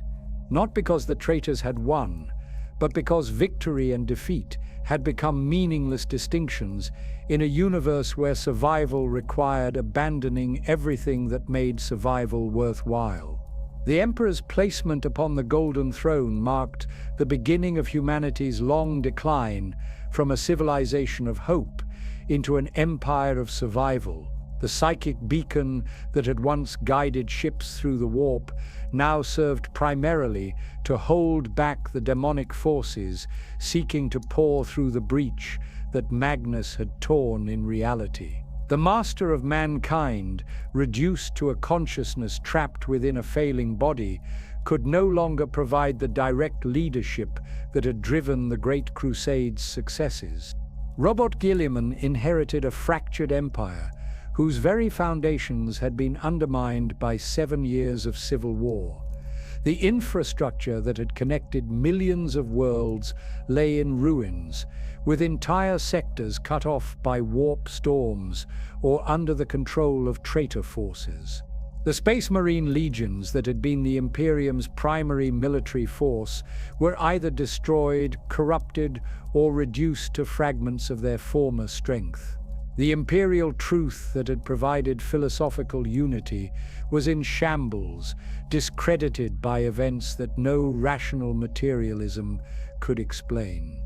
S1: not because the traitors had won, but because victory and defeat had become meaningless distinctions in a universe where survival required abandoning everything that made survival worthwhile. The Emperor's placement upon the Golden Throne marked the beginning of humanity's long decline from a civilization of hope into an empire of survival. The psychic beacon that had once guided ships through the warp now served primarily to hold back the demonic forces seeking to pour through the breach that Magnus had torn in reality. The master of mankind, reduced to a consciousness trapped within a failing body, could no longer provide the direct leadership that had driven the Great Crusade's successes. Robert Guilliman inherited a fractured empire whose very foundations had been undermined by 7 years of civil war. The infrastructure that had connected millions of worlds lay in ruins, with entire sectors cut off by warp storms or under the control of traitor forces. The Space Marine legions that had been the Imperium's primary military force were either destroyed, corrupted, or reduced to fragments of their former strength. The imperial truth that had provided philosophical unity was in shambles, discredited by events that no rational materialism could explain.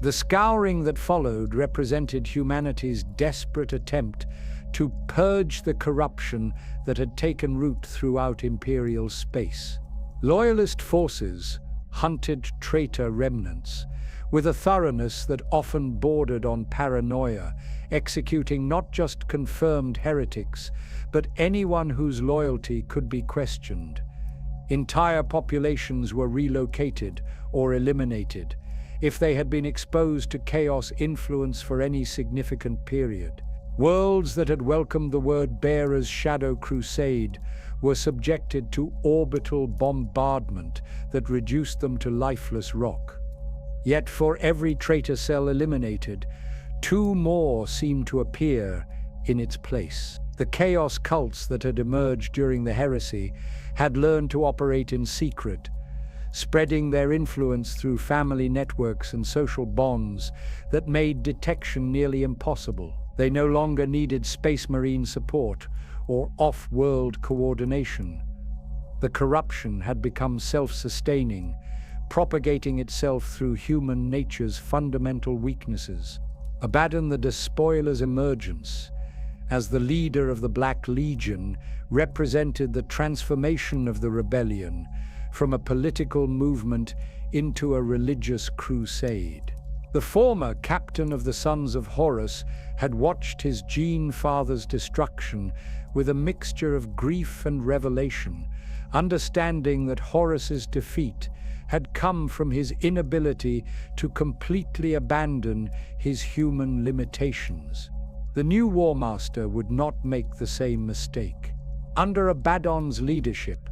S1: The scouring that followed represented humanity's desperate attempt to purge the corruption that had taken root throughout imperial space. Loyalist forces hunted traitor remnants, with a thoroughness that often bordered on paranoia, executing not just confirmed heretics, but anyone whose loyalty could be questioned. Entire populations were relocated or eliminated if they had been exposed to chaos influence for any significant period. Worlds that had welcomed the word-bearer's Shadow Crusade were subjected to orbital bombardment that reduced them to lifeless rock. Yet for every traitor cell eliminated, 2 more seemed to appear in its place. The chaos cults that had emerged during the heresy had learned to operate in secret, spreading their influence through family networks and social bonds that made detection nearly impossible. They no longer needed Space Marine support or off-world coordination. The corruption had become self-sustaining, propagating itself through human nature's fundamental weaknesses. Abaddon the Despoiler's emergence as the leader of the Black Legion represented the transformation of the rebellion from a political movement into a religious crusade. The former captain of the Sons of Horus had watched his Gene Father's destruction with a mixture of grief and revelation, understanding that Horus's defeat had come from his inability to completely abandon his human limitations. The new War Master would not make the same mistake. Under Abaddon's leadership,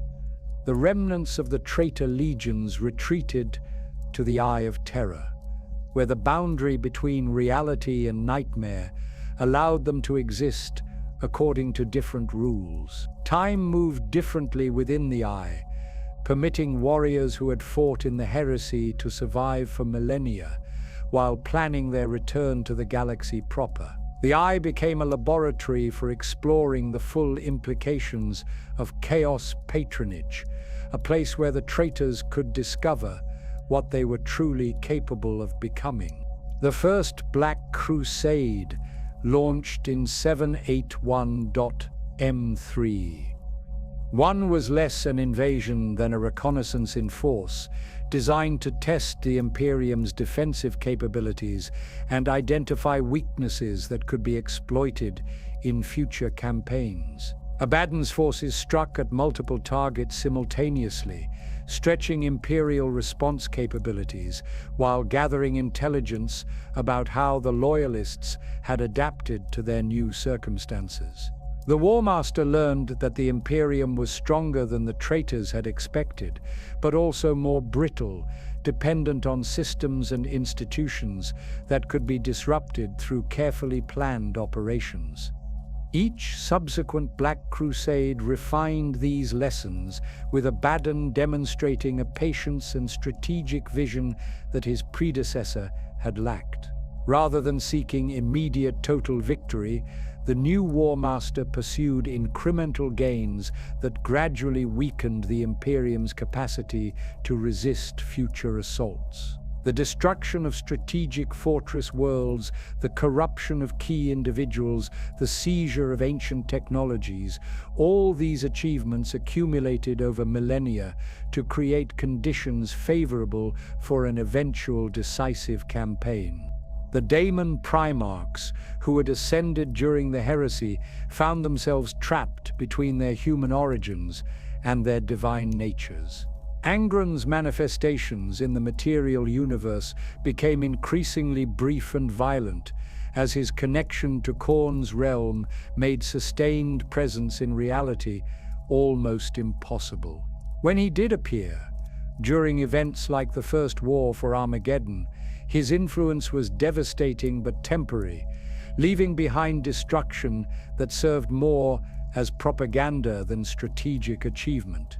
S1: the remnants of the traitor legions retreated to the Eye of Terror, where the boundary between reality and nightmare allowed them to exist according to different rules. Time moved differently within the Eye, permitting warriors who had fought in the heresy to survive for millennia, while planning their return to the galaxy proper. The Eye became a laboratory for exploring the full implications of chaos patronage, a place where the traitors could discover what they were truly capable of becoming. The first Black Crusade launched in 781.M3. One was less an invasion than a reconnaissance in force, designed to test the Imperium's defensive capabilities and identify weaknesses that could be exploited in future campaigns. Abaddon's forces struck at multiple targets simultaneously, stretching Imperial response capabilities while gathering intelligence about how the Loyalists had adapted to their new circumstances. The War Master learned that the Imperium was stronger than the traitors had expected, but also more brittle, dependent on systems and institutions that could be disrupted through carefully planned operations. Each subsequent Black Crusade refined these lessons, with Abaddon demonstrating a patience and strategic vision that his predecessor had lacked. Rather than seeking immediate total victory, the new War Master pursued incremental gains that gradually weakened the Imperium's capacity to resist future assaults. The destruction of strategic fortress worlds, the corruption of key individuals, the seizure of ancient technologies, all these achievements accumulated over millennia to create conditions favorable for an eventual decisive campaign. The Daemon Primarchs, who had ascended during the heresy, found themselves trapped between their human origins and their divine natures. Angron's manifestations in the material universe became increasingly brief and violent, as his connection to Khorne's realm made sustained presence in reality almost impossible. When he did appear, during events like the First War for Armageddon, his influence was devastating but temporary, leaving behind destruction that served more as propaganda than strategic achievement.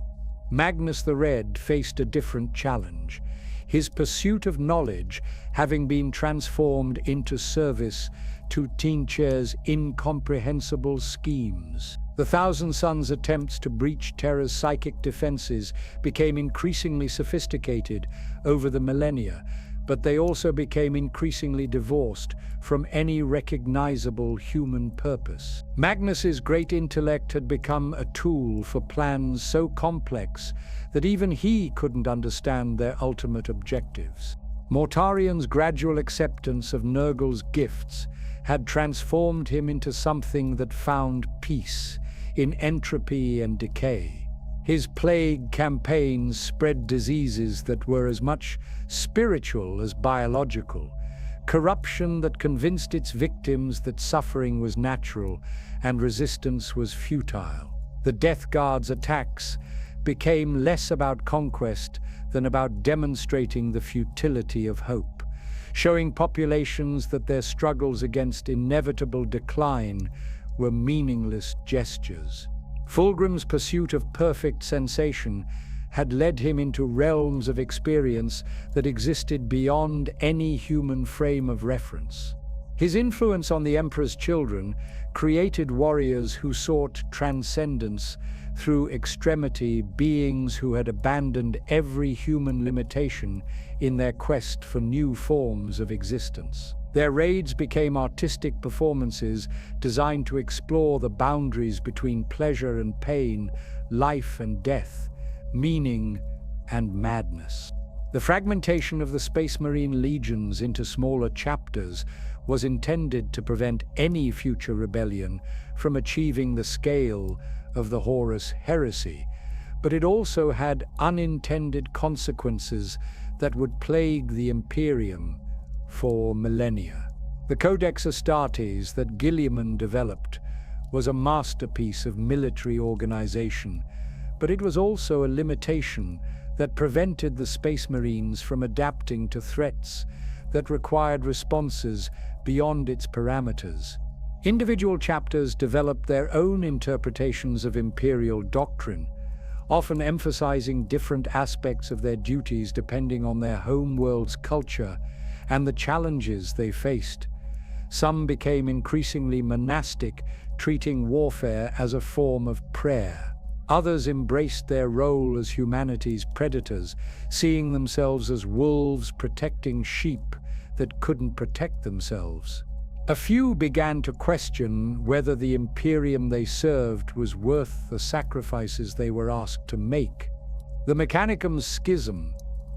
S1: Magnus the Red faced a different challenge, his pursuit of knowledge having been transformed into service to Tincher's incomprehensible schemes. The Thousand Sons' attempts to breach Terra's psychic defenses became increasingly sophisticated over the millennia, but they also became increasingly divorced from any recognizable human purpose. Magnus's great intellect had become a tool for plans so complex that even he couldn't understand their ultimate objectives. Mortarian's gradual acceptance of Nurgle's gifts had transformed him into something that found peace in entropy and decay. His plague campaigns spread diseases that were as much spiritual as biological, corruption that convinced its victims that suffering was natural and resistance was futile. The Death Guard's attacks became less about conquest than about demonstrating the futility of hope, showing populations that their struggles against inevitable decline were meaningless gestures. Fulgrim's pursuit of perfect sensation had led him into realms of experience that existed beyond any human frame of reference. His influence on the Emperor's children created warriors who sought transcendence through extremity, beings who had abandoned every human limitation in their quest for new forms of existence. Their raids became artistic performances designed to explore the boundaries between pleasure and pain, life and death, meaning and madness. The fragmentation of the Space Marine legions into smaller chapters was intended to prevent any future rebellion from achieving the scale of the Horus heresy, but it also had unintended consequences that would plague the Imperium for millennia. The Codex Astartes that Guilliman developed was a masterpiece of military organization, but it was also a limitation that prevented the Space Marines from adapting to threats that required responses beyond its parameters. Individual chapters developed their own interpretations of Imperial doctrine, often emphasizing different aspects of their duties depending on their homeworld's culture and the challenges they faced. Some became increasingly monastic, treating warfare as a form of prayer. Others embraced their role as humanity's predators, seeing themselves as wolves protecting sheep that couldn't protect themselves. A few began to question whether the Imperium they served was worth the sacrifices they were asked to make. The Mechanicum's schism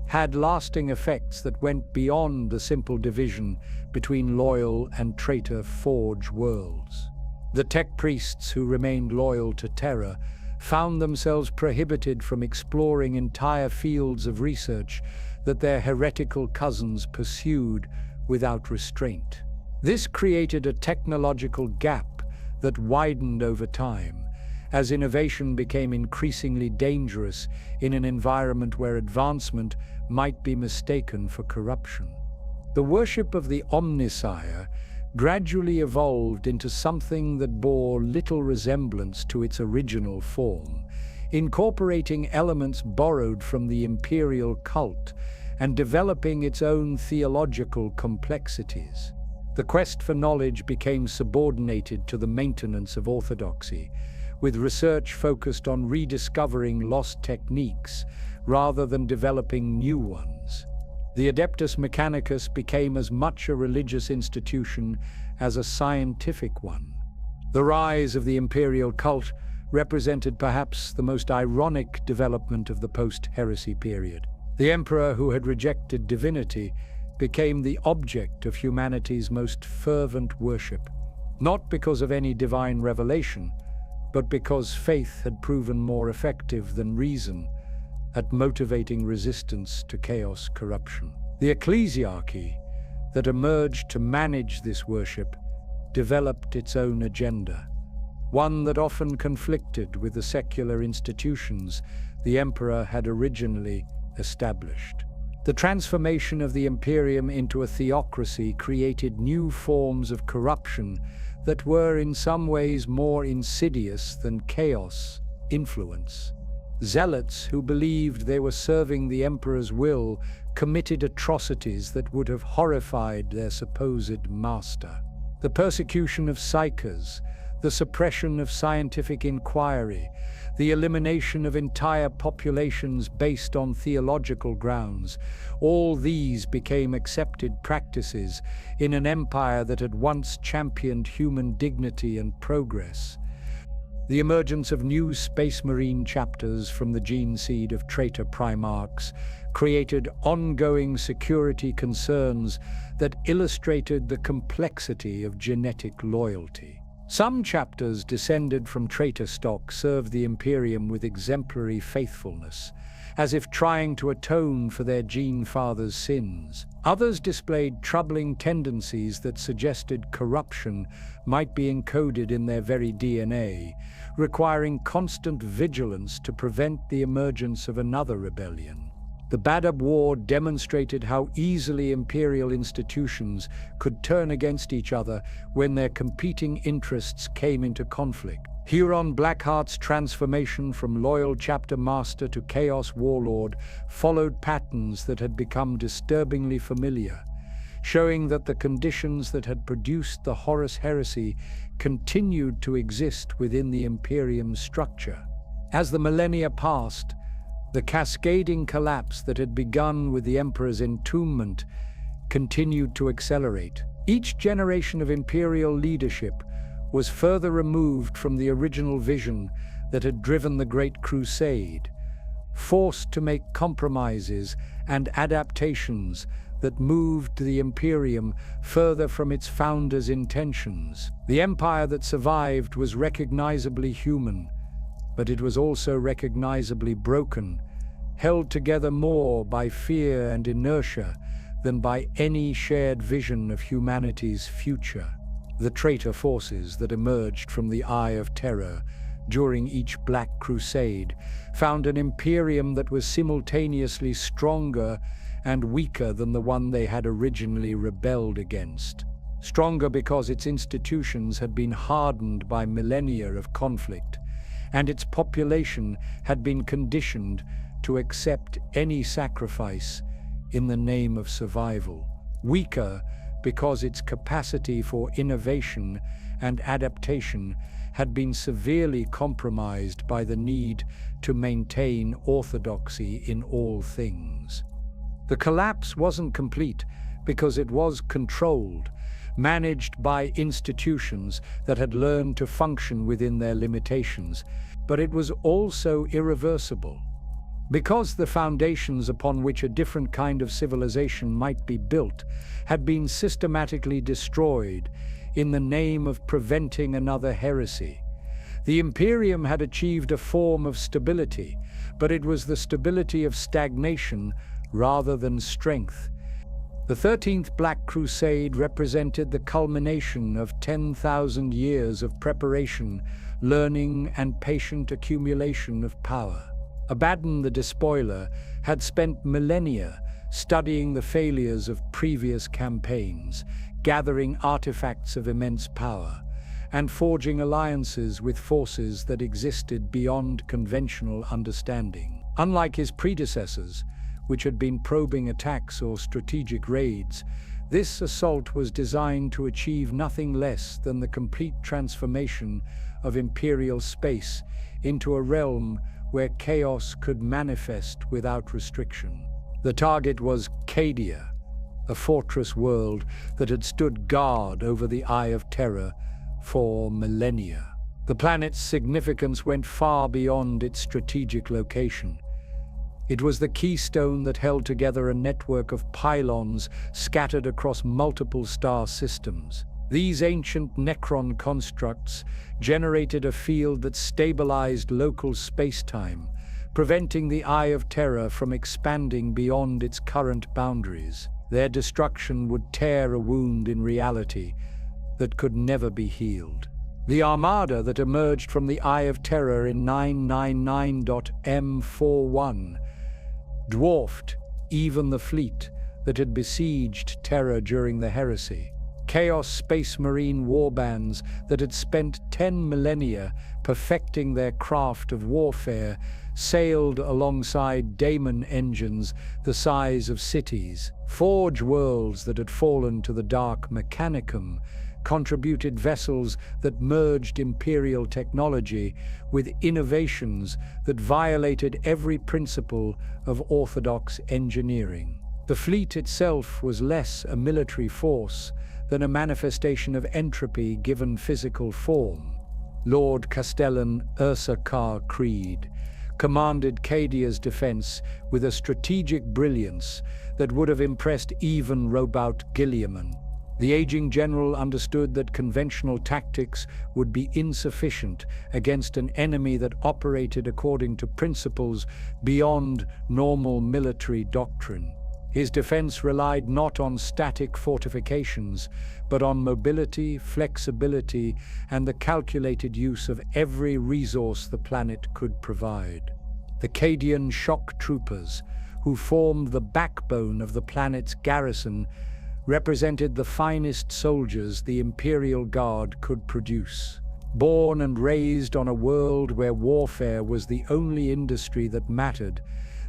S1: had lasting effects that went beyond the simple division between loyal and traitor Forge worlds. The tech priests who remained loyal to Terra found themselves prohibited from exploring entire fields of research that their heretical cousins pursued without restraint. This created a technological gap that widened over time, as innovation became increasingly dangerous in an environment where advancement might be mistaken for corruption. The worship of the Omnissiah gradually evolved into something that bore little resemblance to its original form, incorporating elements borrowed from the imperial cult and developing its own theological complexities. The quest for knowledge became subordinated to the maintenance of orthodoxy, with research focused on rediscovering lost techniques rather than developing new ones. The Adeptus Mechanicus became as much a religious institution as a scientific one. The rise of the imperial cult represented perhaps the most ironic development of the post-heresy period. The emperor who had rejected divinity became the object of humanity's most fervent worship, not because of any divine revelation, but because faith had proven more effective than reason at motivating resistance to chaos corruption. The ecclesiarchy that emerged to manage this worship developed its own agenda, one that often conflicted with the secular institutions the emperor had originally established. The transformation of the imperium into a theocracy created new forms of corruption that were in some ways more insidious than chaos influence. Zealots who believed they were serving the emperor's will committed atrocities that would have horrified their supposed master. The persecution of psychers, the suppression of scientific inquiry, the elimination of entire populations based on theological grounds, all these became accepted practices in an empire that had once championed human dignity and progress. The emergence of new Space Marine chapters from the gene seed of traitor Primarchs created ongoing security concerns that illustrated the complexity of genetic loyalty. Some chapters descended from traitor stock served the Imperium with exemplary faithfulness, as if trying to atone for their gene father's sins. Others displayed troubling tendencies that suggested corruption might be encoded in their very DNA, requiring constant vigilance to prevent the emergence of another rebellion. The Badab War demonstrated how easily imperial institutions could turn against each other when their competing interests came into conflict. Huron Blackheart's transformation from loyal chapter master to chaos warlord followed patterns that had become disturbingly familiar, showing that the conditions that had produced the Horus heresy continued to exist within the Imperium's structure. As the millennia passed, the cascading collapse that had begun with the Emperor's entombment continued to accelerate. Each generation of imperial leadership was further removed from the original vision that had driven the Great Crusade, forced to make compromises and adaptations that moved the Imperium further from its founder's intentions. The empire that survived was recognizably human, but it was also recognizably broken, held together more by fear and inertia than by any shared vision of humanity's future. The traitor forces that emerged from the Eye of Terror during each Black Crusade found an Imperium that was simultaneously stronger and weaker than the one they had originally rebelled against. Stronger because its institutions had been hardened by millennia of conflict, and its population had been conditioned to accept any sacrifice in the name of survival. Weaker because its capacity for innovation and adaptation had been severely compromised by the need to maintain orthodoxy in all things. The collapse wasn't complete because it was controlled, managed by institutions that had learned to function within their limitations, but it was also irreversible. Because the foundations upon which a different kind of civilization might be built had been systematically destroyed in the name of preventing another heresy. The Imperium had achieved a form of stability, but it was the stability of stagnation rather than strength. The 13th Black Crusade represented the culmination of 10,000 years of preparation, learning, and patient accumulation of power. Abaddon the Despoiler had spent millennia studying the failures of previous campaigns, gathering artifacts of immense power, and forging alliances with forces that existed beyond conventional understanding. Unlike his predecessors, which had been probing attacks or strategic raids, this assault was designed to achieve nothing less than the complete transformation of imperial space into a realm where chaos could manifest without restriction. The target was Cadia, a fortress world that had stood guard over the Eye of Terror for millennia. The planet's significance went far beyond its strategic location. It was the keystone that held together a network of pylons scattered across multiple star systems. These ancient Necron constructs generated a field that stabilized local space-time, preventing the Eye of Terror from expanding beyond its current boundaries. Their destruction would tear a wound in reality that could never be healed. The armada that emerged from the Eye of Terror in 999.M41 dwarfed even the fleet that had besieged Terra during the heresy. Chaos Space Marine warbands that had spent 10 millennia perfecting their craft of warfare sailed alongside daemon engines the size of cities. Forge worlds that had fallen to the dark mechanicum contributed vessels that merged imperial technology with innovations that violated every principle of orthodox engineering. The fleet itself was less a military force than a manifestation of entropy given physical form. Lord Castellan Ursarkar Creed commanded Cadia's defense with a strategic brilliance that would have impressed even Robout Guilliaman. The aging general understood that conventional tactics would be insufficient against an enemy that operated according to principles beyond normal military doctrine. His defense relied not on static fortifications, but on mobility, flexibility, and the calculated use of every resource the planet could provide. The Cadian shock troopers, who formed the backbone of the planet's garrison, represented the finest soldiers the Imperial Guard could produce. Born and raised on a world where warfare was the only industry that mattered,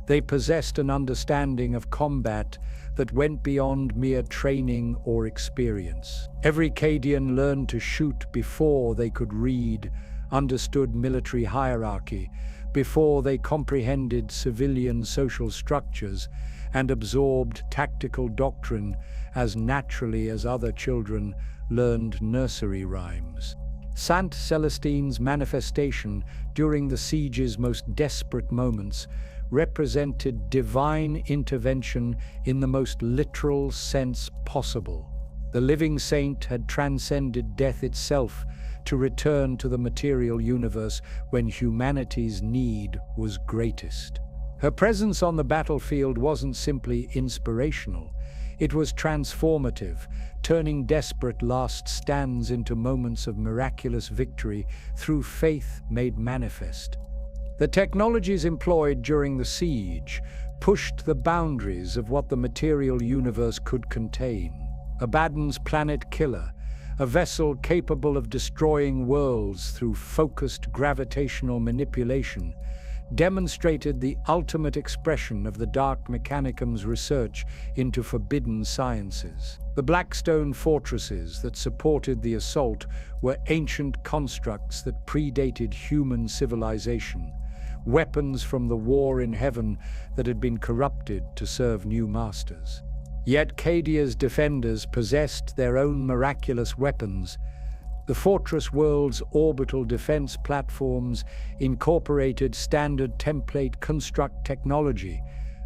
S1: they possessed an understanding of combat that went beyond mere training or experience. Every Cadian learned to shoot before they could read, understood military hierarchy, before they comprehended civilian social structures, and absorbed tactical doctrine as naturally as other children learned nursery rhymes. Saint Celestine's manifestation during the siege's most desperate moments represented divine intervention in the most literal sense possible. The living saint had transcended death itself to return to the material universe when humanity's need was greatest. Her presence on the battlefield wasn't simply inspirational, it was transformative, turning desperate last stands into moments of miraculous victory through faith made manifest. The technologies employed during the siege pushed the boundaries of what the material universe could contain. Abaddon's planet killer, a vessel capable of destroying worlds through focused gravitational manipulation, demonstrated the ultimate expression of the Dark Mechanicum's research into forbidden sciences. The Blackstone fortresses that supported the assault were ancient constructs that predated human civilization, weapons from the war in heaven that had been corrupted to serve new masters. Yet Cadia's defenders possessed their own miraculous weapons. The fortress world's orbital defense platforms incorporated standard template construct technology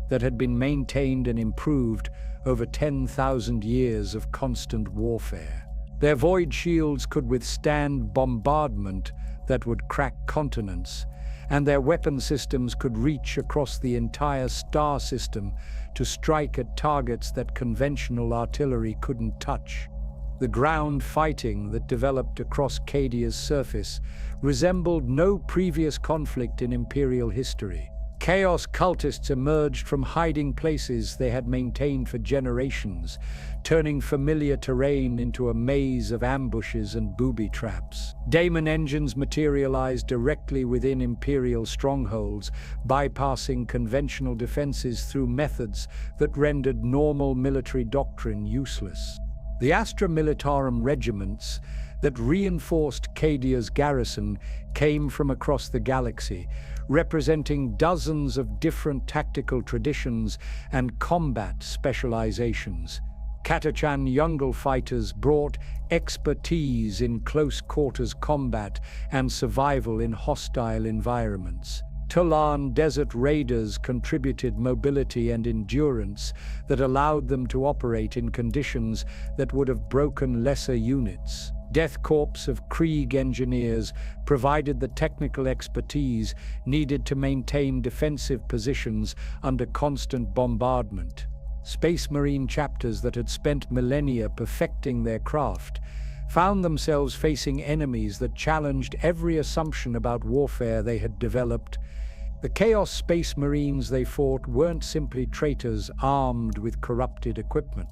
S1: that had been maintained and improved over 10,000 years of constant warfare. Their void shields could withstand bombardment that would crack continents, and their weapon systems could reach across the entire star system to strike at targets that conventional artillery couldn't touch. The ground fighting that developed across Cadia's surface resembled no previous conflict in Imperial history. Chaos cultists emerged from hiding places they had maintained for generations, turning familiar terrain into a maze of ambushes and booby traps. Daemon engines materialized directly within Imperial strongholds, bypassing conventional defenses through methods that rendered normal military doctrine useless. The Astra Militarum regiments that reinforced Cadia's garrison came from across the galaxy, representing dozens of different tactical traditions and combat specializations. Catachan Yungle fighters brought expertise in close-quarters combat and survival in hostile environments. Tulan Desert Raiders contributed mobility and endurance that allowed them to operate in conditions that would have broken lesser units. Death Corps of Krieg engineers provided the technical expertise needed to maintain defensive positions under constant bombardment. Space Marine chapters that had spent millennia perfecting their craft found themselves facing enemies that challenged every assumption about warfare they had developed. The Chaos Space Marines they fought weren't simply traitors armed with corrupted equipment.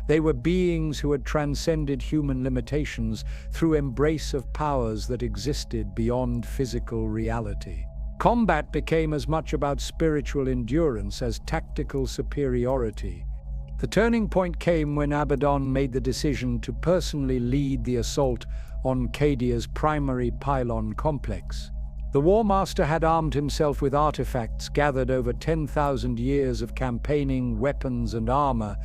S1: They were beings who had transcended human limitations through embrace of powers that existed beyond physical reality. Combat became as much about spiritual endurance as tactical superiority. The turning point came when Abaddon made the decision to personally lead the assault on Cadia's primary pylon complex. The War Master had armed himself with artifacts gathered over 10,000 years of campaigning, weapons, and armor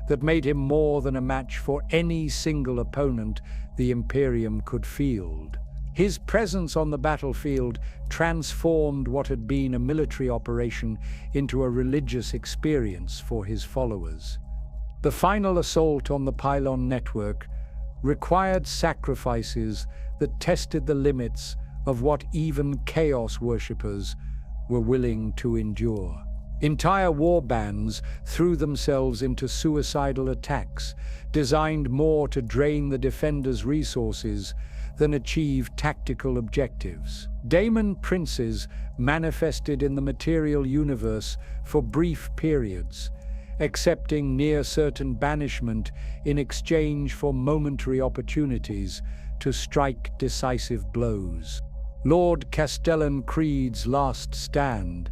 S1: that made him more than a match for any single opponent the Imperium could field. His presence on the battlefield transformed what had been a military operation into a religious experience for his followers. The final assault on the pylon network required sacrifices that tested the limits of what even Chaos worshippers were willing to endure. Entire war bands threw themselves into suicidal attacks, designed more to drain the defenders' resources than achieve tactical objectives. Daemon princes manifested in the material universe for brief periods, accepting near-certain banishment in exchange for momentary opportunities to strike decisive blows. Lord Castellan Creed's last stand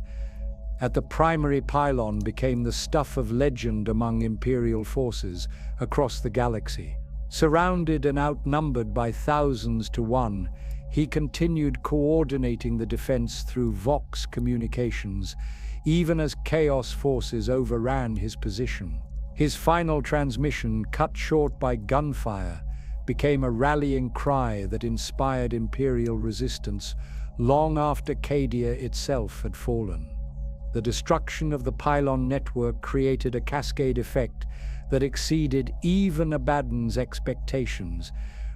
S1: at the primary pylon became the stuff of legend among Imperial forces across the galaxy. Surrounded and outnumbered by thousands to one, he continued coordinating the defense through Vox communications, even as Chaos forces overran his position. His final transmission, cut short by gunfire, became a rallying cry that inspired Imperial resistance long after Cadia itself had fallen. The destruction of the pylon network created a cascade effect that exceeded even Abaddon's expectations.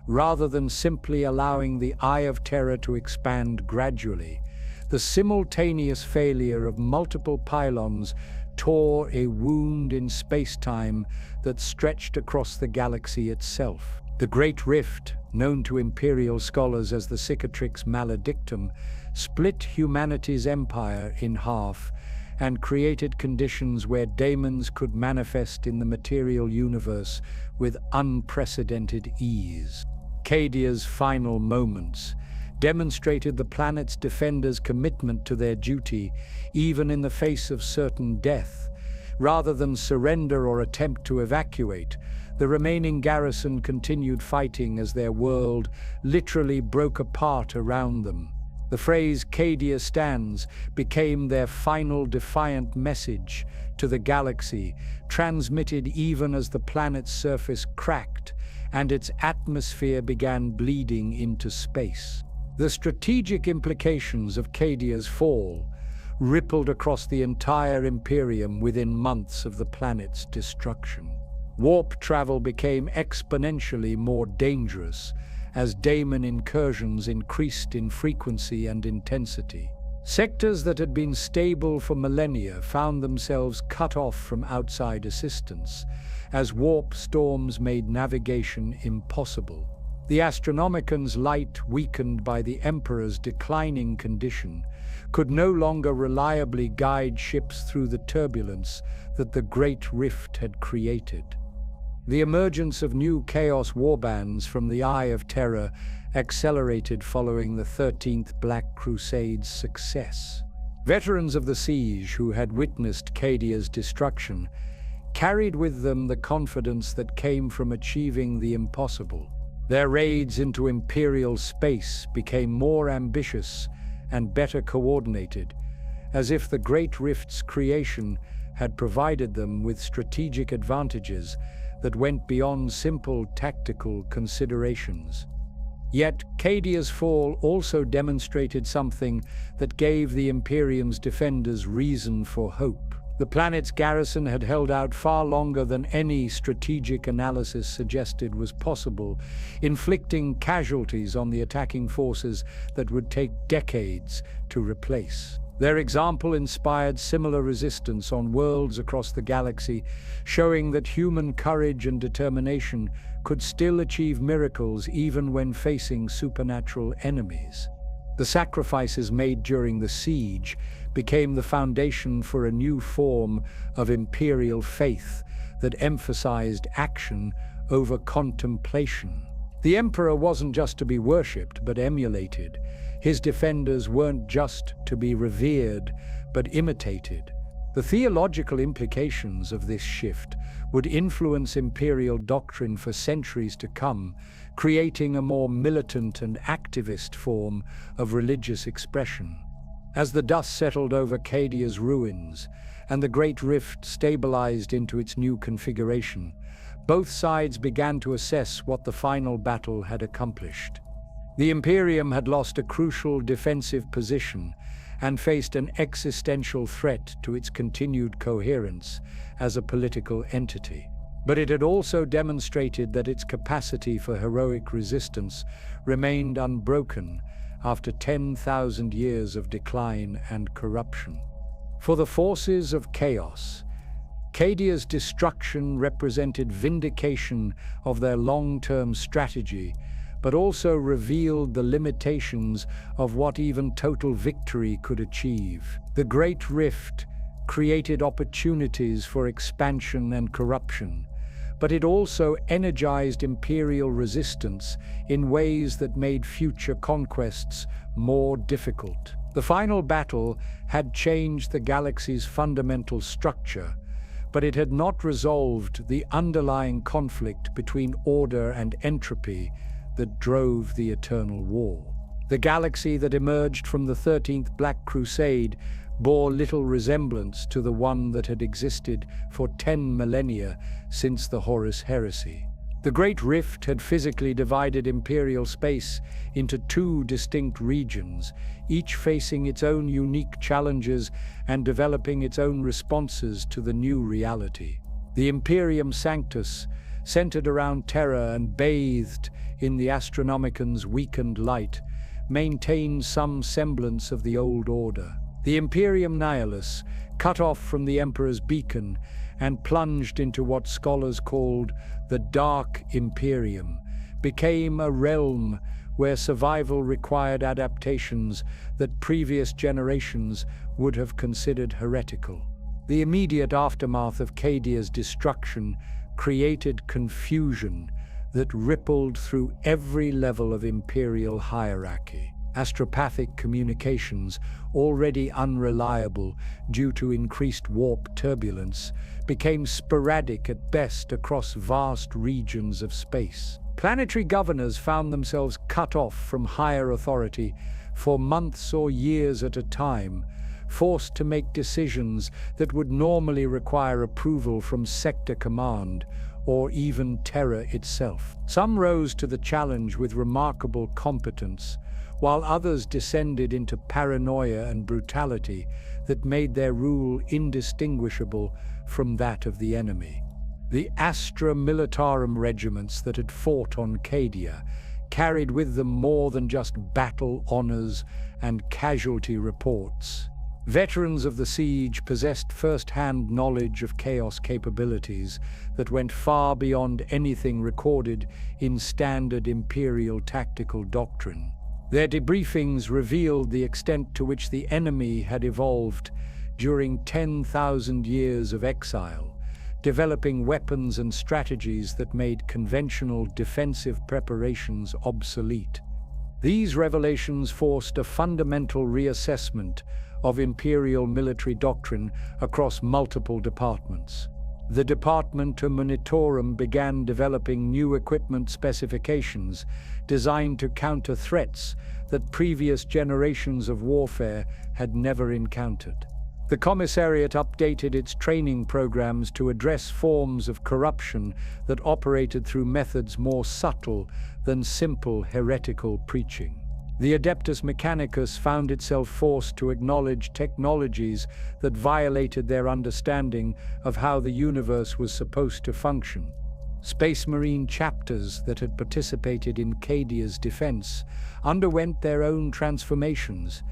S1: Rather than simply allowing the Eye of Terror to expand gradually, the simultaneous failure of multiple pylons tore a wound in space-time that stretched across the galaxy itself. The Great Rift, known to Imperial scholars as the Cicatrix Maledictum, split humanity's empire in half and created conditions where daemons could manifest in the material universe with unprecedented ease. Cadia's final moments demonstrated the planet's defenders' commitment to their duty, even in the face of certain death. Rather than surrender or attempt to evacuate, the remaining garrison continued fighting as their world literally broke apart around them. The phrase "Cadia stands" became their final defiant message to the galaxy, transmitted even as the planet's surface cracked and its atmosphere began bleeding into space. The strategic implications of Cadia's fall rippled across the entire Imperium within months of the planet's destruction. Warp travel became exponentially more dangerous as daemon incursions increased in frequency and intensity. Sectors that had been stable for millennia found themselves cut off from outside assistance, as warp storms made navigation impossible. The Astronomican's light, weakened by the Emperor's declining condition, could no longer reliably guide ships through the turbulence that the Great Rift had created. The emergence of new Chaos warbands from the Eye of Terror accelerated following the 13th Black Crusade's success. Veterans of the siege who had witnessed Cadia's destruction carried with them the confidence that came from achieving the impossible. Their raids into Imperial space became more ambitious and better coordinated, as if the Great Rift's creation had provided them with strategic advantages that went beyond simple tactical considerations. Yet, Cadia's fall also demonstrated something that gave the Imperium's defenders reason for hope. The planet's garrison had held out far longer than any strategic analysis suggested was possible, inflicting casualties on the attacking forces that would take decades to replace. Their example inspired similar resistance on worlds across the galaxy, showing that human courage and determination could still achieve miracles even when facing supernatural enemies. The sacrifices made during the siege became the foundation for a new form of imperial faith that emphasized action over contemplation. The emperor wasn't just to be worshipped, but emulated. His defenders weren't just to be revered, but imitated. The theological implications of this shift would influence imperial doctrine for centuries to come, creating a more militant and activist form of religious expression. As the dust settled over Cadia's ruins and the Great Rift stabilized into its new configuration, both sides began to assess what the final battle had accomplished. The Imperium had lost a crucial defensive position and faced an existential threat to its continued coherence as a political entity. But it had also demonstrated that its capacity for heroic resistance remained unbroken after 10,000 years of decline and corruption. For the forces of chaos, Cadia's destruction represented vindication of their long-term strategy, but also revealed the limitations of what even total victory could achieve. The Great Rift created opportunities for expansion and corruption, but it also energized imperial resistance in ways that made future conquests more difficult. The final battle had changed the galaxy's fundamental structure, but it had not resolved the underlying conflict between order and entropy that drove the Eternal War. The galaxy that emerged from the 13th Black Crusade bore little resemblance to the one that had existed for 10 millennia since the Horus heresy. The Great Rift had physically divided imperial space into two distinct regions, each facing its own unique challenges and developing its own responses to the new reality. The Imperium Sanctus, centered around Terra and bathed in the Astronomican's weakened light, maintained some semblance of the old order. The Imperium Nihilus, cut off from the Emperor's beacon and plunged into what scholars called the Dark Imperium, became a realm where survival required adaptations that previous generations would have considered heretical. The immediate aftermath of Cadia's destruction created confusion that rippled through every level of imperial hierarchy. Astropathic communications, already unreliable due to increased warp turbulence, became sporadic at best across vast regions of space. Planetary governors found themselves cut off from higher authority for months or years at a time, forced to make decisions that would normally require approval from sector command or even Terra itself. Some rose to the challenge with remarkable competence, while others descended into paranoia and brutality that made their rule indistinguishable from that of the enemy. The Astra Militarum regiments that had fought on Cadia carried with them more than just battle honors and casualty reports. Veterans of the siege possessed first-hand knowledge of chaos capabilities that went far beyond anything recorded in standard imperial tactical doctrine. Their debriefings revealed the extent to which the enemy had evolved during 10,000 years of exile, developing weapons and strategies that made conventional defensive preparations obsolete. These revelations forced a fundamental reassessment of imperial military doctrine across multiple departments. The Departmentum Munitorum began developing new equipment specifications designed to counter threats that previous generations of warfare had never encountered. The Commissariat updated its training programs to address forms of corruption that operated through methods more subtle than simple heretical preaching. The Adeptus Mechanicus found itself forced to acknowledge technologies that violated their understanding of how the universe was supposed to function. Space Marine chapters that had participated in Cadia's defense underwent their own transformations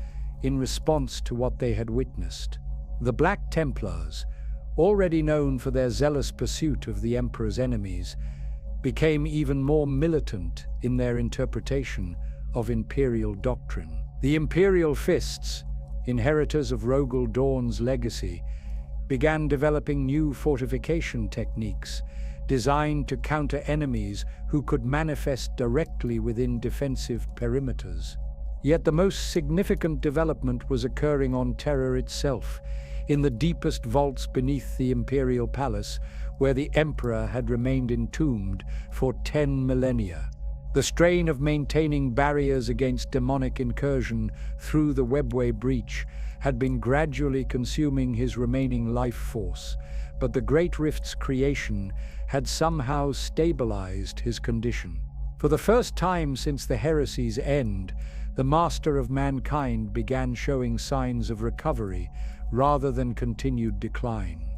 S1: in response to what they had witnessed. The Black Templars, already known for their zealous pursuit of the Emperor's enemies, became even more militant in their interpretation of Imperial doctrine. The Imperial Fists, inheritors of Rogel Dawn's legacy, began developing new fortification techniques designed to counter enemies who could manifest directly within defensive perimeters. Yet the most significant development was occurring on Terra itself, in the deepest vaults beneath the Imperial Palace, where the Emperor had remained entombed for 10 millennia. The strain of maintaining barriers against demonic incursion through the webway breach had been gradually consuming his remaining life force, but the Great Rift's creation had somehow stabilized his condition. For the first time since the heresy's end, the Master of Mankind began showing signs of recovery rather than continued decline.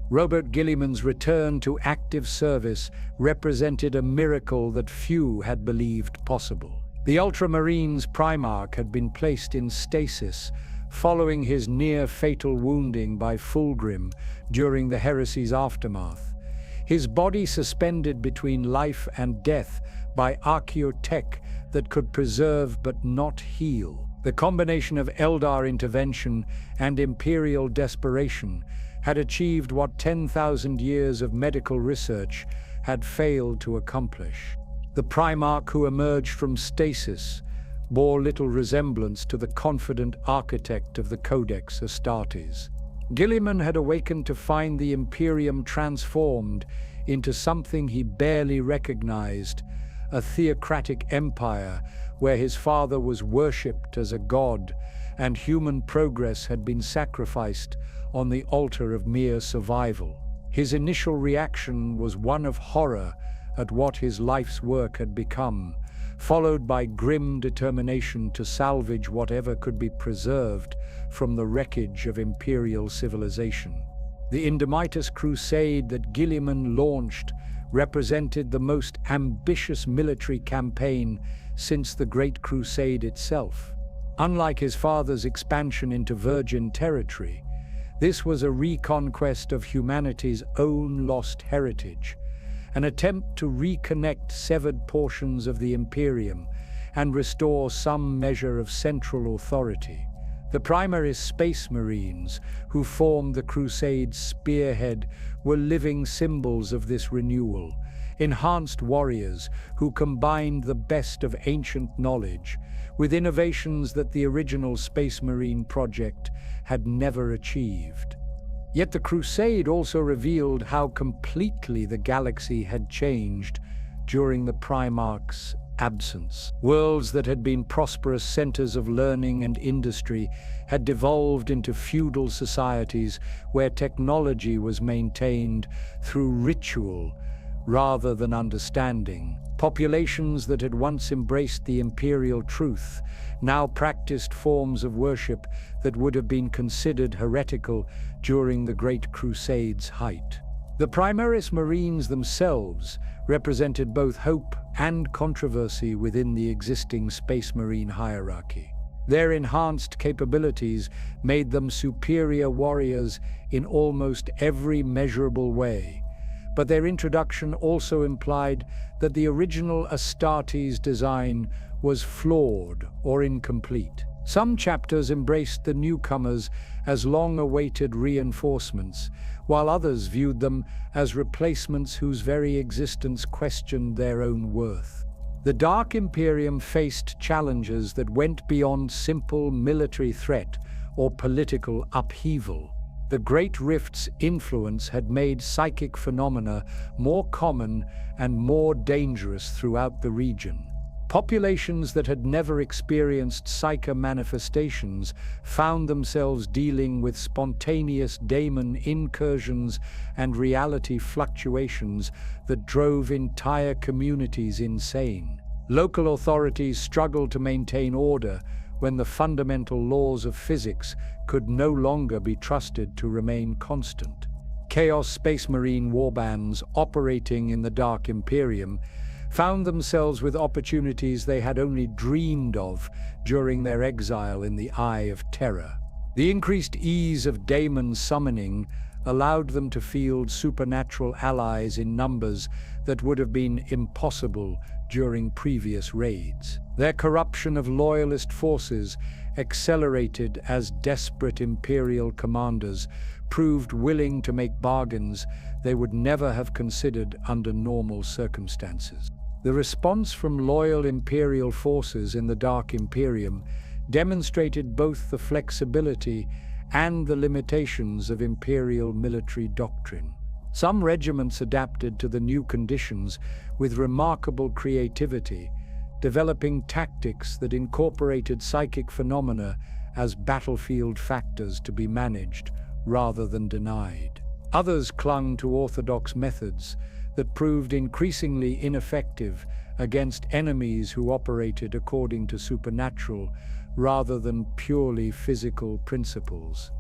S1: Robert Guilliman's return to active service represented a miracle that few had believed possible. The Ultramarines Primarch had been placed in stasis following his near-fatal wounding by Fulgrim during the heresy's aftermath. His body suspended between life and death by archaeotech that could preserve but not heal. The combination of Eldar intervention and Imperial desperation had achieved what 10,000 years of medical research had failed to accomplish. The Primarch who emerged from stasis bore little resemblance to the confident architect of the Codex Astartes. Guilliman had awakened to find the Imperium transformed into something he barely recognized, a theocratic empire where his father was worshipped as a god and human progress had been sacrificed on the altar of mere survival. His initial reaction was one of horror at what his life's work had become, followed by grim determination to salvage whatever could be preserved from the wreckage of Imperial civilization. The Indomitus Crusade that Guilliman launched represented the most ambitious military campaign since the Great Crusade itself. Unlike his father's expansion into virgin territory, this was a reconquest of humanity's own lost heritage, an attempt to reconnect severed portions of the Imperium and restore some measure of central authority. The Primarchs Space Marines, who formed the Crusade's spearhead, were living symbols of this renewal, enhanced warriors who combined the best of ancient knowledge with innovations that the original Space Marine project had never achieved. Yet the Crusade also revealed how completely the galaxy had changed during the Primarchs' absence. Worlds that had been prosperous centers of learning and industry had devolved into feudal societies where technology was maintained through ritual rather than understanding. Populations that had once embraced the imperial truth now practiced forms of worship that would have been considered heretical during the Great Crusade's height. The Primaris Marines themselves represented both hope and controversy within the existing Space Marine hierarchy. Their enhanced capabilities made them superior warriors in almost every measurable way, but their introduction also implied that the original Astartes design was flawed or incomplete. Some chapters embraced the newcomers as long-awaited reinforcements, while others viewed them as replacements whose very existence questioned their own worth. The Dark Imperium faced challenges that went beyond simple military threat or political upheaval. The Great Rift's influence had made psychic phenomena more common and more dangerous throughout the region. Populations that had never experienced psychic manifestations found themselves dealing with spontaneous daemon incursions and reality fluctuations that drove entire communities insane. Local authorities struggled to maintain order when the fundamental laws of physics could no longer be trusted to remain constant. Chaos Space Marine warbands operating in the Dark Imperium found themselves with opportunities they had only dreamed of during their exile in the Eye of Terror. The increased ease of daemon summoning allowed them to field supernatural allies in numbers that would have been impossible during previous raids. Their corruption of loyalist forces accelerated as desperate Imperial commanders proved willing to make bargains they would never have considered under normal circumstances. The response from loyal Imperial forces in the Dark Imperium demonstrated both the flexibility and the limitations of Imperial military doctrine. Some regiments adapted to the new conditions with remarkable creativity, developing tactics that incorporated psychic phenomena as battlefield factors to be managed rather than denied. Others clung to orthodox methods that proved increasingly ineffective against enemies who operated according to supernatural rather than purely physical principles.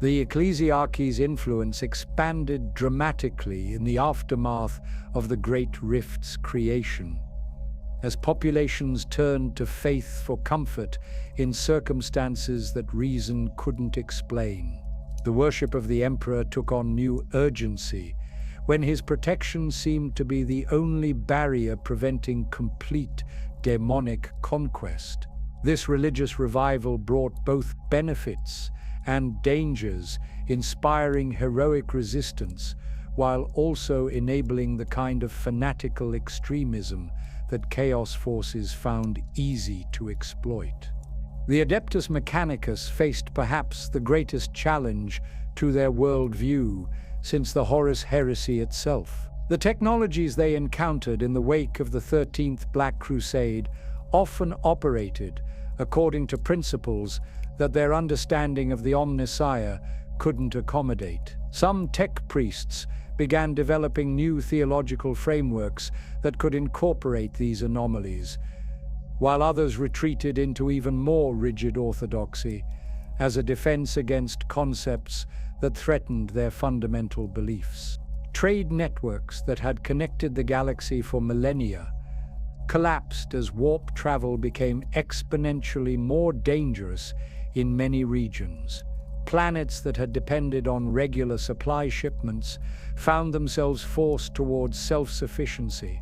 S1: The ecclesiarchy's influence expanded dramatically in the aftermath of the Great Rift's creation, as populations turned to faith for comfort in circumstances that reason couldn't explain. The worship of the Emperor took on new urgency when his protection seemed to be the only barrier preventing complete demonic conquest. This religious revival brought both benefits and dangers, inspiring heroic resistance, while also enabling the kind of fanatical extremism that Chaos forces found easy to exploit. The Adeptus Mechanicus faced perhaps the greatest challenge to their worldview since the Horus heresy itself. The technologies they encountered in the wake of the 13th Black Crusade often operated according to principles that their understanding of the Omnissiah couldn't accommodate. Some tech priests began developing new theological frameworks that could incorporate these anomalies, while others retreated into even more rigid orthodoxy as a defense against concepts that threatened their fundamental beliefs. Trade networks that had connected the galaxy for millennia collapsed as warp travel became exponentially more dangerous in many regions. Planets that had depended on regular supply shipments found themselves forced towards self-sufficiency,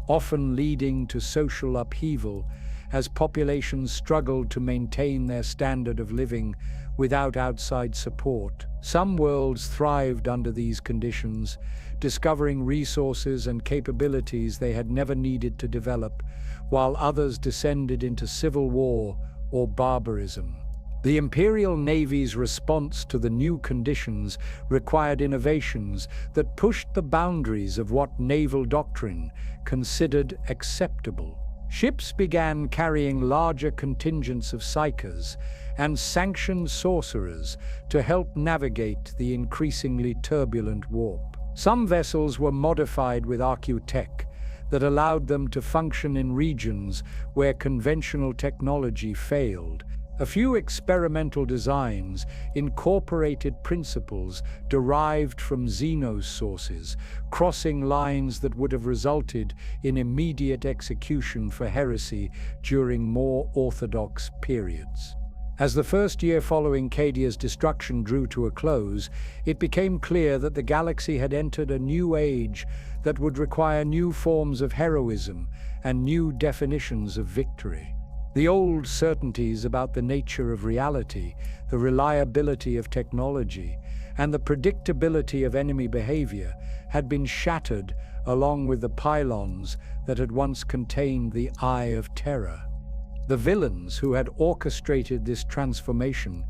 S1: often leading to social upheaval as populations struggled to maintain their standard of living without outside support. Some worlds thrived under these conditions, discovering resources and capabilities they had never needed to develop, while others descended into civil war or barbarism. The Imperial Navy's response to the new conditions required innovations that pushed the boundaries of what naval doctrine considered acceptable. Ships began carrying larger contingents of psychers and sanctioned sorcerers to help navigate the increasingly turbulent warp. Some vessels were modified with archaeotech that allowed them to function in regions where conventional technology failed. A few experimental designs incorporated principles derived from Xenos sources, crossing lines that would have resulted in immediate execution for heresy during more orthodox periods. As the first year following Cadia's destruction drew to a close, it became clear that the galaxy had entered a new age that would require new forms of heroism and new definitions of victory. The old certainties about the nature of reality, the reliability of technology, and the predictability of enemy behavior had been shattered along with the pylons that had once contained the Eye of Terror. The villains who had orchestrated this transformation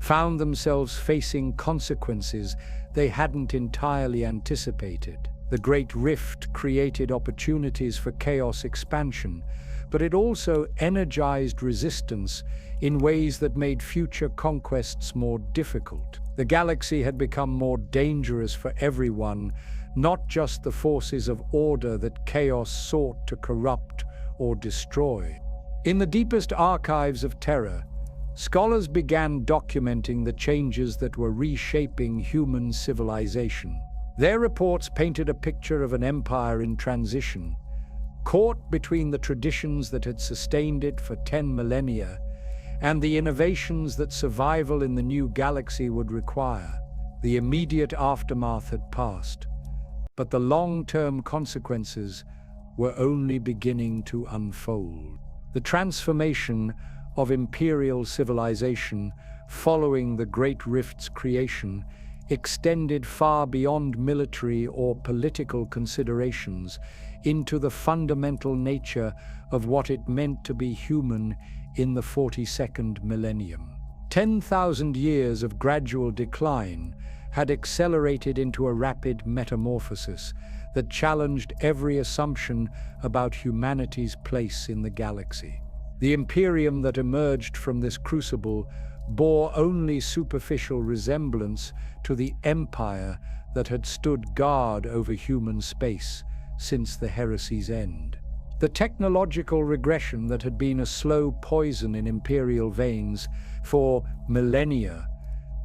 S1: found themselves facing consequences they hadn't entirely anticipated. The Great Rift created opportunities for chaos expansion, but it also energized resistance in ways that made future conquests more difficult. The galaxy had become more dangerous for everyone, not just the forces of order that chaos sought to corrupt or destroy. In the deepest archives of terror, scholars began documenting the changes that were reshaping human civilization. Their reports painted a picture of an empire in transition, caught between the traditions that had sustained it for 10 millennia and the innovations that survival in the new galaxy would require. The immediate aftermath had passed, but the long-term consequences were only beginning to unfold. The transformation of imperial civilization following the Great Rift's creation extended far beyond military or political considerations into the fundamental nature of what it meant to be human in the 42nd millennium. 10,000 years of gradual decline had accelerated into a rapid metamorphosis that challenged every assumption about humanity's place in the galaxy. The imperium that emerged from this crucible bore only superficial resemblance to the empire that had stood guard over human space since the heresy's end. The technological regression that had been a slow poison in imperial veins for millennia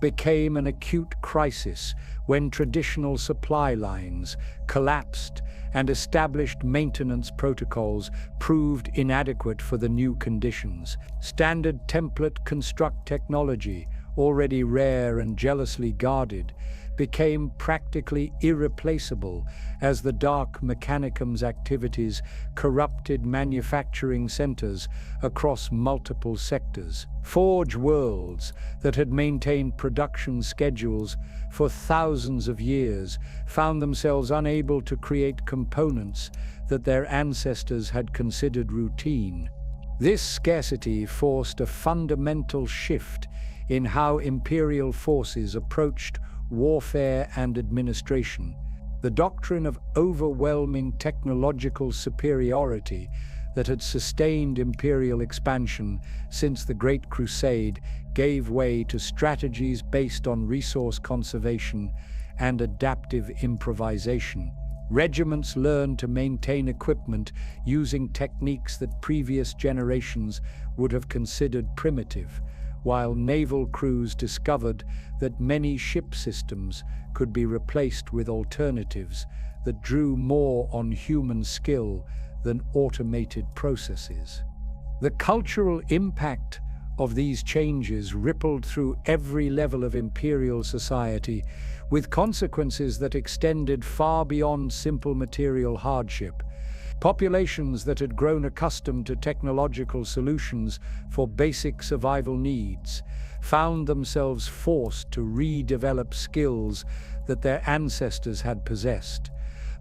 S1: became an acute crisis when traditional supply lines collapsed and established maintenance protocols proved inadequate for the new conditions. Standard template construct technology, already rare and jealously guarded, became practically irreplaceable as the Dark Mechanicum's activities corrupted manufacturing centers across multiple sectors. Forge worlds that had maintained production schedules for thousands of years found themselves unable to create components that their ancestors had considered routine. This scarcity forced a fundamental shift in how imperial forces approached warfare and administration. The doctrine of overwhelming technological superiority that had sustained imperial expansion since the Great Crusade gave way to strategies based on resource conservation and adaptive improvisation. Regiments learned to maintain equipment using techniques that previous generations would have considered primitive, while naval crews discovered that many ship systems could be replaced with alternatives that drew more on human skill than automated processes. The cultural impact of these changes rippled through every level of imperial society, with consequences that extended far beyond simple material hardship. Populations that had grown accustomed to technological solutions for basic survival needs found themselves forced to redevelop skills that their ancestors had possessed,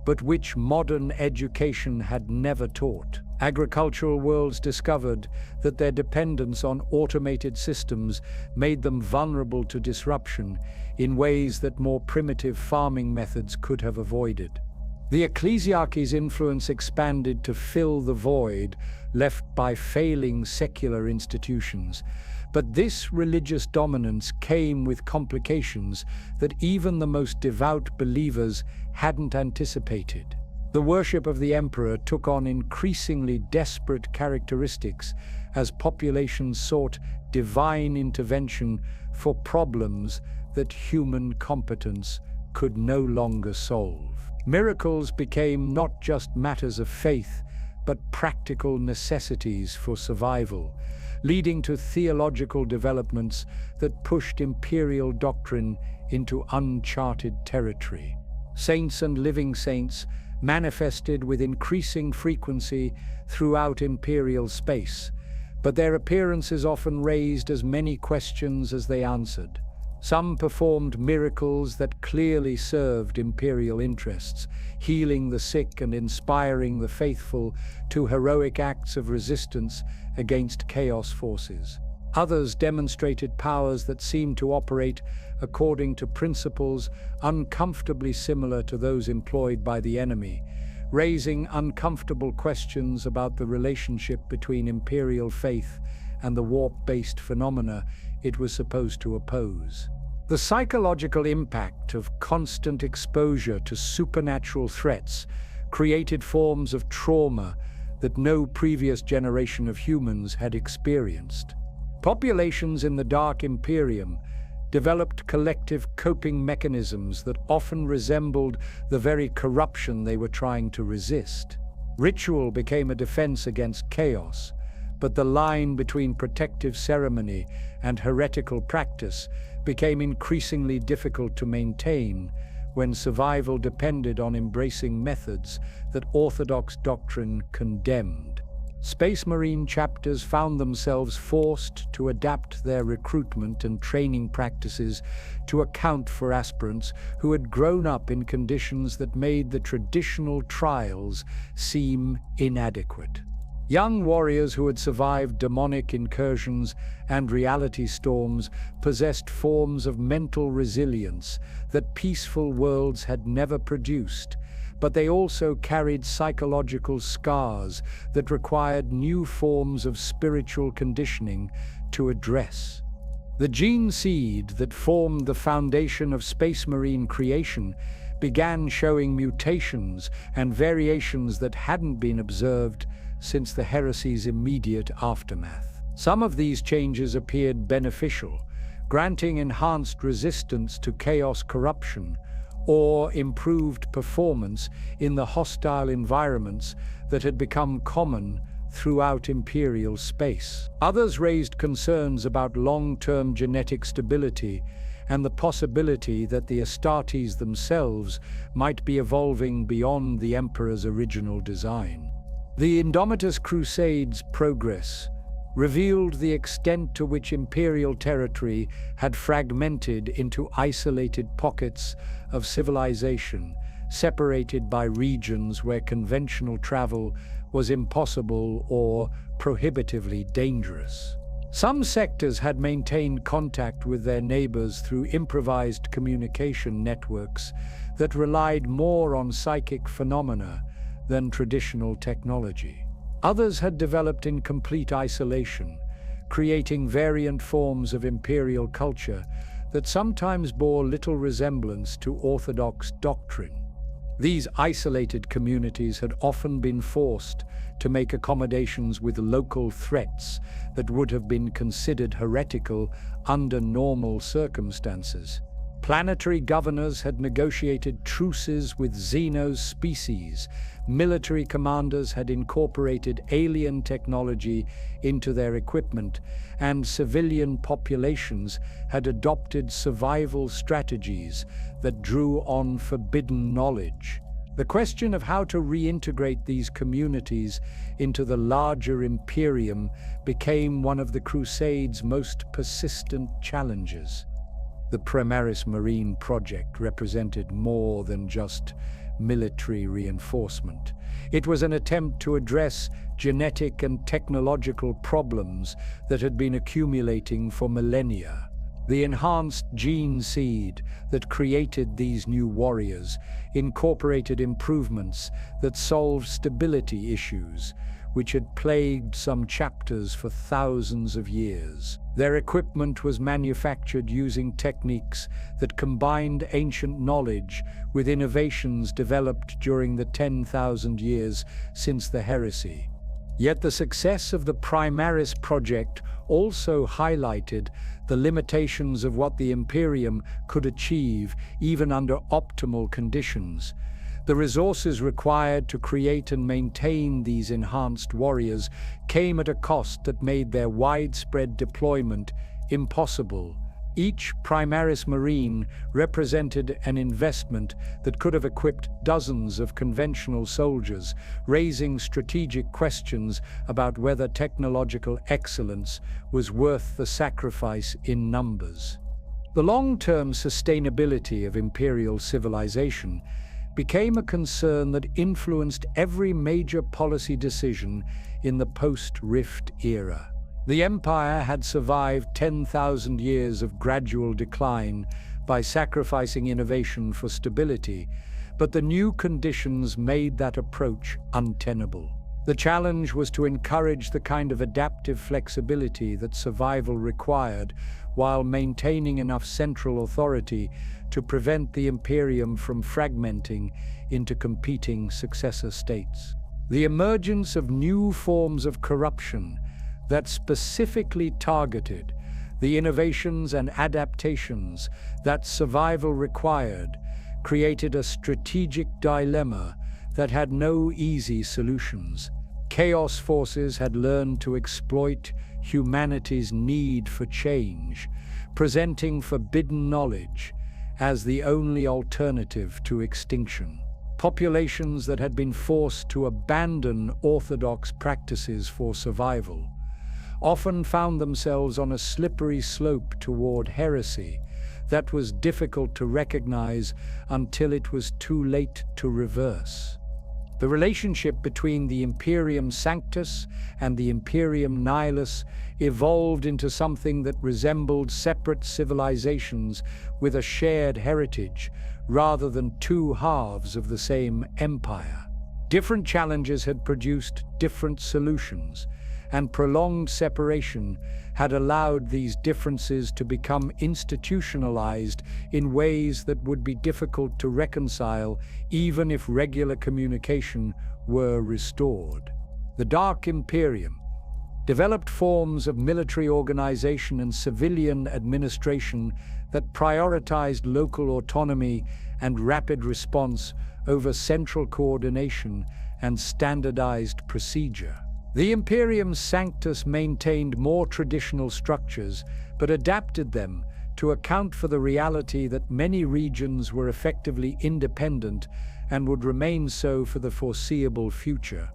S1: but which modern education had never taught. Agricultural worlds discovered that their dependence on automated systems made them vulnerable to disruption in ways that more primitive farming methods could have avoided. The ecclesiarchy's influence expanded to fill the void left by failing secular institutions, but this religious dominance came with complications that even the most devout believers hadn't anticipated. The worship of the emperor took on increasingly desperate characteristics as populations sought divine intervention for problems that human competence could no longer solve. Miracles became not just matters of faith, but practical necessities for survival, leading to theological developments that pushed imperial doctrine into uncharted territory. Saints and living saints manifested with increasing frequency throughout imperial space, but their appearances often raised as many questions as they answered. Some performed miracles that clearly served imperial interests, healing the sick and inspiring the faithful to heroic acts of resistance against chaos forces. Others demonstrated powers that seemed to operate according to principles uncomfortably similar to those employed by the enemy, raising uncomfortable questions about the relationship between imperial faith and the warp-based phenomena it was supposed to oppose. The psychological impact of constant exposure to supernatural threats created forms of trauma that no previous generation of humans had experienced. Populations in the Dark Imperium developed collective coping mechanisms that often resembled the very corruption they were trying to resist. Ritual became a defense against chaos, but the line between protective ceremony and heretical practice became increasingly difficult to maintain when survival depended on embracing methods that orthodox doctrine condemned. Space Marine chapters found themselves forced to adapt their recruitment and training practices to account for aspirants who had grown up in conditions that made the traditional trials seem inadequate. Young warriors who had survived demonic incursions and reality storms possessed forms of mental resilience that peaceful worlds had never produced, but they also carried psychological scars that required new forms of spiritual conditioning to address. The gene seed that formed the foundation of Space Marine creation began showing mutations and variations that hadn't been observed since the heresy's immediate aftermath. Some of these changes appeared beneficial, granting enhanced resistance to chaos corruption or improved performance in the hostile environments that had become common throughout Imperial space. Others raised concerns about long-term genetic stability and the possibility that the Astartes themselves might be evolving beyond the Emperor's original design. The Indomitus Crusade's progress revealed the extent to which Imperial territory had fragmented into isolated pockets of civilization, separated by regions where conventional travel was impossible or prohibitively dangerous. Some sectors had maintained contact with their neighbors through improvised communication networks that relied more on psychic phenomena than traditional technology. Others had developed in complete isolation, creating variant forms of imperial culture that sometimes bore little resemblance to orthodox doctrine. These isolated communities had often been forced to make accommodations with local threats that would have been considered heretical under normal circumstances. Planetary governors had negotiated truces with Xenos species. Military commanders had incorporated alien technology into their equipment, and civilian populations had adopted survival strategies that drew on forbidden knowledge. The question of how to reintegrate these communities into the larger Imperium became one of the Crusade's most persistent challenges. The Primaris Marine project represented more than just military reinforcement. It was an attempt to address genetic and technological problems that had been accumulating for millennia. The enhanced gene seed that created these new warriors incorporated improvements that solved stability issues, which had plagued some chapters for thousands of years. Their equipment was manufactured using techniques that combined ancient knowledge with innovations developed during the 10,000 years since the heresy. Yet the success of the Primaris project also highlighted the limitations of what the Imperium could achieve even under optimal conditions. The resources required to create and maintain these enhanced warriors came at a cost that made their widespread deployment impossible. Each Primaris Marine represented an investment that could have equipped dozens of conventional soldiers, raising strategic questions about whether technological excellence was worth the sacrifice in numbers. The long-term sustainability of Imperial civilization became a concern that influenced every major policy decision in the post-Rift era. The Empire had survived 10,000 years of gradual decline by sacrificing innovation for stability, but the new conditions made that approach untenable. The challenge was to encourage the kind of adaptive flexibility that survival required, while maintaining enough central authority to prevent the Imperium from fragmenting into competing successor states. The emergence of new forms of corruption that specifically targeted the innovations and adaptations that survival required created a strategic dilemma that had no easy solutions. Chaos forces had learned to exploit humanity's need for change, presenting forbidden knowledge as the only alternative to extinction. Populations that had been forced to abandon orthodox practices for survival often found themselves on a slippery slope toward heresy that was difficult to recognize until it was too late to reverse. The relationship between the Imperium Sanctus and the Imperium Nihilus evolved into something that resembled separate civilizations with a shared heritage, rather than two halves of the same empire. Different challenges had produced different solutions, and prolonged separation had allowed these differences to become institutionalized in ways that would be difficult to reconcile even if regular communication were restored. The Dark Imperium developed forms of military organization and civilian administration that prioritized local autonomy and rapid response over central coordination and standardized procedure. The Imperium Sanctus maintained more traditional structures, but adapted them to account for the reality that many regions were effectively independent and would remain so for the foreseeable future.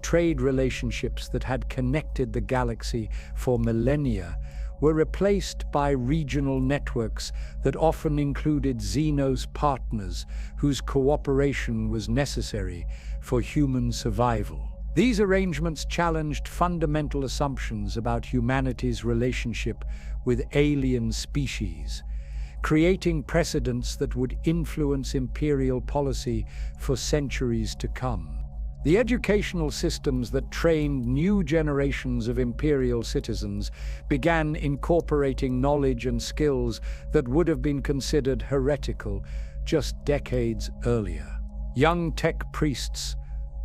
S1: Trade relationships that had connected the galaxy for millennia were replaced by regional networks that often included Xenos partners whose cooperation was necessary for human survival. These arrangements challenged fundamental assumptions about humanity's relationship with alien species, creating precedents that would influence imperial policy for centuries to come. The educational systems that trained new generations of imperial citizens began incorporating knowledge and skills that would have been considered heretical just decades earlier. Young tech priests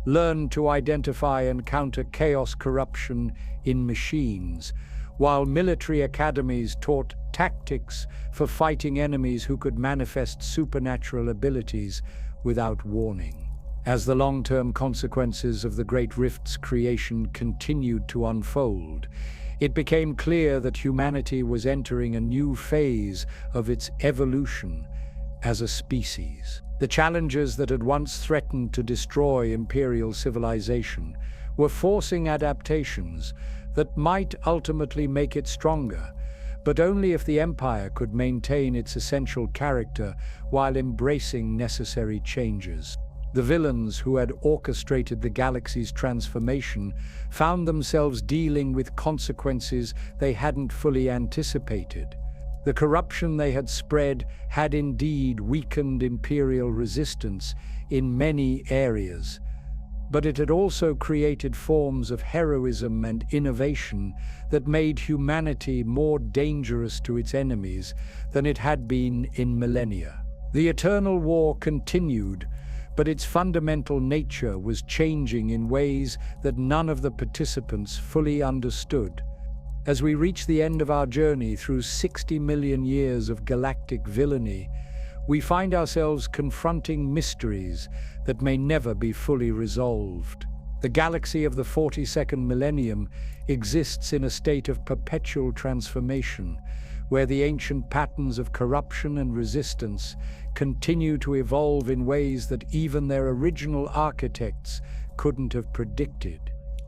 S1: learned to identify and counter chaos corruption in machines, while military academies taught tactics for fighting enemies who could manifest supernatural abilities without warning. As the long-term consequences of the Great Rift's creation continued to unfold, it became clear that humanity was entering a new phase of its evolution as a species. The challenges that had once threatened to destroy imperial civilization were forcing adaptations that might ultimately make it stronger, but only if the empire could maintain its essential character while embracing necessary changes. The villains who had orchestrated the galaxy's transformation found themselves dealing with consequences they hadn't fully anticipated. The corruption they had spread had indeed weakened imperial resistance in many areas, but it had also created forms of heroism and innovation that made humanity more dangerous to its enemies than it had been in millennia. The Eternal War continued, but its fundamental nature was changing in ways that none of the participants fully understood. As we reach the end of our journey through 60 million years of galactic villainy, we find ourselves confronting mysteries that may never be fully resolved. The galaxy of the 42nd millennium exists in a state of perpetual transformation, where the ancient patterns of corruption and resistance continue to evolve in ways that even their original architects couldn't have predicted.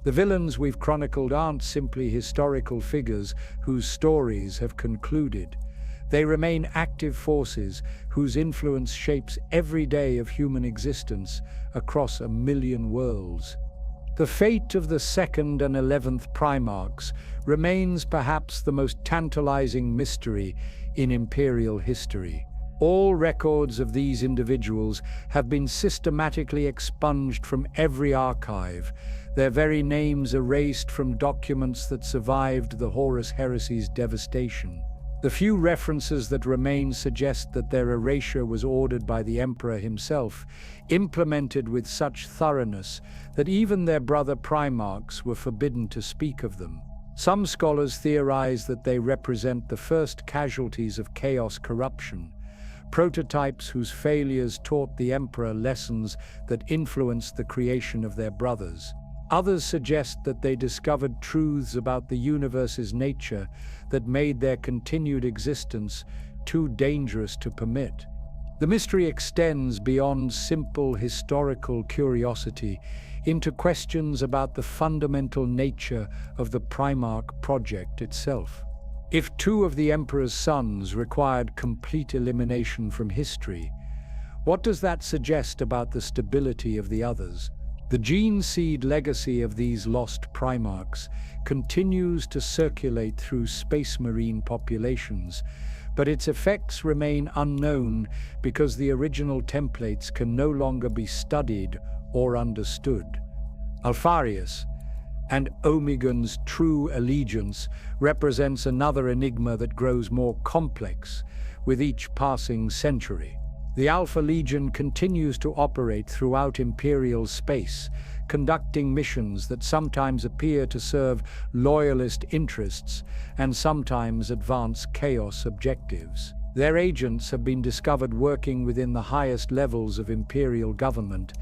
S1: The villains we've chronicled aren't simply historical figures whose stories have concluded. They remain active forces whose influence shapes every day of human existence across a million worlds. The fate of the 2nd and 11th Primarchs remains perhaps the most tantalizing mystery in Imperial history. All records of these individuals have been systematically expunged from every archive, their very names erased from documents that survived the Horus heresy's devastation. The few references that remain suggest that their erasure was ordered by the emperor himself, implemented with such thoroughness that even their brother Primarchs were forbidden to speak of them. Some scholars theorize that they represent the first casualties of chaos corruption, prototypes whose failures taught the emperor lessons that influenced the creation of their brothers. Others suggest that they discovered truths about the universe's nature that made their continued existence too dangerous to permit. The mystery extends beyond simple historical curiosity into questions about the fundamental nature of the Primarch project itself. If two of the Emperor's sons required complete elimination from history, what does that suggest about the stability of the others? The gene seed legacy of these lost Primarchs continues to circulate through space marine populations, but its effects remain unknown because the original templates can no longer be studied or understood. Alpharius and Omegon's true allegiance represents another enigma that grows more complex with each passing century. The Alpha Legion continues to operate throughout Imperial space, conducting missions that sometimes appear to serve loyalist interests and sometimes advance chaos objectives. Their agents have been discovered working within the highest levels of Imperial government,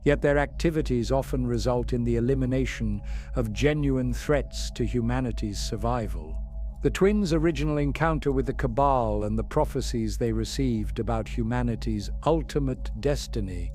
S1: yet their activities often result in the elimination of genuine threats to humanity's survival. The twins' original encounter with the Cabal and the prophecies they received about humanity's ultimate destiny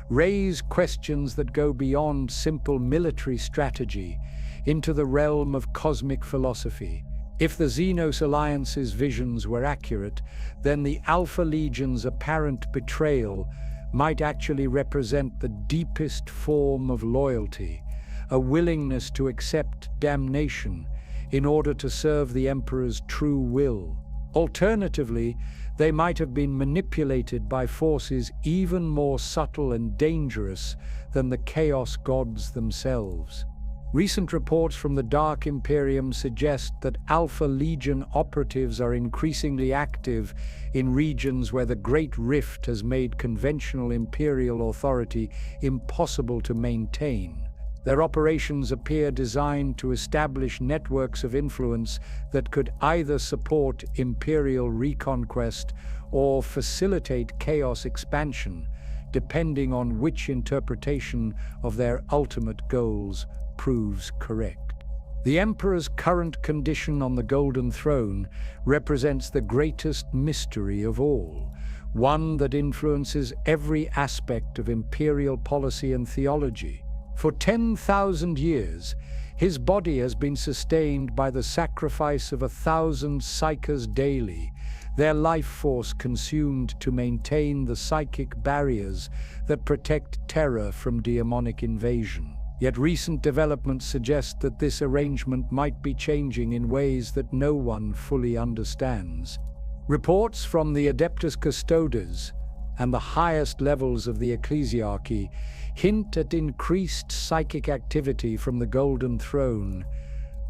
S1: raise questions that go beyond simple military strategy into the realm of cosmic philosophy. If the Xenos Alliance's visions were accurate, then the Alpha Legion's apparent betrayal might actually represent the deepest form of loyalty, a willingness to accept damnation in order to serve the Emperor's true will. Alternatively, they might have been manipulated by forces even more subtle and dangerous than the Chaos Gods themselves. Recent reports from the Dark Imperium suggest that Alpha Legion operatives are increasingly active in regions where the Great Rift has made conventional Imperial authority impossible to maintain. Their operations appear designed to establish networks of influence that could either support Imperial reconquest or facilitate chaos expansion, depending on which interpretation of their ultimate goals proves correct. The Emperor's current condition on the Golden Throne represents the greatest mystery of all, one that influences every aspect of Imperial policy and theology. For 10,000 years, his body has been sustained by the sacrifice of 1,000 psychers daily, their life force consumed to maintain the psychic barriers that protect Terra from demonic invasion. Yet recent developments suggest that this arrangement might be changing in ways that no one fully understands. Reports from the Adeptus Custodes and the highest levels of the ecclesiarchy hint at increased psychic activity from the Golden Throne,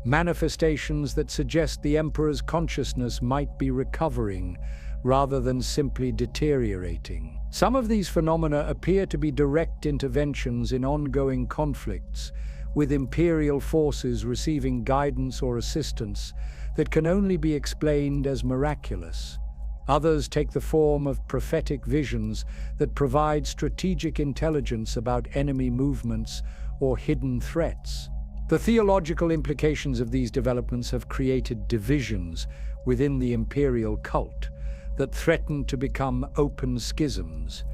S1: manifestations that suggest the Emperor's consciousness might be recovering rather than simply deteriorating. Some of these phenomena appear to be direct interventions in ongoing conflicts, with Imperial forces receiving guidance or assistance that can only be explained as miraculous. Others take the form of prophetic visions that provide strategic intelligence about enemy movements or hidden threats. The theological implications of these developments have created divisions within the Imperial cult that threaten to become open schisms.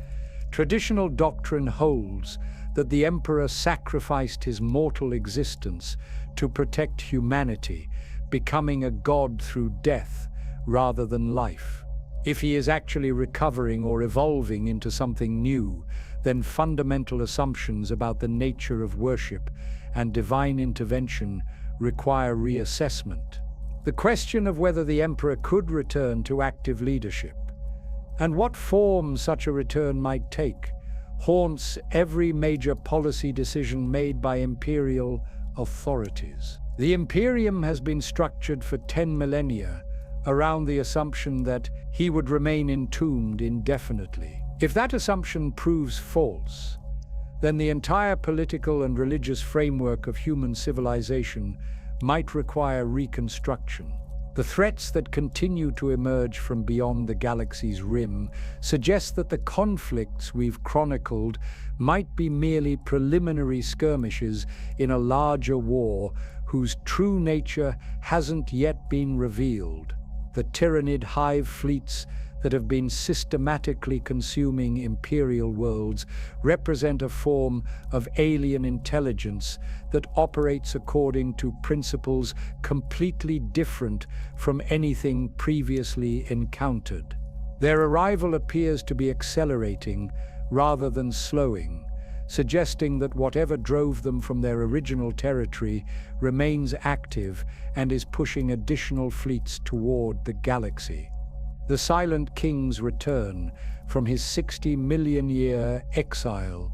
S1: Traditional doctrine holds that the Emperor sacrificed his mortal existence to protect humanity, becoming a god through death rather than life. If he is actually recovering or evolving into something new, then fundamental assumptions about the nature of worship and divine intervention require reassessment. The question of whether the Emperor could return to active leadership, and what form such a return might take, haunts every major policy decision made by Imperial authorities. The Imperium has been structured for 10 millennia around the assumption that he would remain entombed indefinitely. If that assumption proves false, then the entire political and religious framework of human civilization might require reconstruction. The threats that continue to emerge from beyond the galaxy's rim suggest that the conflicts we've chronicled might be merely preliminary skirmishes in a larger war whose true nature hasn't yet been revealed. The Tyranid hive fleets that have been systematically consuming imperial worlds represent a form of alien intelligence that operates according to principles completely different from anything previously encountered. Their arrival appears to be accelerating rather than slowing, suggesting that whatever drove them from their original territory remains active and is pushing additional fleets toward the galaxy. The Silent King's return from his 60-million-year exile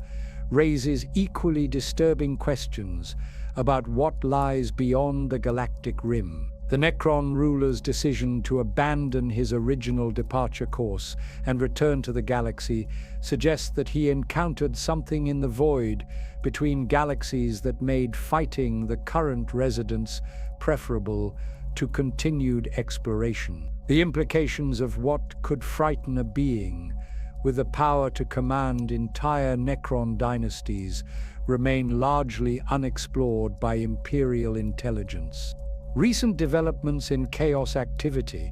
S1: raises equally disturbing questions about what lies beyond the galactic rim. The Necron ruler's decision to abandon his original departure course and return to the galaxy suggests that he encountered something in the void between galaxies that made fighting the current residents preferable to continued exploration. The implications of what could frighten a being with the power to command entire Necron dynasties remain largely unexplored by Imperial intelligence. Recent developments in chaos activity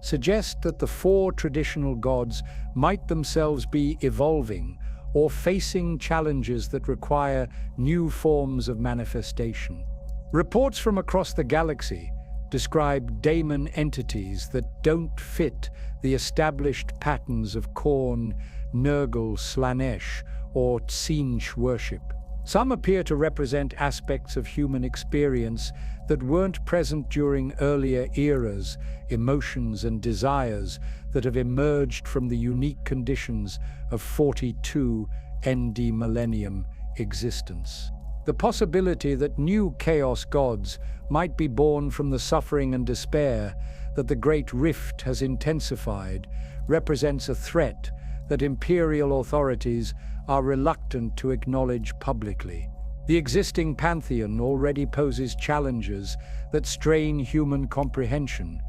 S1: suggest that the four traditional gods might themselves be evolving or facing challenges that require new forms of manifestation. Reports from across the galaxy describe daemon entities that don't fit the established patterns of Khorne, Nurgle, Slanesh, or Tzeentch worship. Some appear to represent aspects of human experience that weren't present during earlier eras, emotions and desires that have emerged from the unique conditions of 42 ND millennium existence. The possibility that new chaos gods might be born from the suffering and despair that the Great Rift has intensified represents a threat that Imperial authorities are reluctant to acknowledge publicly. The existing pantheon already poses challenges that strain human comprehension.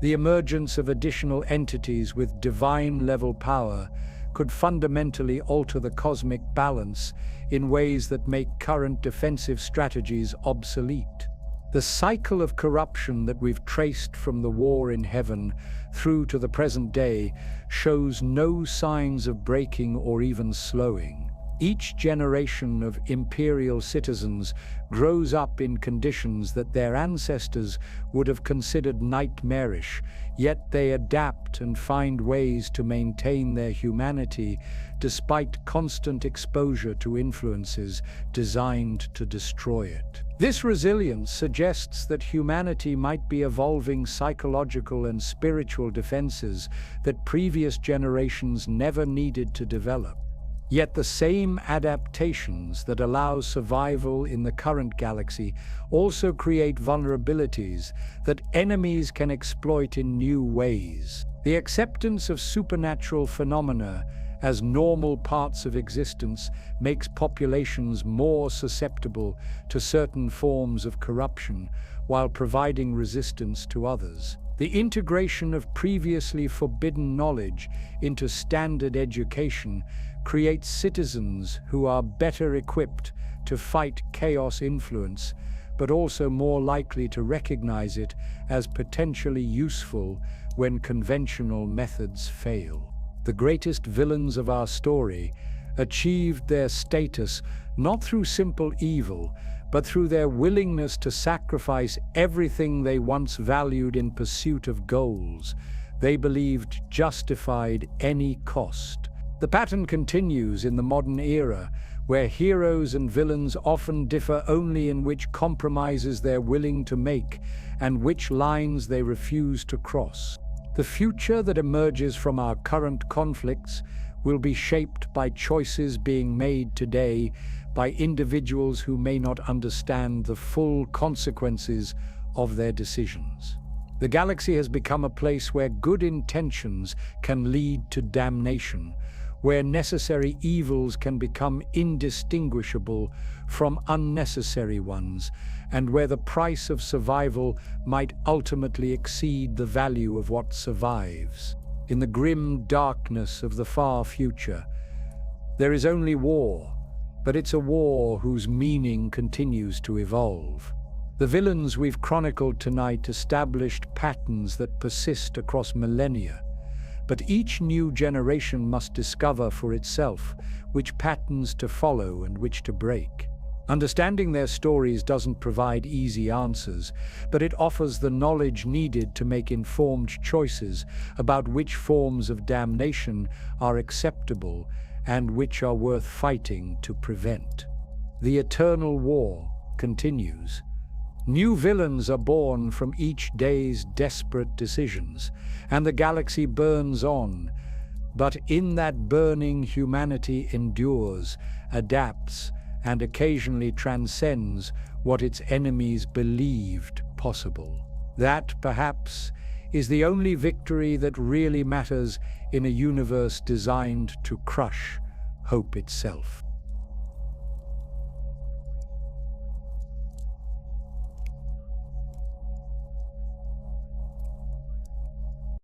S1: The emergence of additional entities with divine-level power could fundamentally alter the cosmic balance in ways that make current defensive strategies obsolete. The cycle of corruption that we've traced from the war in heaven through to the present day shows no signs of breaking or even slowing. Each generation of Imperial citizens grows up in conditions that their ancestors would have considered nightmarish, yet they adapt and find ways to maintain their humanity despite constant exposure to influences designed to destroy it. This resilience suggests that humanity might be evolving psychological and spiritual defenses that previous generations never needed to develop. Yet the same adaptations that allow survival in the current galaxy also create vulnerabilities that enemies can exploit in new ways. The acceptance of supernatural phenomena as normal parts of existence makes populations more susceptible to certain forms of corruption while providing resistance to others. The integration of previously forbidden knowledge into standard education creates citizens who are better equipped to fight chaos influence, but also more likely to recognize it as potentially useful when conventional methods fail. The greatest villains of our story achieved their status not through simple evil, but through their willingness to sacrifice everything they once valued in pursuit of goals they believed justified any cost. The pattern continues in the modern era, where heroes and villains often differ only in which compromises they're willing to make and which lines they refuse to cross. The future that emerges from our current conflicts will be shaped by choices being made today by individuals who may not understand the full consequences of their decisions. The galaxy has become a place where good intentions can lead to damnation, where necessary evils can become indistinguishable from unnecessary ones, and where the price of survival might ultimately exceed the value of what survives. In the grim darkness of the far future, there is only war, but it's a war whose meaning continues to evolve. The villains we've chronicled tonight established patterns that persist across millennia, but each new generation must discover for itself which patterns to follow and which to break. Understanding their stories doesn't provide easy answers, but it offers the knowledge needed to make informed choices about which forms of damnation are acceptable and which are worth fighting to prevent. The eternal war continues. New villains are born from each day's desperate decisions, and the galaxy burns on. But in that burning, humanity endures, adapts, and occasionally transcends what its enemies believed possible. That, perhaps, is the only victory that really matters in a universe designed to crush hope itself.